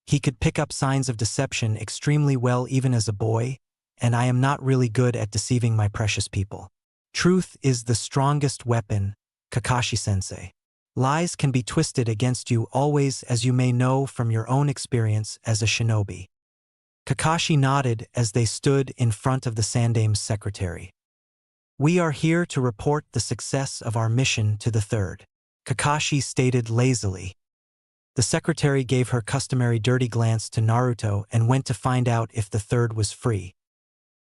A: He could pick up signs of deception extremely well even as a boy, and I am not really good at deceiving my precious people. Truth is the strongest weapon, Kakashi-sensei. Lies can be twisted against you always, as you may know from your own experience as a shinobi. Kakashi nodded as they stood in front of the Sandaime's secretary. We are here to report the success of our mission to the third, Kakashi stated lazily. The secretary gave her customary dirty glance to Naruto and went to find out if the third was free.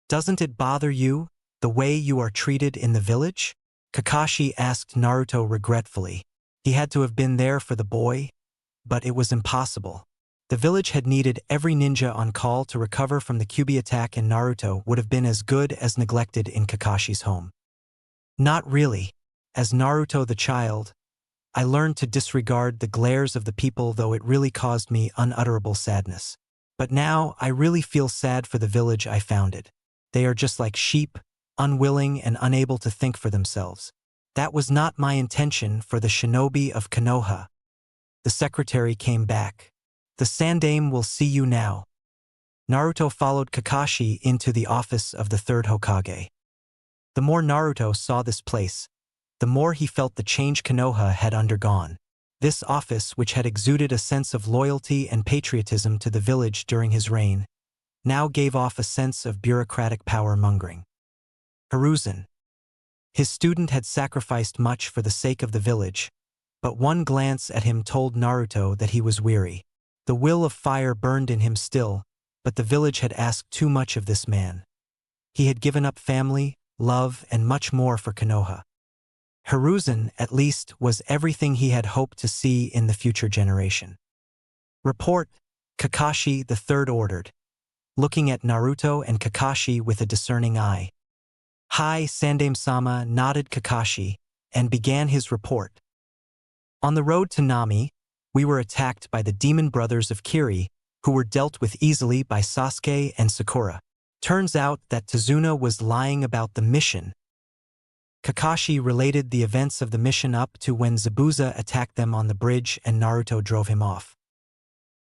A: Doesn't it bother you, the way you are treated in the village? Kakashi asked Naruto regretfully. He had to have been there for the boy, but it was impossible. The village had needed every ninja on call to recover from the Kyuubi attack, and Naruto would have been as good as neglected in Kakashi's home. Not really. As Naruto the child, I learned to disregard the glares of the people, though it really caused me unutterable sadness. But now I really feel sad for the village I founded. They are just like sheep, unwilling and unable to think for themselves. That was not my intention for the shinobi of Konoha. The secretary came back. The Sandaime will see you now. Naruto followed Kakashi into the office of the third Hokage. The more Naruto saw this place, the more he felt the change Konoha had undergone. This office, which had exuded a sense of loyalty and patriotism to the village during his reign, now gave off a sense of bureaucratic power-mongering. Hiruzen. His student had sacrificed much for the sake of the village, but one glance at him told Naruto that he was weary. The will of fire burned in him still, but the village had asked too much of this man. He had given up family, love, and much more for Konoha. Hiruzen, at least, was everything he had hoped to see in the future generation. Report, Kakashi the Third ordered, looking at Naruto and Kakashi with a discerning eye. Hi, Sandaime-sama, nodded Kakashi, and began his report. On the road to Nami, we were attacked by the demon brothers of Kiri, who were dealt with easily by Sasuke and Sakura. Turns out that Tazuna was lying about the mission. Kakashi related the events of the mission up to when Zabuza attacked them on the bridge and Naruto drove him off.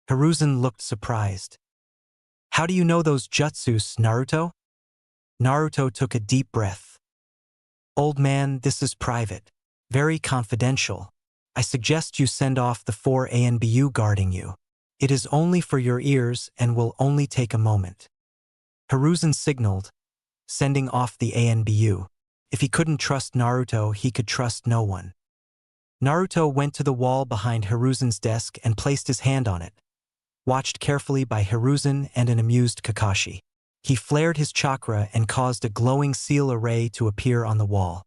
A: Hiruzen looked surprised. How do you know those jutsus, Naruto? Naruto took a deep breath. Old man, this is private. Very confidential. I suggest you send off the 4 ANBU guarding you. It is only for your ears and will only take a moment. Hiruzen signaled, sending off the ANBU. If he couldn't trust Naruto, he could trust no one. Naruto went to the wall behind Hiruzen's desk and placed his hand on it, watched carefully by Hiruzen and an amused Kakashi. He flared his chakra and caused a glowing seal array to appear on the wall.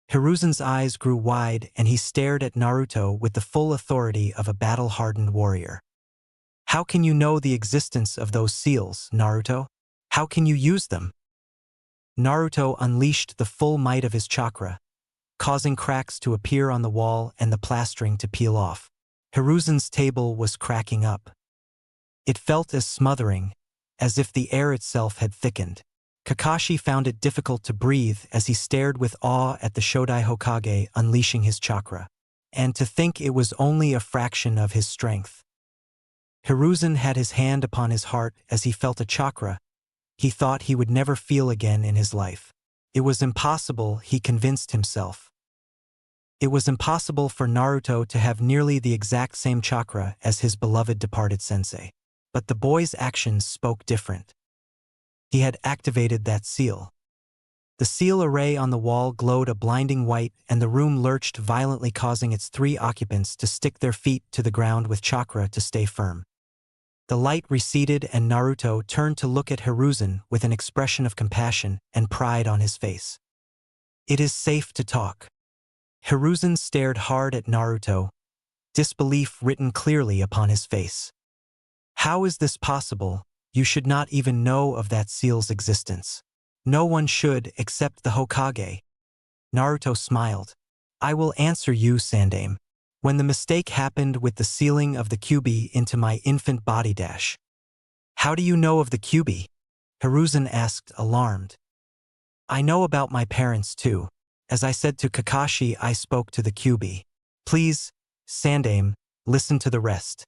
A: Hiruzen's eyes grew wide and he stared at Naruto with the full authority of a battle-hardened warrior. How can you know the existence of those seals, Naruto? How can you use them? Naruto unleashed the full might of his chakra, causing cracks to appear on the wall and the plastering to peel off. Hiruzen's table was cracking up. It felt as smothering, as if the air itself had thickened. Kakashi found it difficult to breathe as he stared with awe at the Shodai Hokage unleashing his chakra, and to think it was only a fraction of his strength. Hiruzen had his hand upon his heart as he felt a chakra he thought he would never feel again in his life. It was impossible, he convinced himself. It was impossible for Naruto to have nearly the exact same chakra as his beloved departed sensei. But the boy's actions spoke different. He had activated that seal. The seal array on the wall glowed a blinding white and the room lurched violently, causing its 3 occupants to stick their feet to the ground with chakra to stay firm. The light receded and Naruto turned to look at Hiruzen with an expression of compassion and pride on his face. It is safe to talk. Hiruzen stared hard at Naruto, disbelief written clearly upon his face. How is this possible? You should not even know of that seal's existence. No one should except the Hokage. Naruto smiled. I will answer you, Sandaime. When the mistake happened with the sealing of the Kyuubi into my infant body dash. How do you know of the Kyuubi? Hiruzen asked, alarmed. I know about my parents too. As I said to Kakashi, I spoke to the Kyuubi. Please, Sandaime, listen to the rest.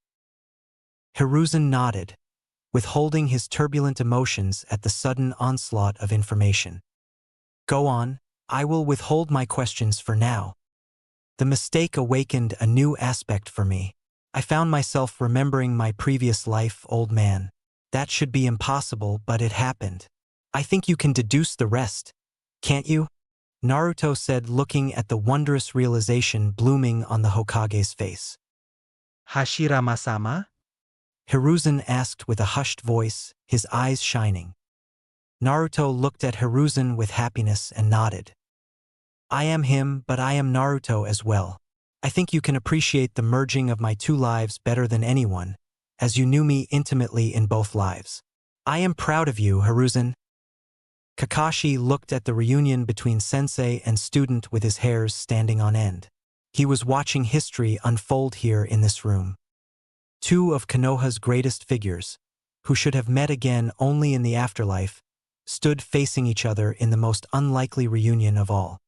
A: Hiruzen nodded, withholding his turbulent emotions at the sudden onslaught of information. Go on, I will withhold my questions for now. The mistake awakened a new aspect for me. I found myself remembering my previous life, old man. That should be impossible, but it happened. I think you can deduce the rest, can't you? Naruto said, looking at the wondrous realization blooming on the Hokage's face.
C: Hashirama-sama?
A: Hiruzen asked with a hushed voice, his eyes shining. Naruto looked at Hiruzen with happiness and nodded. I am him, but I am Naruto as well. I think you can appreciate the merging of my 2 lives better than anyone, as you knew me intimately in both lives. I am proud of you, Hiruzen. Kakashi looked at the reunion between sensei and student with his hairs standing on end. He was watching history unfold here in this room. 2 of Konoha's greatest figures, who should have met again only in the afterlife, stood facing each other in the most unlikely reunion of all.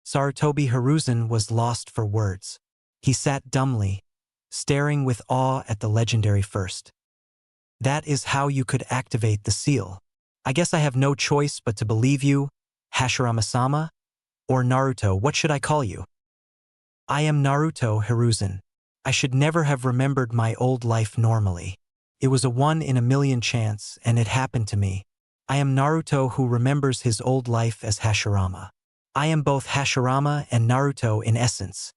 A: Sarutobi Hiruzen was lost for words. He sat dumbly, staring with awe at the legendary first. That is how you could activate the seal. I guess I have no choice but to believe you, Hashirama-sama? Or Naruto, what should I call you? I am Naruto, Hiruzen. I should never have remembered my old life normally. It was a 1 in a million chance, and it happened to me. I am Naruto who remembers his old life as Hashirama. I am both Hashirama and Naruto in essence.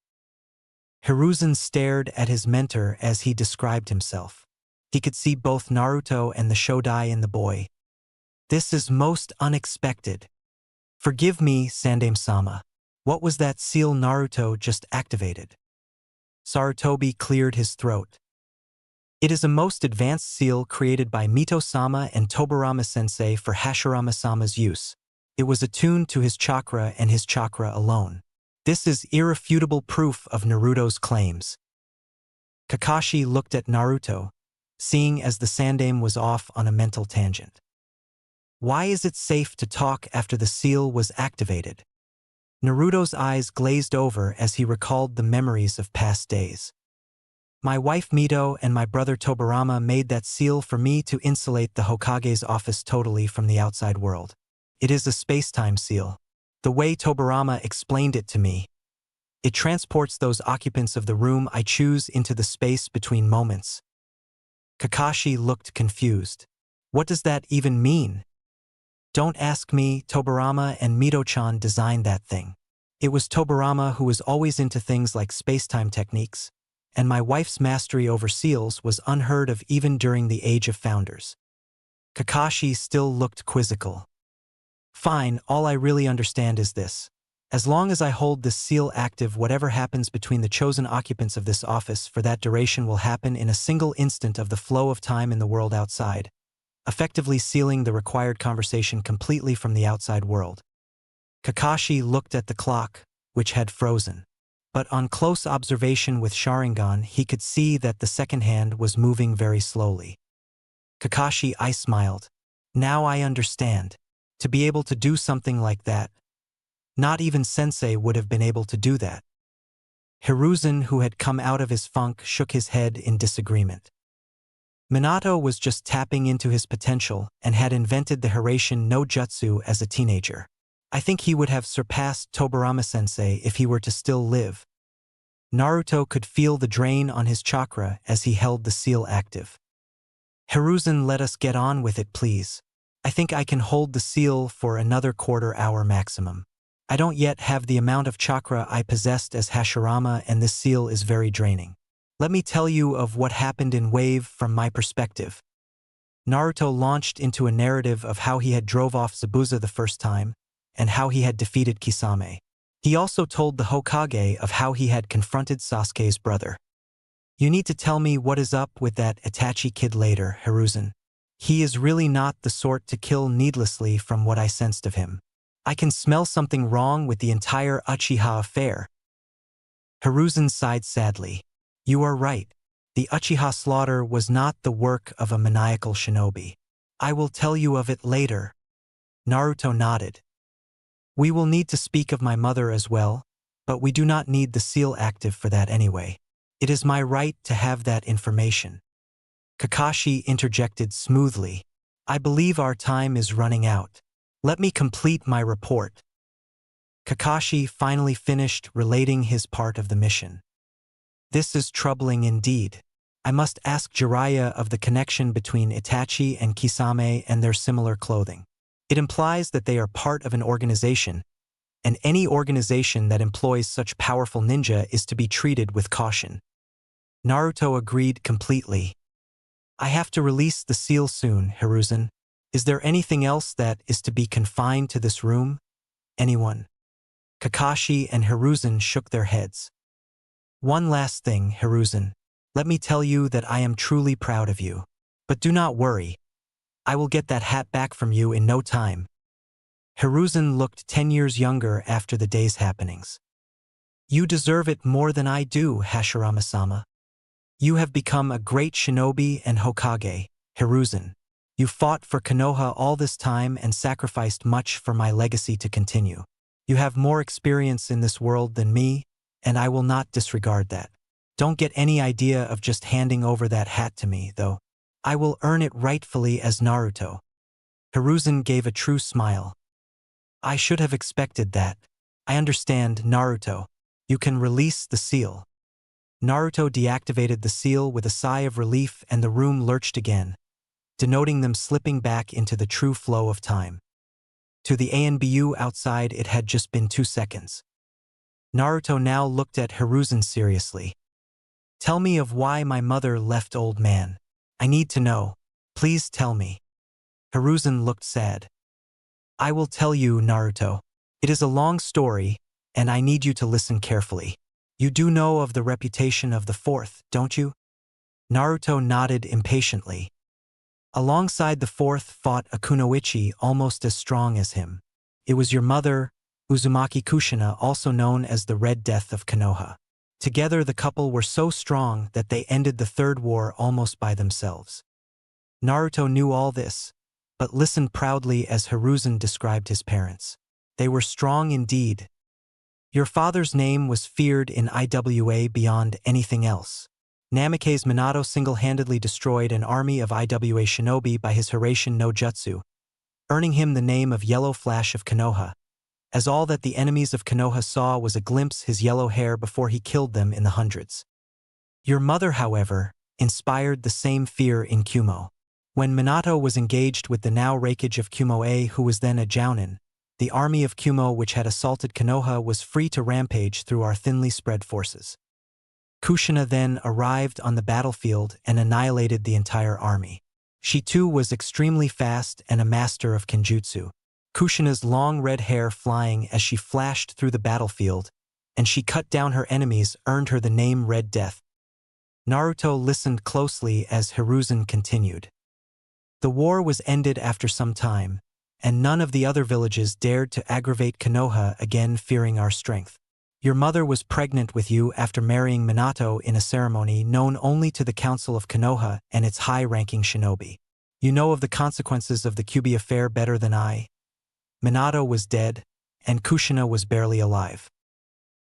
A: Hiruzen stared at his mentor as he described himself. He could see both Naruto and the Shodai in the boy. This is most unexpected. Forgive me, Sandaime-sama. What was that seal Naruto just activated? Sarutobi cleared his throat. It is a most advanced seal created by Mito-sama and Tobirama-sensei for Hashirama-sama's use. It was attuned to his chakra and his chakra alone. This is irrefutable proof of Naruto's claims. Kakashi looked at Naruto, seeing as the Sandaime was off on a mental tangent. Why is it safe to talk after the seal was activated? Naruto's eyes glazed over as he recalled the memories of past days. My wife Mito and my brother Tobirama made that seal for me to insulate the Hokage's office totally from the outside world. It is a space-time seal. The way Tobarama explained it to me, it transports those occupants of the room I choose into the space between moments. Kakashi looked confused. What does that even mean? Don't ask me, Tobarama and Mito-chan designed that thing. It was Tobarama who was always into things like space-time techniques, and my wife's mastery over seals was unheard of even during the Age of Founders. Kakashi still looked quizzical. Fine, all I really understand is this. As long as I hold this seal active, whatever happens between the chosen occupants of this office for that duration will happen in a single instant of the flow of time in the world outside, effectively sealing the required conversation completely from the outside world. Kakashi looked at the clock, which had frozen. But on close observation with Sharingan, he could see that the second hand was moving very slowly. Kakashi, I smiled. Now I understand. To be able to do something like that, not even Sensei would have been able to do that. Hiruzen, who had come out of his funk, shook his head in disagreement. Minato was just tapping into his potential and had invented the Hiraishin no Jutsu as a teenager. I think he would have surpassed Tobarama-sensei if he were to still live. Naruto could feel the drain on his chakra as he held the seal active. Hiruzen, let us get on with it, please. I think I can hold the seal for another quarter-hour maximum. I don't yet have the amount of chakra I possessed as Hashirama, and this seal is very draining. Let me tell you of what happened in Wave from my perspective. Naruto launched into a narrative of how he had drove off Zabuza the first time, and how he had defeated Kisame. He also told the Hokage of how he had confronted Sasuke's brother. You need to tell me what is up with that Itachi kid later, Hiruzen. He is really not the sort to kill needlessly from what I sensed of him. I can smell something wrong with the entire Uchiha affair. Hiruzen sighed sadly. You are right. The Uchiha slaughter was not the work of a maniacal shinobi. I will tell you of it later. Naruto nodded. We will need to speak of my mother as well, but we do not need the seal active for that anyway. It is my right to have that information. Kakashi interjected smoothly. I believe our time is running out. Let me complete my report. Kakashi finally finished relating his part of the mission. This is troubling indeed. I must ask Jiraiya of the connection between Itachi and Kisame and their similar clothing. It implies that they are part of an organization, and any organization that employs such powerful ninja is to be treated with caution. Naruto agreed completely. I have to release the seal soon, Hiruzen. Is there anything else that is to be confined to this room? Anyone? Kakashi and Hiruzen shook their heads. One last thing, Hiruzen. Let me tell you that I am truly proud of you. But do not worry. I will get that hat back from you in no time. Hiruzen looked 10 years younger after the day's happenings. You deserve it more than I do, Hashirama-sama. You have become a great shinobi and Hokage, Hiruzen. You fought for Konoha all this time and sacrificed much for my legacy to continue. You have more experience in this world than me, and I will not disregard that. Don't get any idea of just handing over that hat to me, though. I will earn it rightfully as Naruto. Hiruzen gave a true smile. I should have expected that. I understand, Naruto. You can release the seal. Naruto deactivated the seal with a sigh of relief, and the room lurched again, denoting them slipping back into the true flow of time. To the ANBU outside, it had just been 2 seconds. Naruto now looked at Hiruzen seriously. Tell me of why my mother left, old man. I need to know. Please tell me. Hiruzen looked sad. I will tell you, Naruto. It is a long story, and I need you to listen carefully. You do know of the reputation of the fourth, don't you? Naruto nodded impatiently. Alongside the fourth fought a kunoichi almost as strong as him. It was your mother, Uzumaki Kushina, also known as the Red Death of Konoha. Together the couple were so strong that they ended the Third War almost by themselves. Naruto knew all this, but listened proudly as Hiruzen described his parents. They were strong indeed. Your father's name was feared in IWA beyond anything else. Namikaze Minato single-handedly destroyed an army of IWA shinobi by his Hiraishin no Jutsu, earning him the name of Yellow Flash of Konoha. as all that the enemies of Konoha saw was a glimpse his yellow hair before he killed them in the hundreds. Your mother, however, inspired the same fear in Kumo. When Minato was engaged with the now Reikage of Kumo-e, who was then a Jounin, the army of Kumo which had assaulted Konoha was free to rampage through our thinly spread forces. Kushina then arrived on the battlefield and annihilated the entire army. She too was extremely fast and a master of kenjutsu. Kushina's long red hair flying as she flashed through the battlefield, and she cut down her enemies, earned her the name Red Death. Naruto listened closely as Hiruzen continued. The war was ended after some time, and none of the other villages dared to aggravate Konoha again, fearing our strength. Your mother was pregnant with you after marrying Minato in a ceremony known only to the Council of Konoha and its high-ranking shinobi. You know of the consequences of the Kyuubi affair better than I. Minato was dead, and Kushina was barely alive.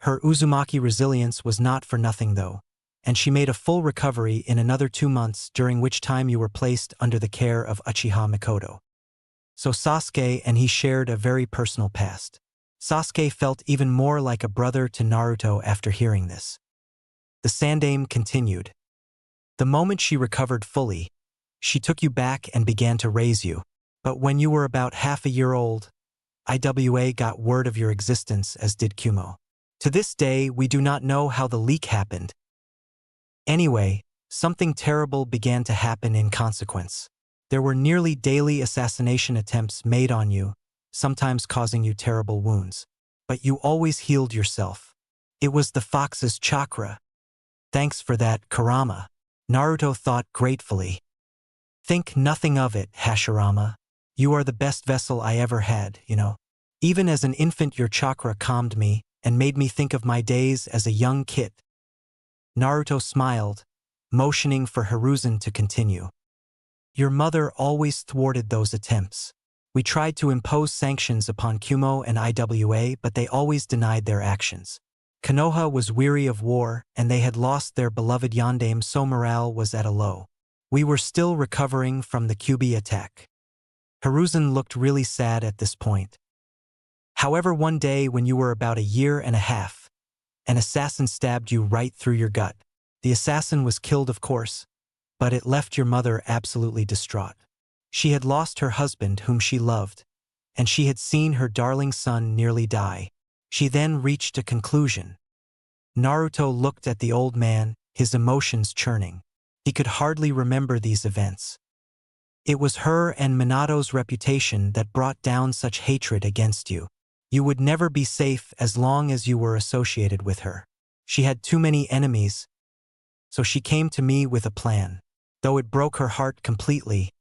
A: Her Uzumaki resilience was not for nothing though, and she made a full recovery in another 2 months, during which time you were placed under the care of Uchiha Mikoto. So Sasuke and he shared a very personal past. Sasuke felt even more like a brother to Naruto after hearing this. The Sandaime continued. The moment she recovered fully, she took you back and began to raise you. But when you were about half a year old, IWA got word of your existence, as did Kumo. To this day, we do not know how the leak happened. Anyway, something terrible began to happen in consequence. There were nearly daily assassination attempts made on you, sometimes causing you terrible wounds. But you always healed yourself. It was the fox's chakra. Thanks for that, Kurama. Naruto thought gratefully. Think nothing of it, Hashirama. You are the best vessel I ever had, you know. Even as an infant, your chakra calmed me and made me think of my days as a young kid. Naruto smiled, motioning for Hiruzen to continue. Your mother always thwarted those attempts. We tried to impose sanctions upon Kumo and IWA, but they always denied their actions. Konoha was weary of war, and they had lost their beloved Yondaime, so morale was at a low. We were still recovering from the Kyuubi attack. Hiruzen looked really sad at this point. However, one day when you were about 1.5 years, an assassin stabbed you right through your gut. The assassin was killed, of course, but it left your mother absolutely distraught. She had lost her husband whom she loved, and she had seen her darling son nearly die. She then reached a conclusion. Naruto looked at the old man, his emotions churning. He could hardly remember these events. It was her and Minato's reputation that brought down such hatred against you. You would never be safe as long as you were associated with her. She had too many enemies, so she came to me with a plan. Though it broke her heart completely,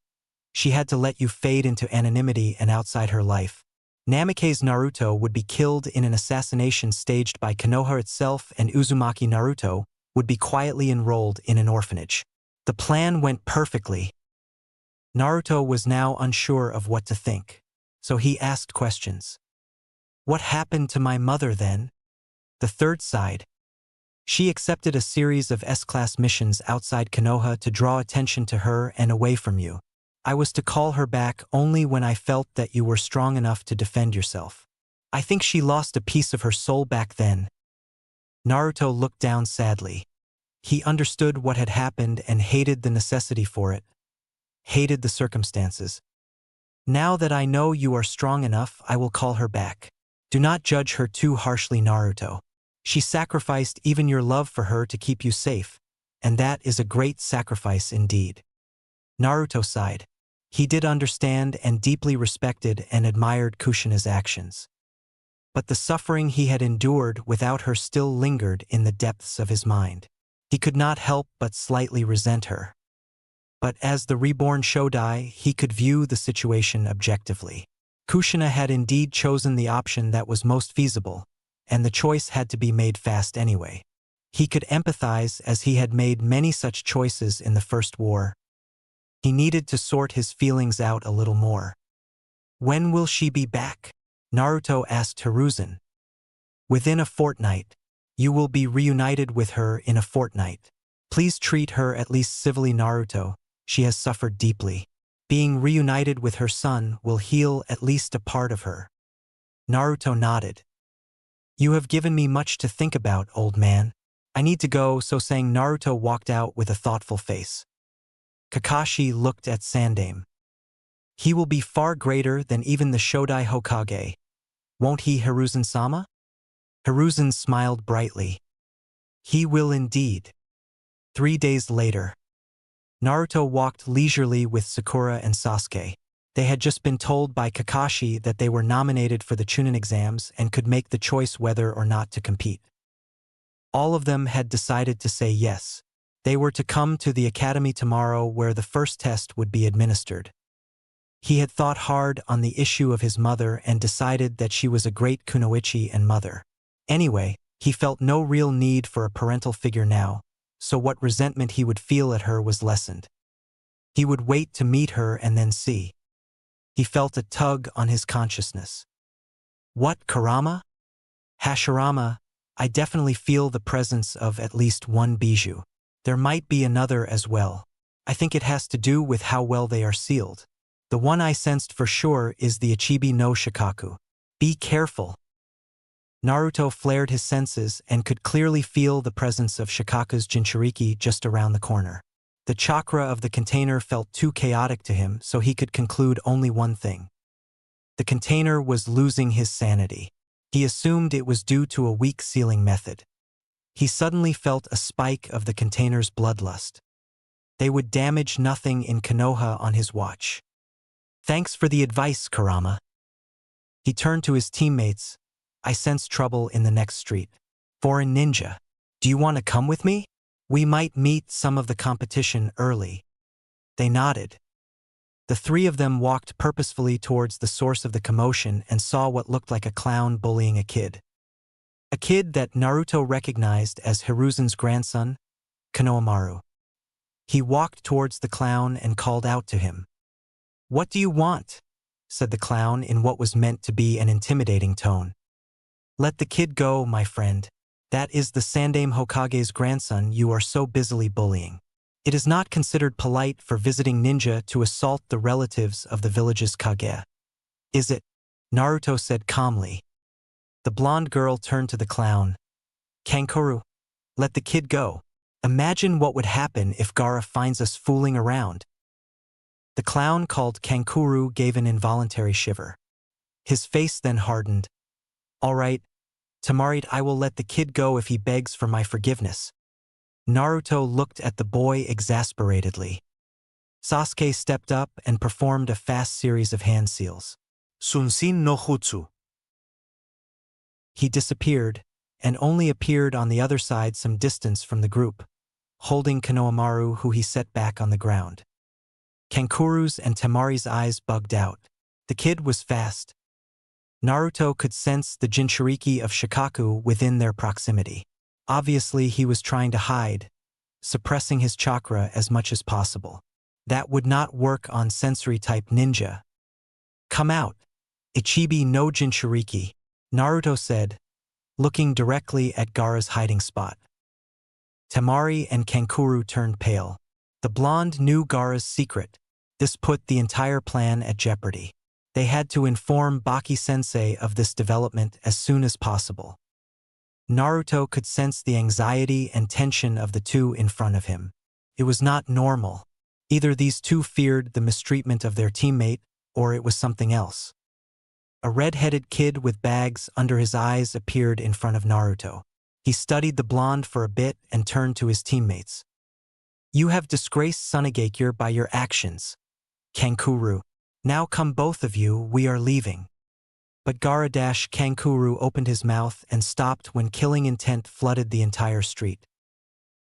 A: she had to let you fade into anonymity and outside her life. Namikaze Naruto would be killed in an assassination staged by Konoha itself, and Uzumaki Naruto would be quietly enrolled in an orphanage. The plan went perfectly. Naruto was now unsure of what to think, so he asked questions. What happened to my mother then? The third side. She accepted a series of S-class missions outside Konoha to draw attention to her and away from you. I was to call her back only when I felt that you were strong enough to defend yourself. I think she lost a piece of her soul back then. Naruto looked down sadly. He understood what had happened and hated the necessity for it, hated the circumstances. Now that I know you are strong enough, I will call her back. Do not judge her too harshly, Naruto. She sacrificed even your love for her to keep you safe, and that is a great sacrifice indeed. Naruto sighed. He did understand and deeply respected and admired Kushina's actions. But the suffering he had endured without her still lingered in the depths of his mind. He could not help but slightly resent her. But as the reborn Shodai, he could view the situation objectively. Kushina had indeed chosen the option that was most feasible, and the choice had to be made fast anyway. He could empathize, as he had made many such choices in the First War. He needed to sort his feelings out a little more. When will she be back? Naruto asked Hiruzen. Within a fortnight. You will be reunited with her in a fortnight. Please treat her at least civilly, Naruto. She has suffered deeply. Being reunited with her son will heal at least a part of her. Naruto nodded. You have given me much to think about, old man. I need to go, so saying Naruto walked out with a thoughtful face. Kakashi looked at Sandaime. He will be far greater than even the Shodai Hokage. Won't he, Hiruzen-sama? Hiruzen smiled brightly. He will indeed. 3 days later. Naruto walked leisurely with Sakura and Sasuke. They had just been told by Kakashi that they were nominated for the Chunin exams and could make the choice whether or not to compete. All of them had decided to say yes. They were to come to the academy tomorrow where the first test would be administered. He had thought hard on the issue of his mother and decided that she was a great kunoichi and mother. Anyway, he felt no real need for a parental figure now, so what resentment he would feel at her was lessened. He would wait to meet her and then see. He felt a tug on his consciousness. What, Kurama? Hashirama, I definitely feel the presence of at least one bijou. There might be another as well. I think it has to do with how well they are sealed. The one I sensed for sure is the Ichibi no Shikaku. Be careful. Naruto flared his senses and could clearly feel the presence of Shikaku's Jinchuriki just around the corner. The chakra of the container felt too chaotic to him, so he could conclude only one thing. The container was losing his sanity. He assumed it was due to a weak sealing method. He suddenly felt a spike of the container's bloodlust. They would damage nothing in Konoha on his watch. Thanks for the advice, Kurama. He turned to his teammates. I sense trouble in the next street. Foreign ninja. Do you want to come with me? We might meet some of the competition early. They nodded. The three of them walked purposefully towards the source of the commotion and saw what looked like a clown bullying a kid. A kid that Naruto recognized as Hiruzen's grandson, Konohamaru. He walked towards the clown and called out to him. What do you want? Said the clown in what was meant to be an intimidating tone. Let the kid go, my friend. That is the Sandaime Hokage's grandson you are so busily bullying. It is not considered polite for visiting ninja to assault the relatives of the village's Kage. Is it? Naruto said calmly. The blonde girl turned to the clown. Kankuro, let the kid go. Imagine what would happen if Gaara finds us fooling around. The clown called Kankuro gave an involuntary shiver. His face then hardened. All right, Tamarit, I will let the kid go if he begs for my forgiveness. Naruto looked at the boy exasperatedly. Sasuke stepped up and performed a fast series of hand seals.
B: Sunsin no Jutsu.
A: He disappeared, and only appeared on the other side some distance from the group, holding Konohamaru, who he set back on the ground. Kankuru's and Tamari's eyes bugged out. The kid was fast. Naruto could sense the Jinchuriki of Shikaku within their proximity. Obviously, he was trying to hide, suppressing his chakra as much as possible. That would not work on sensory-type ninja. Come out. Ichibi no Jinchuriki, Naruto said, looking directly at Gaara's hiding spot. Tamari and Kankuro turned pale. The blonde knew Gaara's secret. This put the entire plan at jeopardy. They had to inform Baki-sensei of this development as soon as possible. Naruto could sense the anxiety and tension of the two in front of him. It was not normal. Either these two feared the mistreatment of their teammate, or it was something else. A red-headed kid with bags under his eyes appeared in front of Naruto. He studied the blonde for a bit and turned to his teammates. You have disgraced Tsunagakure by your actions. Kankuro. Now come both of you, we are leaving. But Gaara-Kankuro opened his mouth and stopped when killing intent flooded the entire street.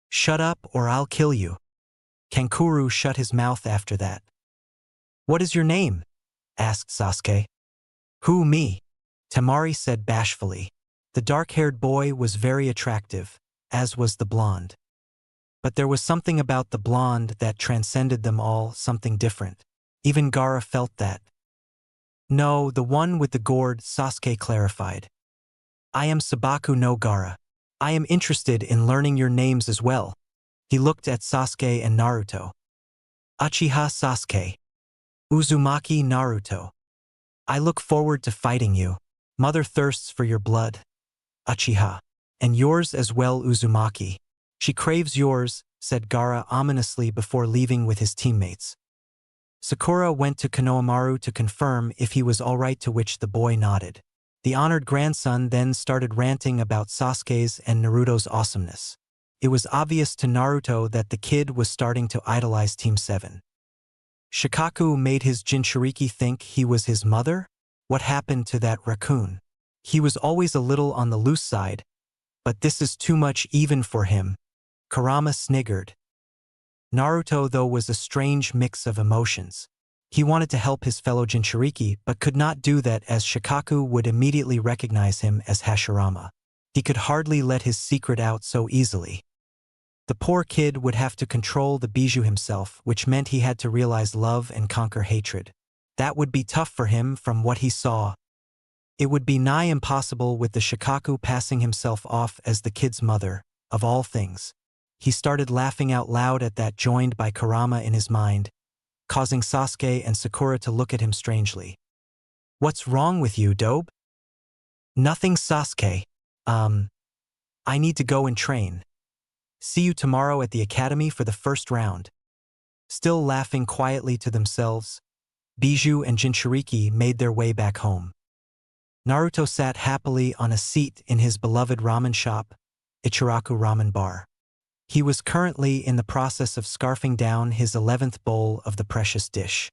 A: Shut up or I'll kill you. Kankuro shut his mouth after that. What is your name? Asked Sasuke. Who, me? Tamari said bashfully. The dark-haired boy was very attractive, as was the blonde. But there was something about the blonde that transcended them all, something different. Even Gaara felt that. No, the one with the gourd, Sasuke clarified. I am Sabaku no Gaara. I am interested in learning your names as well. He looked at Sasuke and Naruto. Uchiha Sasuke. Uzumaki Naruto. I look forward to fighting you. Mother thirsts for your blood, Uchiha. And yours as well, Uzumaki. She craves yours, said Gaara ominously before leaving with his teammates. Sakura went to Konohamaru to confirm if he was all right, to which the boy nodded. The honored grandson then started ranting about Sasuke's and Naruto's awesomeness. It was obvious to Naruto that the kid was starting to idolize Team 7. Shikaku made his Jinchuriki think he was his mother? What happened to that raccoon? He was always a little on the loose side, but this is too much even for him. Kurama sniggered. Naruto, though, was a strange mix of emotions. He wanted to help his fellow Jinchuriki, but could not do that as Shikaku would immediately recognize him as Hashirama. He could hardly let his secret out so easily. The poor kid would have to control the bijou himself, which meant he had to realize love and conquer hatred. That would be tough for him from what he saw. It would be nigh impossible with the Shikaku passing himself off as the kid's mother, of all things. He started laughing out loud at that, joined by Kurama in his mind, causing Sasuke and Sakura to look at him strangely. What's wrong with you, Dobe? Nothing, Sasuke. I need to go and train. See you tomorrow at the academy for the first round. Still laughing quietly to themselves, Bijou and Jinchuriki made their way back home. Naruto sat happily on a seat in his beloved ramen shop, Ichiraku Ramen Bar. He was currently in the process of scarfing down his 11th bowl of the precious dish.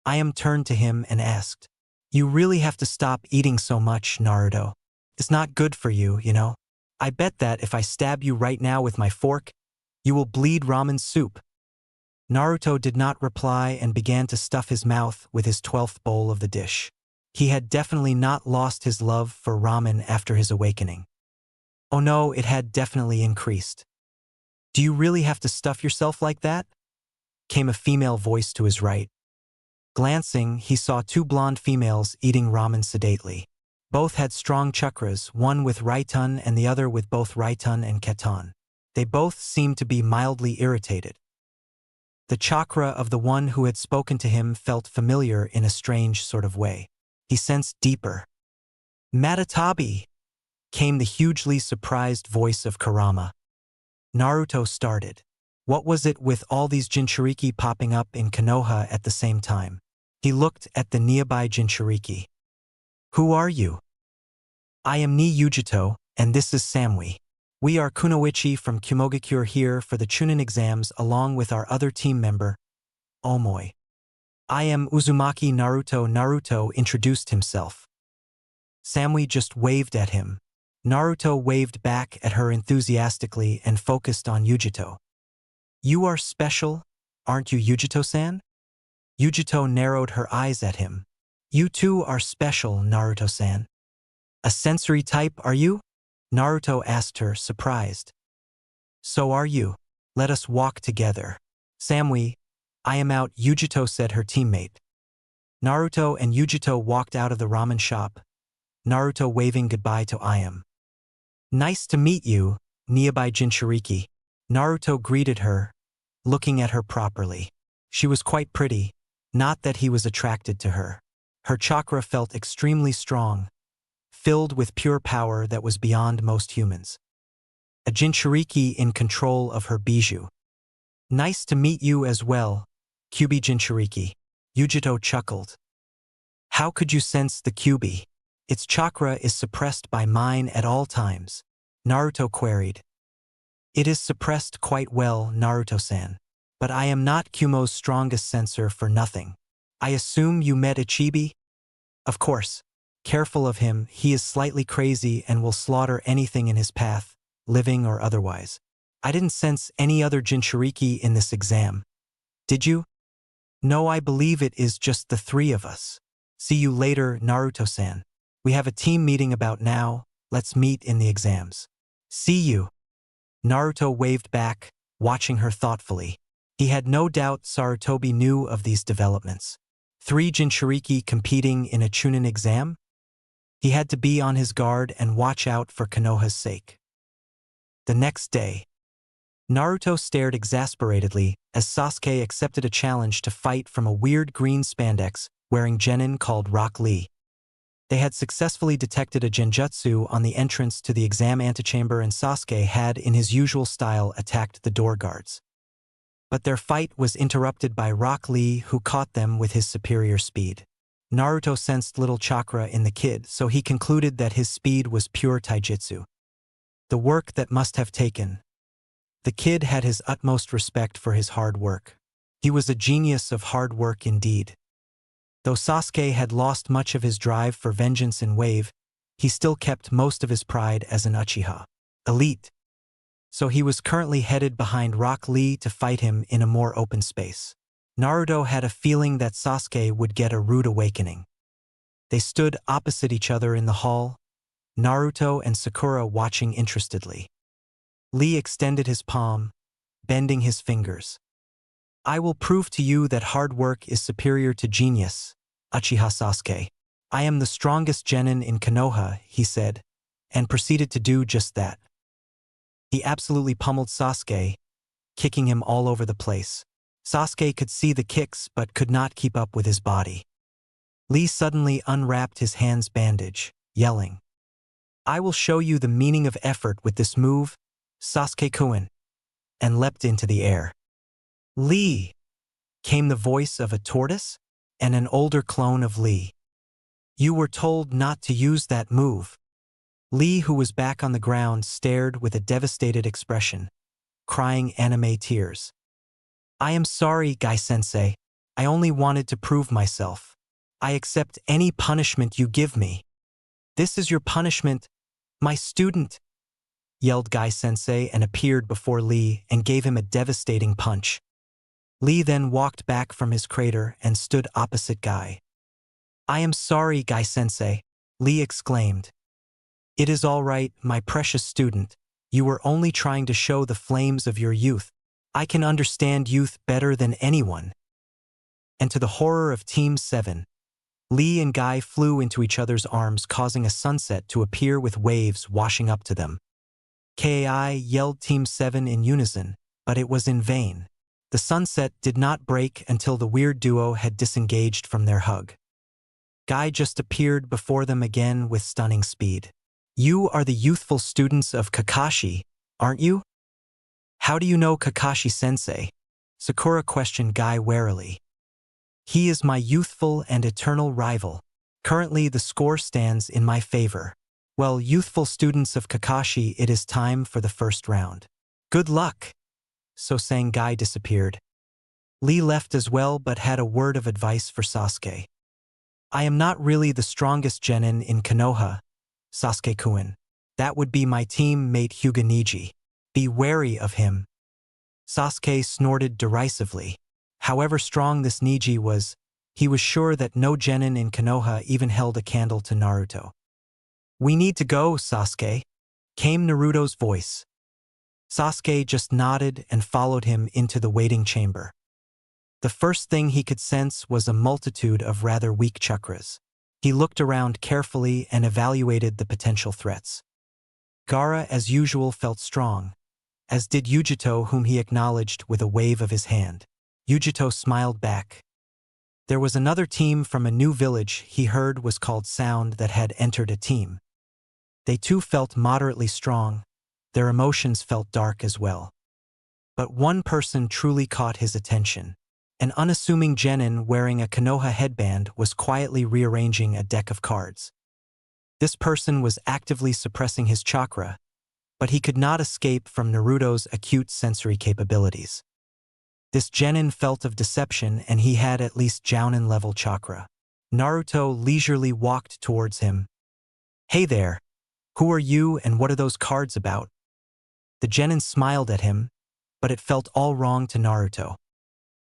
A: Ayam turned to him and asked, "You really have to stop eating so much, Naruto. It's not good for you, you know. I bet that if I stab you right now with my fork, you will bleed ramen soup." Naruto did not reply and began to stuff his mouth with his 12th bowl of the dish. He had definitely not lost his love for ramen after his awakening. Oh no, it had definitely increased. "Do you really have to stuff yourself like that?" came a female voice to his right. Glancing, he saw two blonde females eating ramen sedately. Both had strong chakras, one with Raiton and the other with both Raiton and Keton. They both seemed to be mildly irritated. The chakra of the one who had spoken to him felt familiar in a strange sort of way. He sensed deeper. "Matatabi!" came the hugely surprised voice of Kurama. Naruto started. What was it with all these Jinchuriki popping up in Konoha at the same time? He looked at the nearby Jinchuriki. "Who are you?" "I am Ni Yujito, and this is Samui. We are Kunoichi from Kumogakure here for the Chunin exams along with our other team member, Omoi. I am Uzumaki Naruto." Naruto introduced himself. Samui just waved at him. Naruto waved back at her enthusiastically and focused on Yujito. "You are special, aren't you, Yujito-san?" Yujito narrowed her eyes at him. "You too are special, Naruto-san." "A sensory type, are you?" Naruto asked her, surprised. "So are you. Let us walk together." "Samui, I am out," Yujito said, her teammate. Naruto and Yujito walked out of the ramen shop, Naruto waving goodbye to Ayam. "Nice to meet you, nearby Jinchuriki." Naruto greeted her, looking at her properly. She was quite pretty, not that he was attracted to her. Her chakra felt extremely strong, filled with pure power that was beyond most humans. A Jinchuriki in control of her bijou. "Nice to meet you as well, Kyubi Jinchuriki." Yujito chuckled. "How could you sense the Kyubi? Its chakra is suppressed by mine at all times," Naruto queried. "It is suppressed quite well, Naruto-san. But I am not Kumo's strongest sensor for nothing. I assume you met Ichibi?" "Of course. Careful of him, he is slightly crazy and will slaughter anything in his path, living or otherwise. I didn't sense any other Jinchuriki in this exam. Did you?" "No, I believe it is just the three of us. See you later, Naruto-san. We have a team meeting about now, let's meet in the exams." "See you." Naruto waved back, watching her thoughtfully. He had no doubt Sarutobi knew of these developments. 3 Jinchuriki competing in a Chunin exam? He had to be on his guard and watch out for Konoha's sake. The next day, Naruto stared exasperatedly as Sasuke accepted a challenge to fight from a weird green spandex wearing genin called Rock Lee. They had successfully detected a genjutsu on the entrance to the exam antechamber, and Sasuke had, in his usual style, attacked the door guards. But their fight was interrupted by Rock Lee, who caught them with his superior speed. Naruto sensed little chakra in the kid, so he concluded that his speed was pure taijutsu. The work that must have taken. The kid had his utmost respect for his hard work. He was a genius of hard work indeed. Though Sasuke had lost much of his drive for vengeance in Wave, he still kept most of his pride as an Uchiha elite. So he was currently headed behind Rock Lee to fight him in a more open space. Naruto had a feeling that Sasuke would get a rude awakening. They stood opposite each other in the hall, Naruto and Sakura watching interestedly. Lee extended his palm, bending his fingers. "I will prove to you that hard work is superior to genius, Uchiha Sasuke. I am the strongest genin in Konoha," he said, and proceeded to do just that. He absolutely pummeled Sasuke, kicking him all over the place. Sasuke could see the kicks but could not keep up with his body. Lee suddenly unwrapped his hand's bandage, yelling, "I will show you the meaning of effort with this move, Sasuke-kun," and leapt into the air. "Lee!" came the voice of a tortoise and an older clone of Lee. "You were told not to use that move." Lee, who was back on the ground, stared with a devastated expression, crying anime tears. "I am sorry, Gai-sensei. I only wanted to prove myself. I accept any punishment you give me." "This is your punishment, my student," yelled Gai-sensei and appeared before Lee and gave him a devastating punch. Lee then walked back from his crater and stood opposite Gai. "I am sorry, Gai-sensei," Lee exclaimed. "It is all right, my precious student. You were only trying to show the flames of your youth. I can understand youth better than anyone." And to the horror of Team 7, Lee and Gai flew into each other's arms, causing a sunset to appear with waves washing up to them. "Kai!" yelled Team 7 in unison, but it was in vain. The sunset did not break until the weird duo had disengaged from their hug. Gai just appeared before them again with stunning speed. "You are the youthful students of Kakashi, aren't you?" "How do you know Kakashi-sensei?" Sakura questioned Gai warily. "He is my youthful and eternal rival. Currently the score stands in my favor. Well, youthful students of Kakashi, it is time for the first round. Good luck." So saying, Gai disappeared. Lee left as well but had a word of advice for Sasuke. "I am not really the strongest genin in Konoha, Sasuke-kun. That would be my teammate Hyuga Neji. Be wary of him." Sasuke snorted derisively. However strong this Neji was, he was sure that no genin in Konoha even held a candle to Naruto. "We need to go, Sasuke," came Naruto's voice. Sasuke just nodded and followed him into the waiting chamber. The first thing he could sense was a multitude of rather weak chakras. He looked around carefully and evaluated the potential threats. Gaara, as usual, felt strong, as did Yujito, whom he acknowledged with a wave of his hand. Yujito smiled back. There was another team from a new village he heard was called Sound that had entered a team. They too felt moderately strong. Their emotions felt dark as well. But one person truly caught his attention. An unassuming genin wearing a Konoha headband was quietly rearranging a deck of cards. This person was actively suppressing his chakra, but he could not escape from Naruto's acute sensory capabilities. This genin felt of deception, and he had at least Jounin-level chakra. Naruto leisurely walked towards him. "Hey there, who are you and what are those cards about?" The genin smiled at him, but it felt all wrong to Naruto.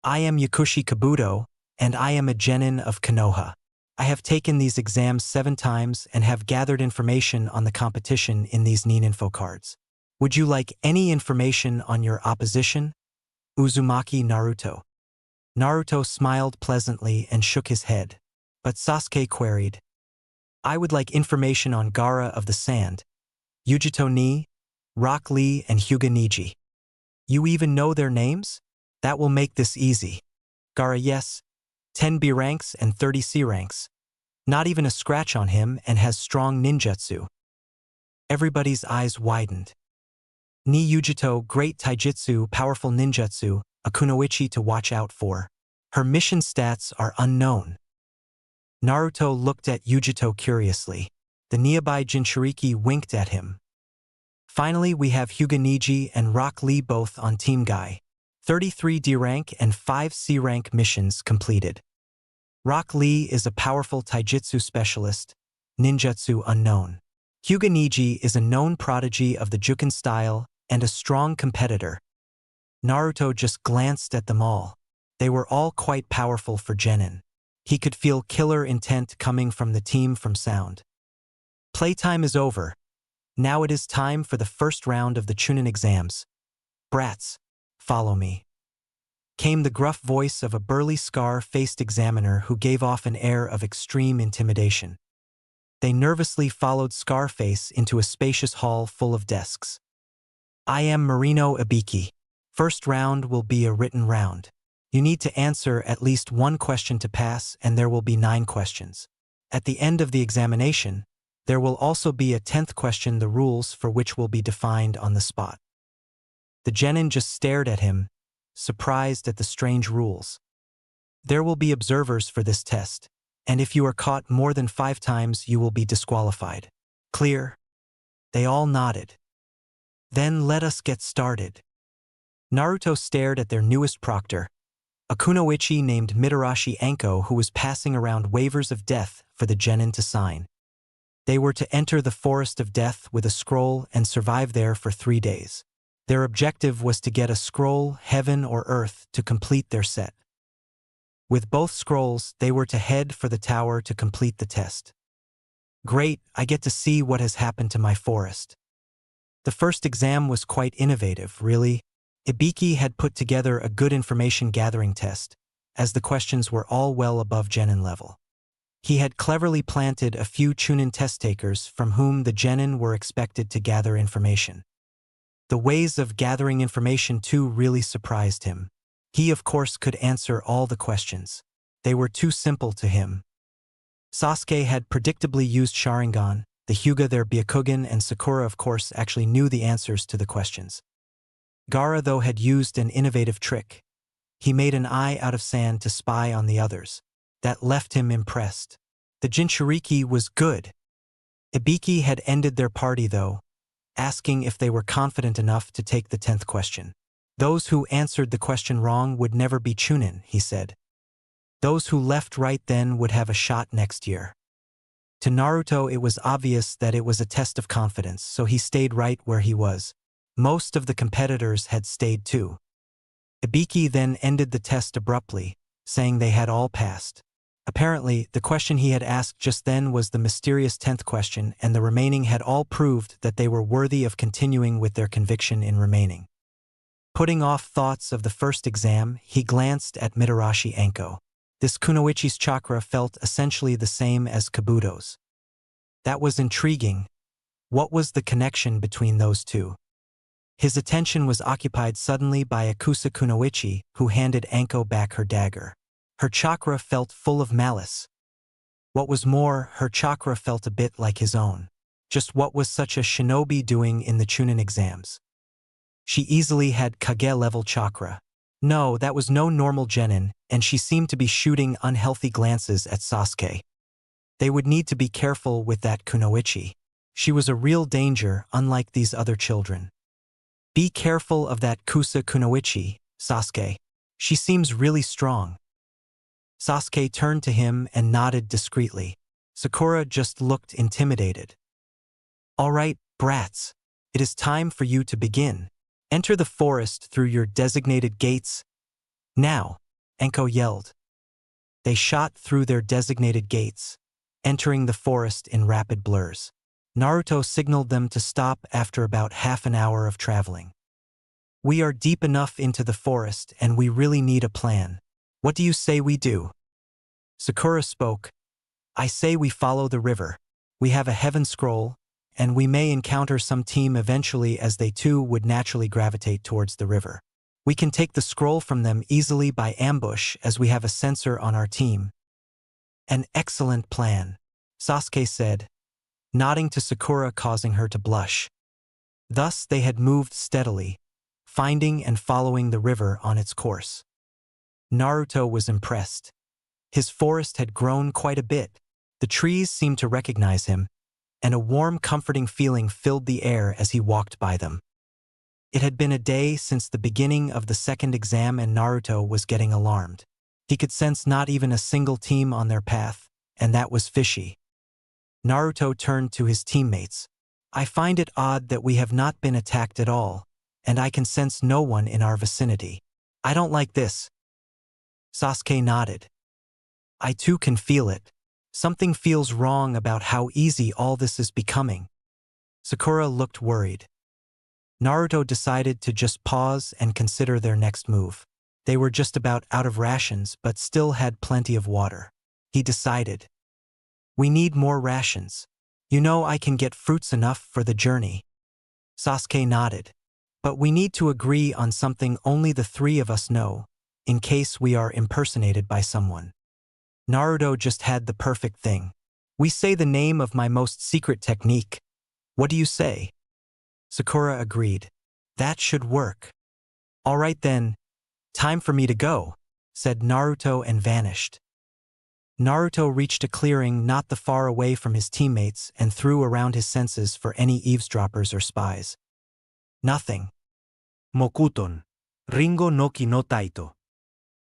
A: "I am Yakushi Kabuto, and I am a genin of Konoha. I have taken these exams 7 times and have gathered information on the competition in these Nin-info cards. Would you like any information on your opposition? Uzumaki Naruto." Naruto smiled pleasantly and shook his head, but Sasuke queried, "I would like information on Gaara of the Sand, Yujito Ni, Rock Lee, and Hyuga Neji. You even know their names? That will make this easy." "Gaara, yes. 10 B ranks and 30 C ranks. Not even a scratch on him, and has strong ninjutsu. Everybody's eyes widened. Ni Yujito, great taijutsu, powerful ninjutsu, a kunoichi to watch out for. Her mission stats are unknown. Naruto looked at Yujito curiously. The nearby Jinchuriki winked at him. Finally, we have Hyuga Niji and Rock Lee both on Team Guy. 33 D rank and 5 C rank missions completed. Rock Lee is a powerful taijutsu specialist, ninjutsu unknown. Hyuga Niji is a known prodigy of the Juken style and a strong competitor. Naruto just glanced at them all. They were all quite powerful for Genin. He could feel killer intent coming from the team from sound. Playtime is over. Now it is time for the first round of the Chunin exams. Brats, follow me. Came the gruff voice of a burly scar-faced examiner who gave off an air of extreme intimidation. They nervously followed Scarface into a spacious hall full of desks. I am Marino Ibiki. First round will be a written round. You need to answer at least one question to pass, and there will be 9 questions. At the end of the examination, there will also be a 10th question, the rules for which will be defined on the spot. The genin just stared at him, surprised at the strange rules. There will be observers for this test, and if you are caught more than 5 times, you will be disqualified. Clear? They all nodded. Then let us get started. Naruto stared at their newest proctor, a kunoichi named Mitarashi Anko, who was passing around waivers of death for the genin to sign. They were to enter the forest of death with a scroll and survive there for 3 days. Their objective was to get a scroll, heaven or earth, to complete their set. With both scrolls, they were to head for the tower to complete the test. Great, I get to see what has happened to my forest. The first exam was quite innovative, really. Ibiki had put together a good information gathering test, as the questions were all well above genin level. He had cleverly planted a few Chunin test takers from whom the genin were expected to gather information. The ways of gathering information too really surprised him. He of course could answer all the questions. They were too simple to him. Sasuke had predictably used Sharingan, the Hyuga their Byakugan, and Sakura of course actually knew the answers to the questions. Gaara though had used an innovative trick. He made an eye out of sand to spy on the others. That left him impressed. The Jinchuriki was good. Ibiki had ended their party though, asking if they were confident enough to take the 10th question. Those who answered the question wrong would never be Chunin, he said. Those who left right then would have a shot next year. To Naruto it was obvious that it was a test of confidence, so he stayed right where he was. Most of the competitors had stayed too. Ibiki then ended the test abruptly, saying they had all passed. Apparently, the question he had asked just then was the mysterious 10th question, and the remaining had all proved that they were worthy of continuing with their conviction in remaining. Putting off thoughts of the first exam, he glanced at Mitarashi Anko. This kunoichi's chakra felt essentially the same as Kabuto's. That was intriguing. What was the connection between those two? His attention was occupied suddenly by Akusa Kunoichi, who handed Anko back her dagger. Her chakra felt full of malice. What was more, her chakra felt a bit like his own. Just what was such a shinobi doing in the Chunin exams? She easily had Kage-level chakra. No, that was no normal genin, and she seemed to be shooting unhealthy glances at Sasuke. They would need to be careful with that kunoichi. She was a real danger, unlike these other children. Be careful of that Kusa kunoichi, Sasuke. She seems really strong. Sasuke turned to him and nodded discreetly. Sakura just looked intimidated. All right, brats. It is time for you to begin. Enter the forest through your designated gates. Now, Anko yelled. They shot through their designated gates, entering the forest in rapid blurs. Naruto signaled them to stop after about half an hour of traveling. We are deep enough into the forest and we really need a plan. What do you say we do? Sakura spoke. I say we follow the river. We have a heaven scroll, and we may encounter some team eventually as they too would naturally gravitate towards the river. We can take the scroll from them easily by ambush as we have a sensor on our team. An excellent plan, Sasuke said, nodding to Sakura, causing her to blush. Thus they had moved steadily, finding and following the river on its course. Naruto was impressed. His forest had grown quite a bit. The trees seemed to recognize him, and a warm, comforting feeling filled the air as he walked by them. It had been a day since the beginning of the second exam, and Naruto was getting alarmed. He could sense not even a single team on their path, and that was fishy. Naruto turned to his teammates. I find it odd that we have not been attacked at all, and I can sense no one in our vicinity. I don't like this. Sasuke nodded. I too can feel it. Something feels wrong about how easy all this is becoming. Sakura looked worried. Naruto decided to just pause and consider their next move. They were just about out of rations but still had plenty of water. He decided. We need more rations. You know I can get fruits enough for the journey. Sasuke nodded. But we need to agree on something only the three of us know, in case we are impersonated by someone. Naruto just had the perfect thing. We say the name of my most secret technique. What do you say? Sakura agreed. That should work. All right then, time for me to go, said Naruto and vanished. Naruto reached a clearing not that far away from his teammates and threw around his senses for any eavesdroppers or spies. Nothing.
B: Mokuton. Ringo no ki no taito.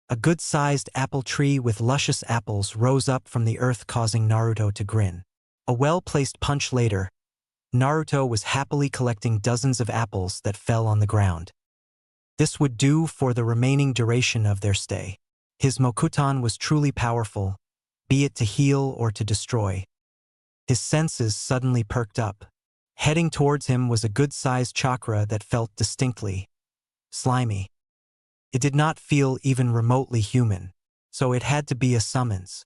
A: A good-sized apple tree with luscious apples rose up from the earth, causing Naruto to grin. A well-placed punch later, Naruto was happily collecting dozens of apples that fell on the ground. This would do for the remaining duration of their stay. His Mokuton was truly powerful, be it to heal or to destroy. His senses suddenly perked up. Heading towards him was a good-sized chakra that felt distinctly slimy. It did not feel even remotely human, so it had to be a summons.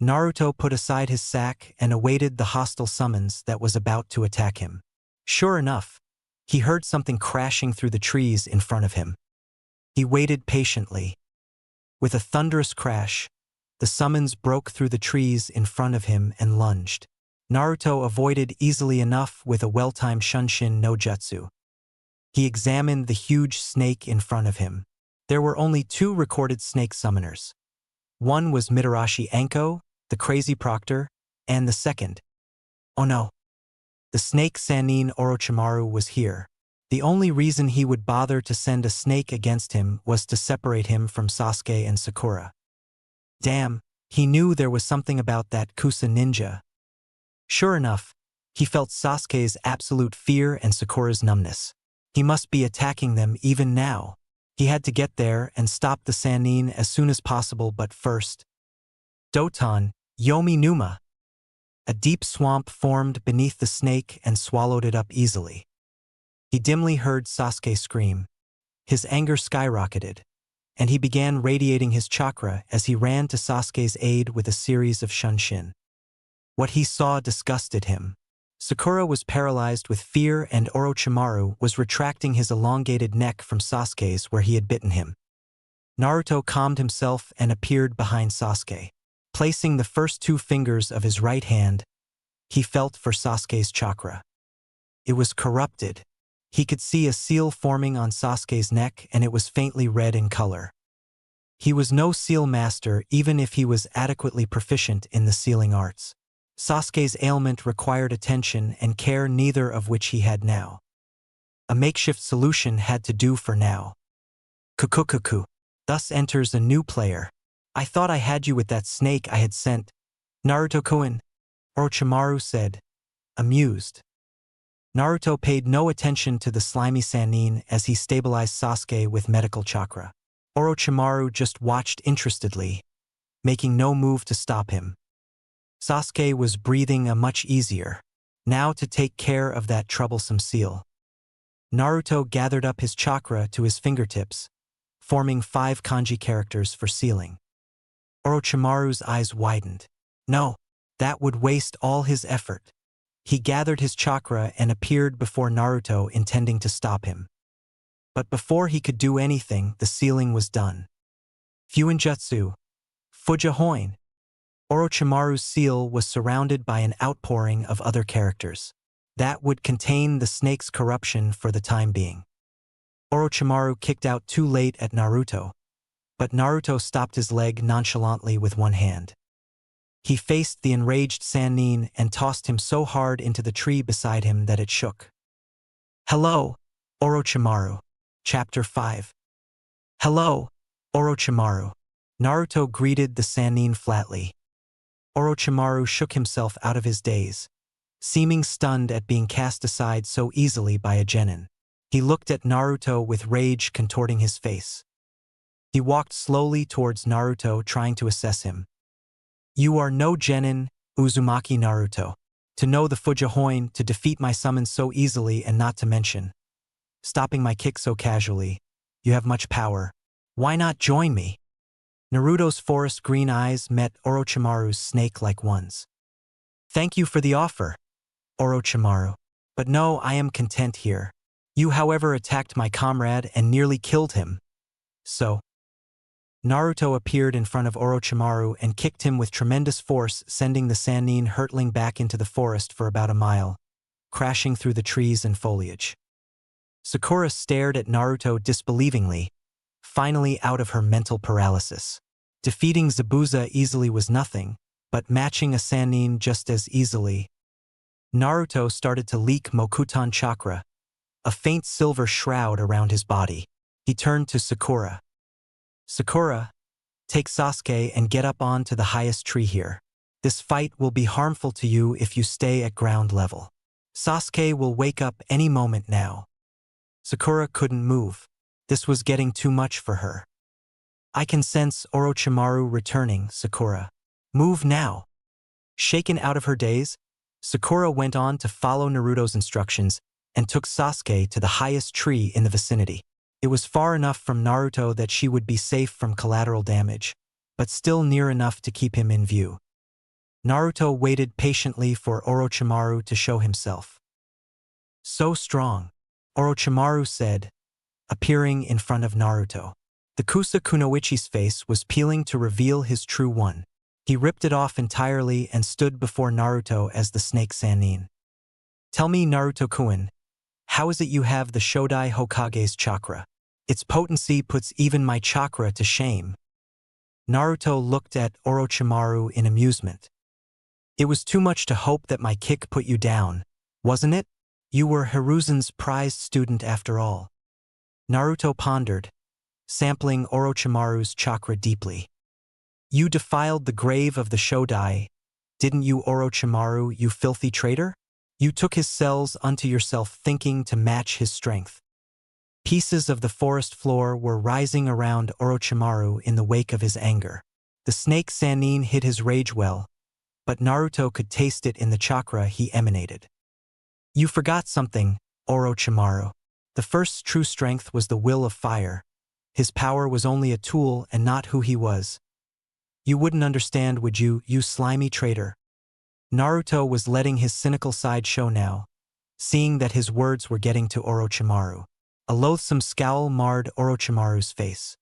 A: Naruto put aside his sack and awaited the hostile summons that was about to attack him. Sure enough, he heard something crashing through the trees in front of him. He waited patiently. With a thunderous crash, the summons broke through the trees in front of him and lunged. Naruto avoided easily enough with a well-timed Shunshin no Jutsu. He examined the huge snake in front of him. There were only 2 recorded snake summoners. One was Mitarashi Anko, the crazy proctor, and the second. Oh no. The snake Sannin Orochimaru was here. The only reason he would bother to send a snake against him was to separate him from Sasuke and Sakura. Damn, he knew there was something about that Kusa ninja. Sure enough, he felt Sasuke's absolute fear and Sakura's numbness. He must be attacking them even now. He had to get there and stop the Sannin as soon as possible, but first. Doton, Yomi Numa. A deep swamp formed beneath the snake and swallowed it up easily. He dimly heard Sasuke scream. His anger skyrocketed, and he began radiating his chakra as he ran to Sasuke's aid with a series of Shunshin. What he saw disgusted him. Sakura was paralyzed with fear and Orochimaru was retracting his elongated neck from Sasuke's where he had bitten him. Naruto calmed himself and appeared behind Sasuke. Placing the first 2 fingers of his right hand, he felt for Sasuke's chakra. It was corrupted. He could see a seal forming on Sasuke's neck and it was faintly red in color. He was no seal master even if he was adequately proficient in the sealing arts. Sasuke's ailment required attention and care, neither of which he had now. A makeshift solution had to do for now. Kukukuku. Thus enters a new player. I thought I had you with that snake I had sent. Naruto-kun, Orochimaru said, amused. Naruto paid no attention to the slimy Sannin as he stabilized Sasuke with medical chakra. Orochimaru just watched interestedly, making no move to stop him. Sasuke was breathing a much easier. Now to take care of that troublesome seal. Naruto gathered up his chakra to his fingertips, forming 5 kanji characters for sealing. Orochimaru's eyes widened. No, that would waste all his effort. He gathered his chakra and appeared before Naruto, intending to stop him. But before he could do anything, the sealing was done. Fuinjutsu. Fuja Hoin. Orochimaru's seal was surrounded by an outpouring of other characters. That would contain the snake's corruption for the time being. Orochimaru kicked out too late at Naruto, but Naruto stopped his leg nonchalantly with one hand. He faced the enraged Sannin and tossed him so hard into the tree beside him that it shook. Hello, Orochimaru. Chapter 5. Hello, Orochimaru. Naruto greeted the Sannin flatly. Orochimaru shook himself out of his daze, seeming stunned at being cast aside so easily by a genin. He looked at Naruto with rage contorting his face. He walked slowly towards Naruto, trying to assess him. You are no genin, Uzumaki Naruto. To know the Fujihoin, to defeat my summons so easily and not to mention stopping my kick so casually. You have much power. Why not join me? Naruto's forest green eyes met Orochimaru's snake-like ones. Thank you for the offer, Orochimaru. But no, I am content here. You, however, attacked my comrade and nearly killed him. So, Naruto appeared in front of Orochimaru and kicked him with tremendous force, sending the Sannin hurtling back into the forest for about a mile, crashing through the trees and foliage. Sakura stared at Naruto disbelievingly, finally out of her mental paralysis. Defeating Zabuza easily was nothing, but matching a Sannin just as easily. Naruto started to leak Mokuton Chakra, a faint silver shroud around his body. He turned to Sakura. Sakura, take Sasuke and get up onto the highest tree here. This fight will be harmful to you if you stay at ground level. Sasuke will wake up any moment now. Sakura couldn't move. This was getting too much for her. I can sense Orochimaru returning, Sakura. Move now. Shaken out of her daze, Sakura went on to follow Naruto's instructions and took Sasuke to the highest tree in the vicinity. It was far enough from Naruto that she would be safe from collateral damage, but still near enough to keep him in view. Naruto waited patiently for Orochimaru to show himself. So strong, Orochimaru said, appearing in front of Naruto. The Kusa Kunoichi's face was peeling to reveal his true one. He ripped it off entirely and stood before Naruto as the snake Sannin. Tell me, Naruto-kun, how is it you have the Shodai Hokage's chakra? Its potency puts even my chakra to shame. Naruto looked at Orochimaru in amusement. It was too much to hope that my kick put you down, wasn't it? You were Hiruzen's prized student after all. Naruto pondered, sampling Orochimaru's chakra deeply. You defiled the grave of the Shodai, didn't you, Orochimaru, you filthy traitor? You took his cells unto yourself thinking to match his strength. Pieces of the forest floor were rising around Orochimaru in the wake of his anger. The snake Sannin hid his rage well, but Naruto could taste it in the chakra he emanated. You forgot something, Orochimaru. The first true strength was the will of fire. His power was only a tool and not who he was. You wouldn't understand, would you, you slimy traitor? Naruto was letting his cynical side show now, seeing that his words were getting to Orochimaru. A loathsome scowl marred Orochimaru's face.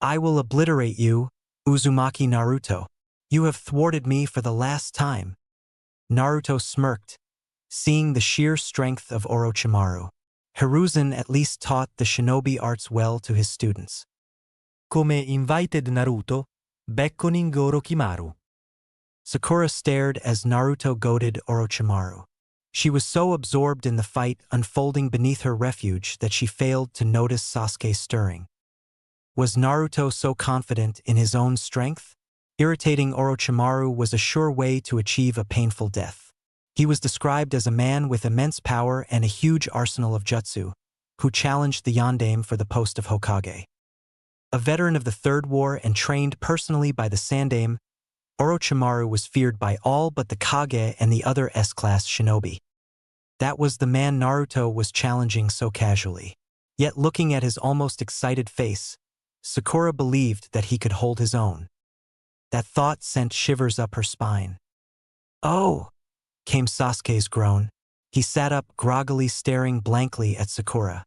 A: I will obliterate you, Uzumaki Naruto. You have thwarted me for the last time. Naruto smirked, seeing the sheer strength of Orochimaru. Hiruzen at least taught the shinobi arts well to his students.
B: Come invited Naruto, beckoning Orochimaru.
A: Sakura stared as Naruto goaded Orochimaru. She was so absorbed in the fight unfolding beneath her refuge that she failed to notice Sasuke stirring. Was Naruto so confident in his own strength? Irritating Orochimaru was a sure way to achieve a painful death. He was described as a man with immense power and a huge arsenal of jutsu, who challenged the Yondaime for the post of Hokage. A veteran of the Third War and trained personally by the Sandaime, Orochimaru was feared by all but the Kage and the other S-class shinobi. That was the man Naruto was challenging so casually. Yet looking at his almost excited face, Sakura believed that he could hold his own. That thought sent shivers up her spine. Oh! Came Sasuke's groan. He sat up groggily staring blankly at Sakura.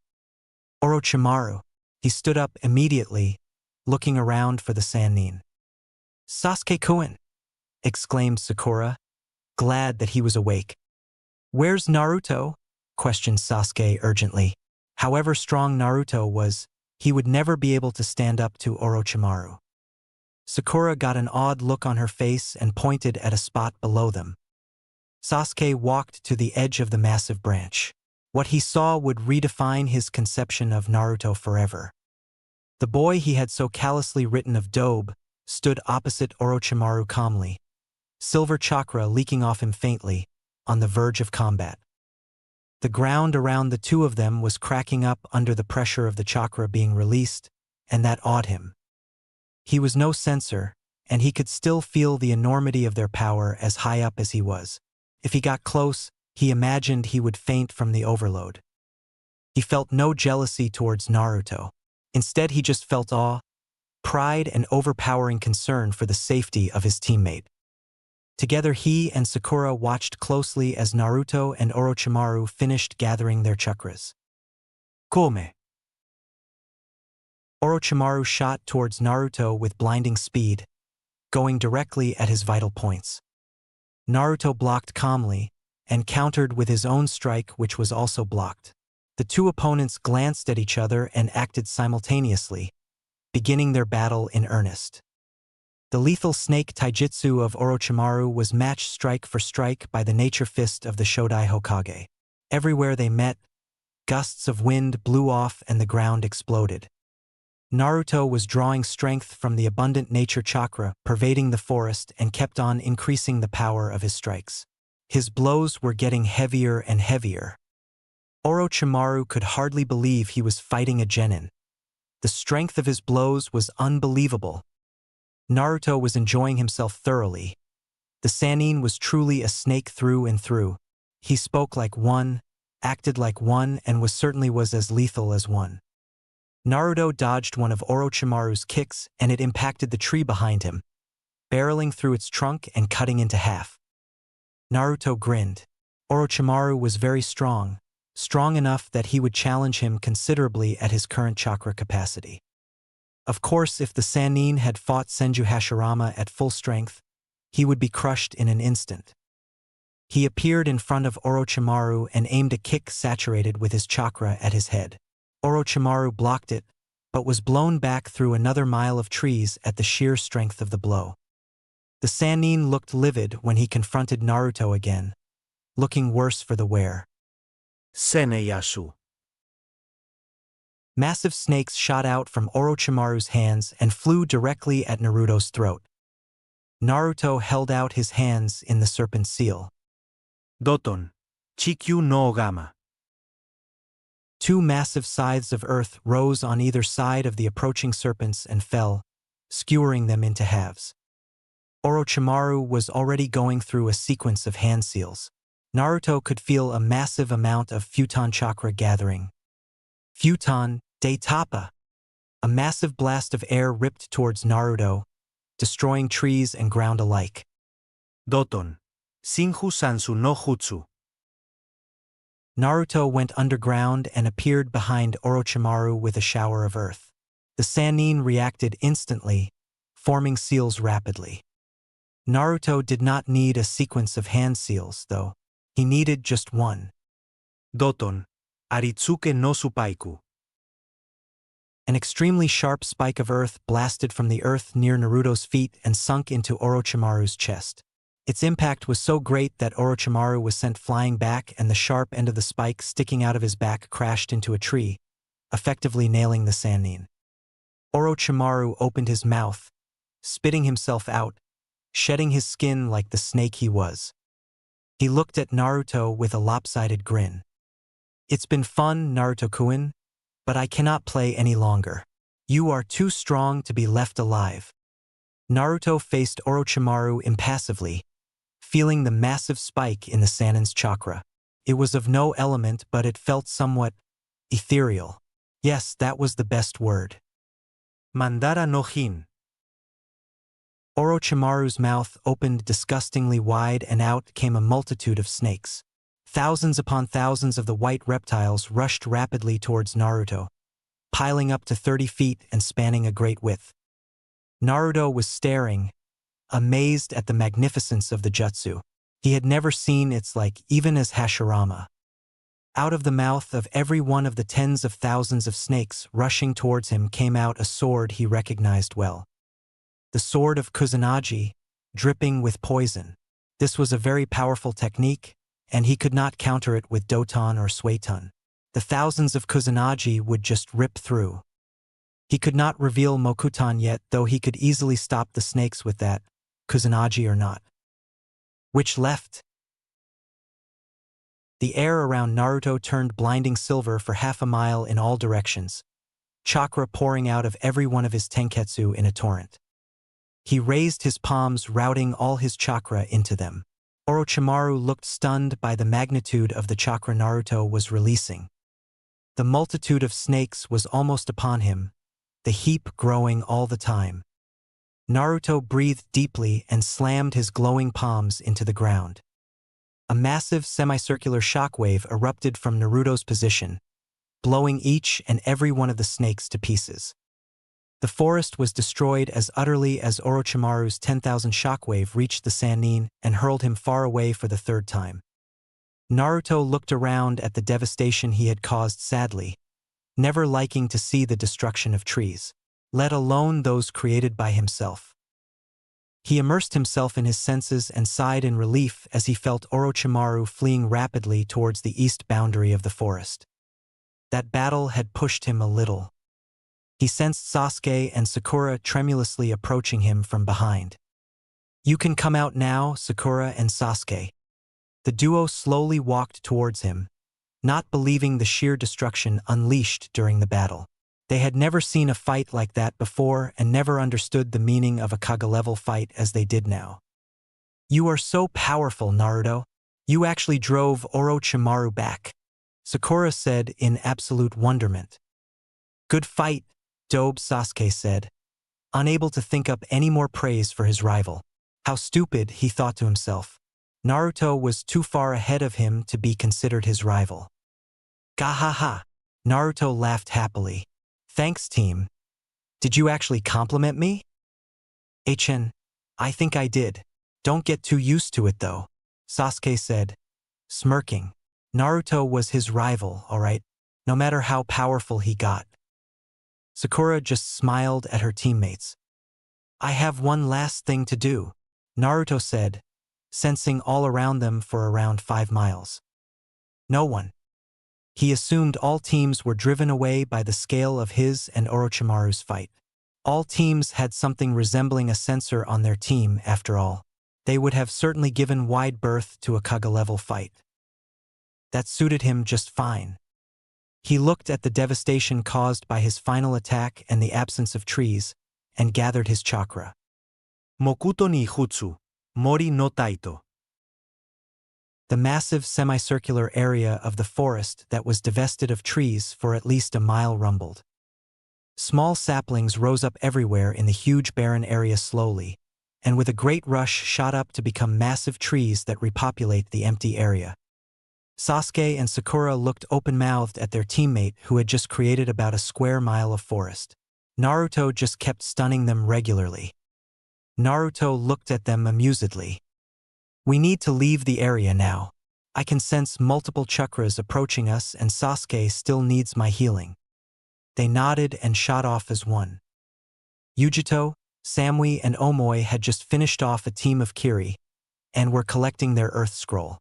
A: Orochimaru. He stood up immediately, looking around for the Sannin. Sasuke-kun. exclaimed Sakura, glad that he was awake. Where's Naruto? Questioned Sasuke urgently. However strong Naruto was, he would never be able to stand up to Orochimaru. Sakura got an odd look on her face and pointed at a spot below them. Sasuke walked to the edge of the massive branch. What he saw would redefine his conception of Naruto forever. The boy he had so callously written of Dobe stood opposite Orochimaru calmly, silver chakra leaking off him faintly, on the verge of combat. The ground around the two of them was cracking up under the pressure of the chakra being released, and that awed him. He was no censor, and he could still feel the enormity of their power as high up as he was. If he got close, he imagined he would faint from the overload. He felt no jealousy towards Naruto. Instead, he just felt awe, pride, and overpowering concern for the safety of his teammate. Together he and Sakura watched closely as Naruto and Orochimaru finished gathering their chakras.
B: Come.
A: Orochimaru shot towards Naruto with blinding speed, going directly at his vital points. Naruto blocked calmly, and countered with his own strike, which was also blocked. The two opponents glanced at each other and acted simultaneously, beginning their battle in earnest. The lethal snake taijutsu of Orochimaru was matched strike for strike by the nature fist of the Shodai Hokage. Everywhere they met, gusts of wind blew off and the ground exploded. Naruto was drawing strength from the abundant nature chakra pervading the forest and kept on increasing the power of his strikes. His blows were getting heavier and heavier. Orochimaru could hardly believe he was fighting a genin. The strength of his blows was unbelievable. Naruto was enjoying himself thoroughly. The Sannin was truly a snake through and through. He spoke like one, acted like one, and certainly was as lethal as one. Naruto dodged one of Orochimaru's kicks and it impacted the tree behind him, barreling through its trunk and cutting into half. Naruto grinned. Orochimaru was very strong, strong enough that he would challenge him considerably at his current chakra capacity. Of course, if the Sannin had fought Senju Hashirama at full strength, he would be crushed in an instant. He appeared in front of Orochimaru and aimed a kick saturated with his chakra at his head. Orochimaru blocked it, but was blown back through another mile of trees at the sheer strength of the blow. The Sannin looked livid when he confronted Naruto again, looking worse for the wear.
B: Seneyasu.
A: Massive snakes shot out from Orochimaru's hands and flew directly at Naruto's throat. Naruto held out his hands in the serpent seal.
B: Doton. Chikyu no Ogama.
A: Two massive scythes of earth rose on either side of the approaching serpents and fell, skewering them into halves. Orochimaru was already going through a sequence of hand seals. Naruto could feel a massive amount of Futon chakra gathering. Futon de Tapa. A massive blast of air ripped towards Naruto, destroying trees and ground alike.
B: Doton. Shinju Sansu no Jutsu.
A: Naruto went underground and appeared behind Orochimaru with a shower of earth. The Sannin reacted instantly, forming seals rapidly. Naruto did not need a sequence of hand seals, though. He needed just one.
B: Doton. Aritsuke no Supaiku.
A: An extremely sharp spike of earth blasted from the earth near Naruto's feet and sunk into Orochimaru's chest. Its impact was so great that Orochimaru was sent flying back and the sharp end of the spike sticking out of his back crashed into a tree, effectively nailing the Sannin. Orochimaru opened his mouth, spitting himself out, shedding his skin like the snake he was. He looked at Naruto with a lopsided grin. It's been fun, Naruto-kun, but I cannot play any longer. You are too strong to be left alive. Naruto faced Orochimaru impassively, feeling the massive spike in the Sannin's chakra. It was of no element, but it felt somewhat ethereal. Yes, that was the best word.
B: Mandara no Hin.
A: Orochimaru's mouth opened disgustingly wide and out came a multitude of snakes. Thousands upon thousands of the white reptiles rushed rapidly towards Naruto, piling up to 30 feet and spanning a great width. Naruto was staring, amazed at the magnificence of the jutsu. He had never seen its like even as Hashirama. Out of the mouth of every one of the tens of thousands of snakes rushing towards him came out a sword he recognized well. The sword of Kusanagi, dripping with poison. This was a very powerful technique, and he could not counter it with Doton or Suiton. The thousands of Kusanagi would just rip through. He could not reveal Mokuton yet, though he could easily stop the snakes with that, Kusanagi or not. Which left? The air around Naruto turned blinding silver for half a mile in all directions, chakra pouring out of every one of his tenketsu in a torrent. He raised his palms, routing all his chakra into them. Orochimaru looked stunned by the magnitude of the chakra Naruto was releasing. The multitude of snakes was almost upon him, the heap growing all the time. Naruto breathed deeply and slammed his glowing palms into the ground. A massive semicircular shockwave erupted from Naruto's position, blowing each and every one of the snakes to pieces. The forest was destroyed as utterly as Orochimaru's 10,000 shockwave reached the Sannin and hurled him far away for the third time. Naruto looked around at the devastation he had caused sadly, never liking to see the destruction of trees, let alone those created by himself. He immersed himself in his senses and sighed in relief as he felt Orochimaru fleeing rapidly towards the east boundary of the forest. That battle had pushed him a little. He sensed Sasuke and Sakura tremulously approaching him from behind. "You can come out now, Sakura and Sasuke." The duo slowly walked towards him, not believing the sheer destruction unleashed during the battle. They had never seen a fight like that before and never understood the meaning of a Kage-level fight as they did now. "You are so powerful, Naruto. You actually drove Orochimaru back," Sakura said in absolute wonderment. "Good fight," Dobe Sasuke said, unable to think up any more praise for his rival. How stupid, he thought to himself. Naruto was too far ahead of him to be considered his rival. "Gahaha!" Naruto laughed happily. "Thanks, team. Did you actually compliment me?" I think I did. Don't get too used to it though," Sasuke said, smirking. Naruto was his rival, alright, no matter how powerful he got. Sakura just smiled at her teammates. "I have one last thing to do," Naruto said, sensing all around them for around 5 miles. No one. He assumed all teams were driven away by the scale of his and Orochimaru's fight. All teams had something resembling a sensor on their team, after all. They would have certainly given wide berth to a Kage-level fight. That suited him just fine. He looked at the devastation caused by his final attack and the absence of trees, and gathered his chakra.
B: Mokuto ni Jutsu, Mori no Taito.
A: The massive semicircular area of the forest that was divested of trees for at least a mile rumbled. Small saplings rose up everywhere in the huge barren area slowly, and with a great rush shot up to become massive trees that repopulate the empty area. Sasuke and Sakura looked open-mouthed at their teammate who had just created about a square mile of forest. Naruto just kept stunning them regularly. Naruto looked at them amusedly. "We need to leave the area now. I can sense multiple chakras approaching us and Sasuke still needs my healing." They nodded and shot off as one. Yujito, Samui, and Omoi had just finished off a team of Kiri, and were collecting their Earth Scroll.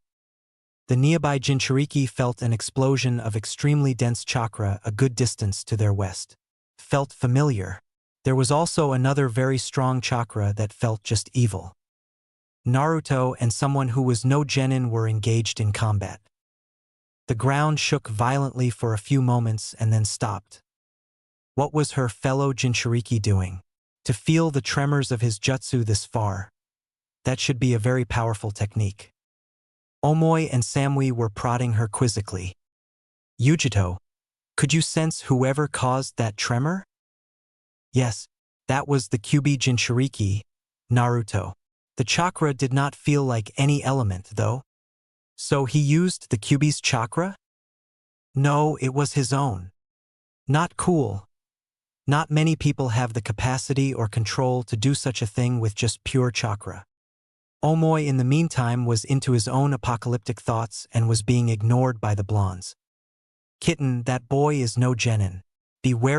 A: The nearby Jinchuriki felt an explosion of extremely dense chakra a good distance to their west. Felt familiar. There was also another very strong chakra that felt just evil. Naruto and someone who was no genin were engaged in combat. The ground shook violently for a few moments and then stopped. What was her fellow Jinchuriki doing? To feel the tremors of his jutsu this far, that should be a very powerful technique. Omoi and Samui were prodding her quizzically. "Yujito, could you sense whoever caused that tremor?" "Yes, that was the Kyuubi Jinchuriki, Naruto. The chakra did not feel like any element, though." "So he used the Kyuubi's chakra?" "No, it was his own." "Not cool. Not many people have the capacity or control to do such a thing with just pure chakra. Omoy in the meantime was into his own apocalyptic thoughts and was being ignored by the blondes. Kitten, that boy is no genin. Beware.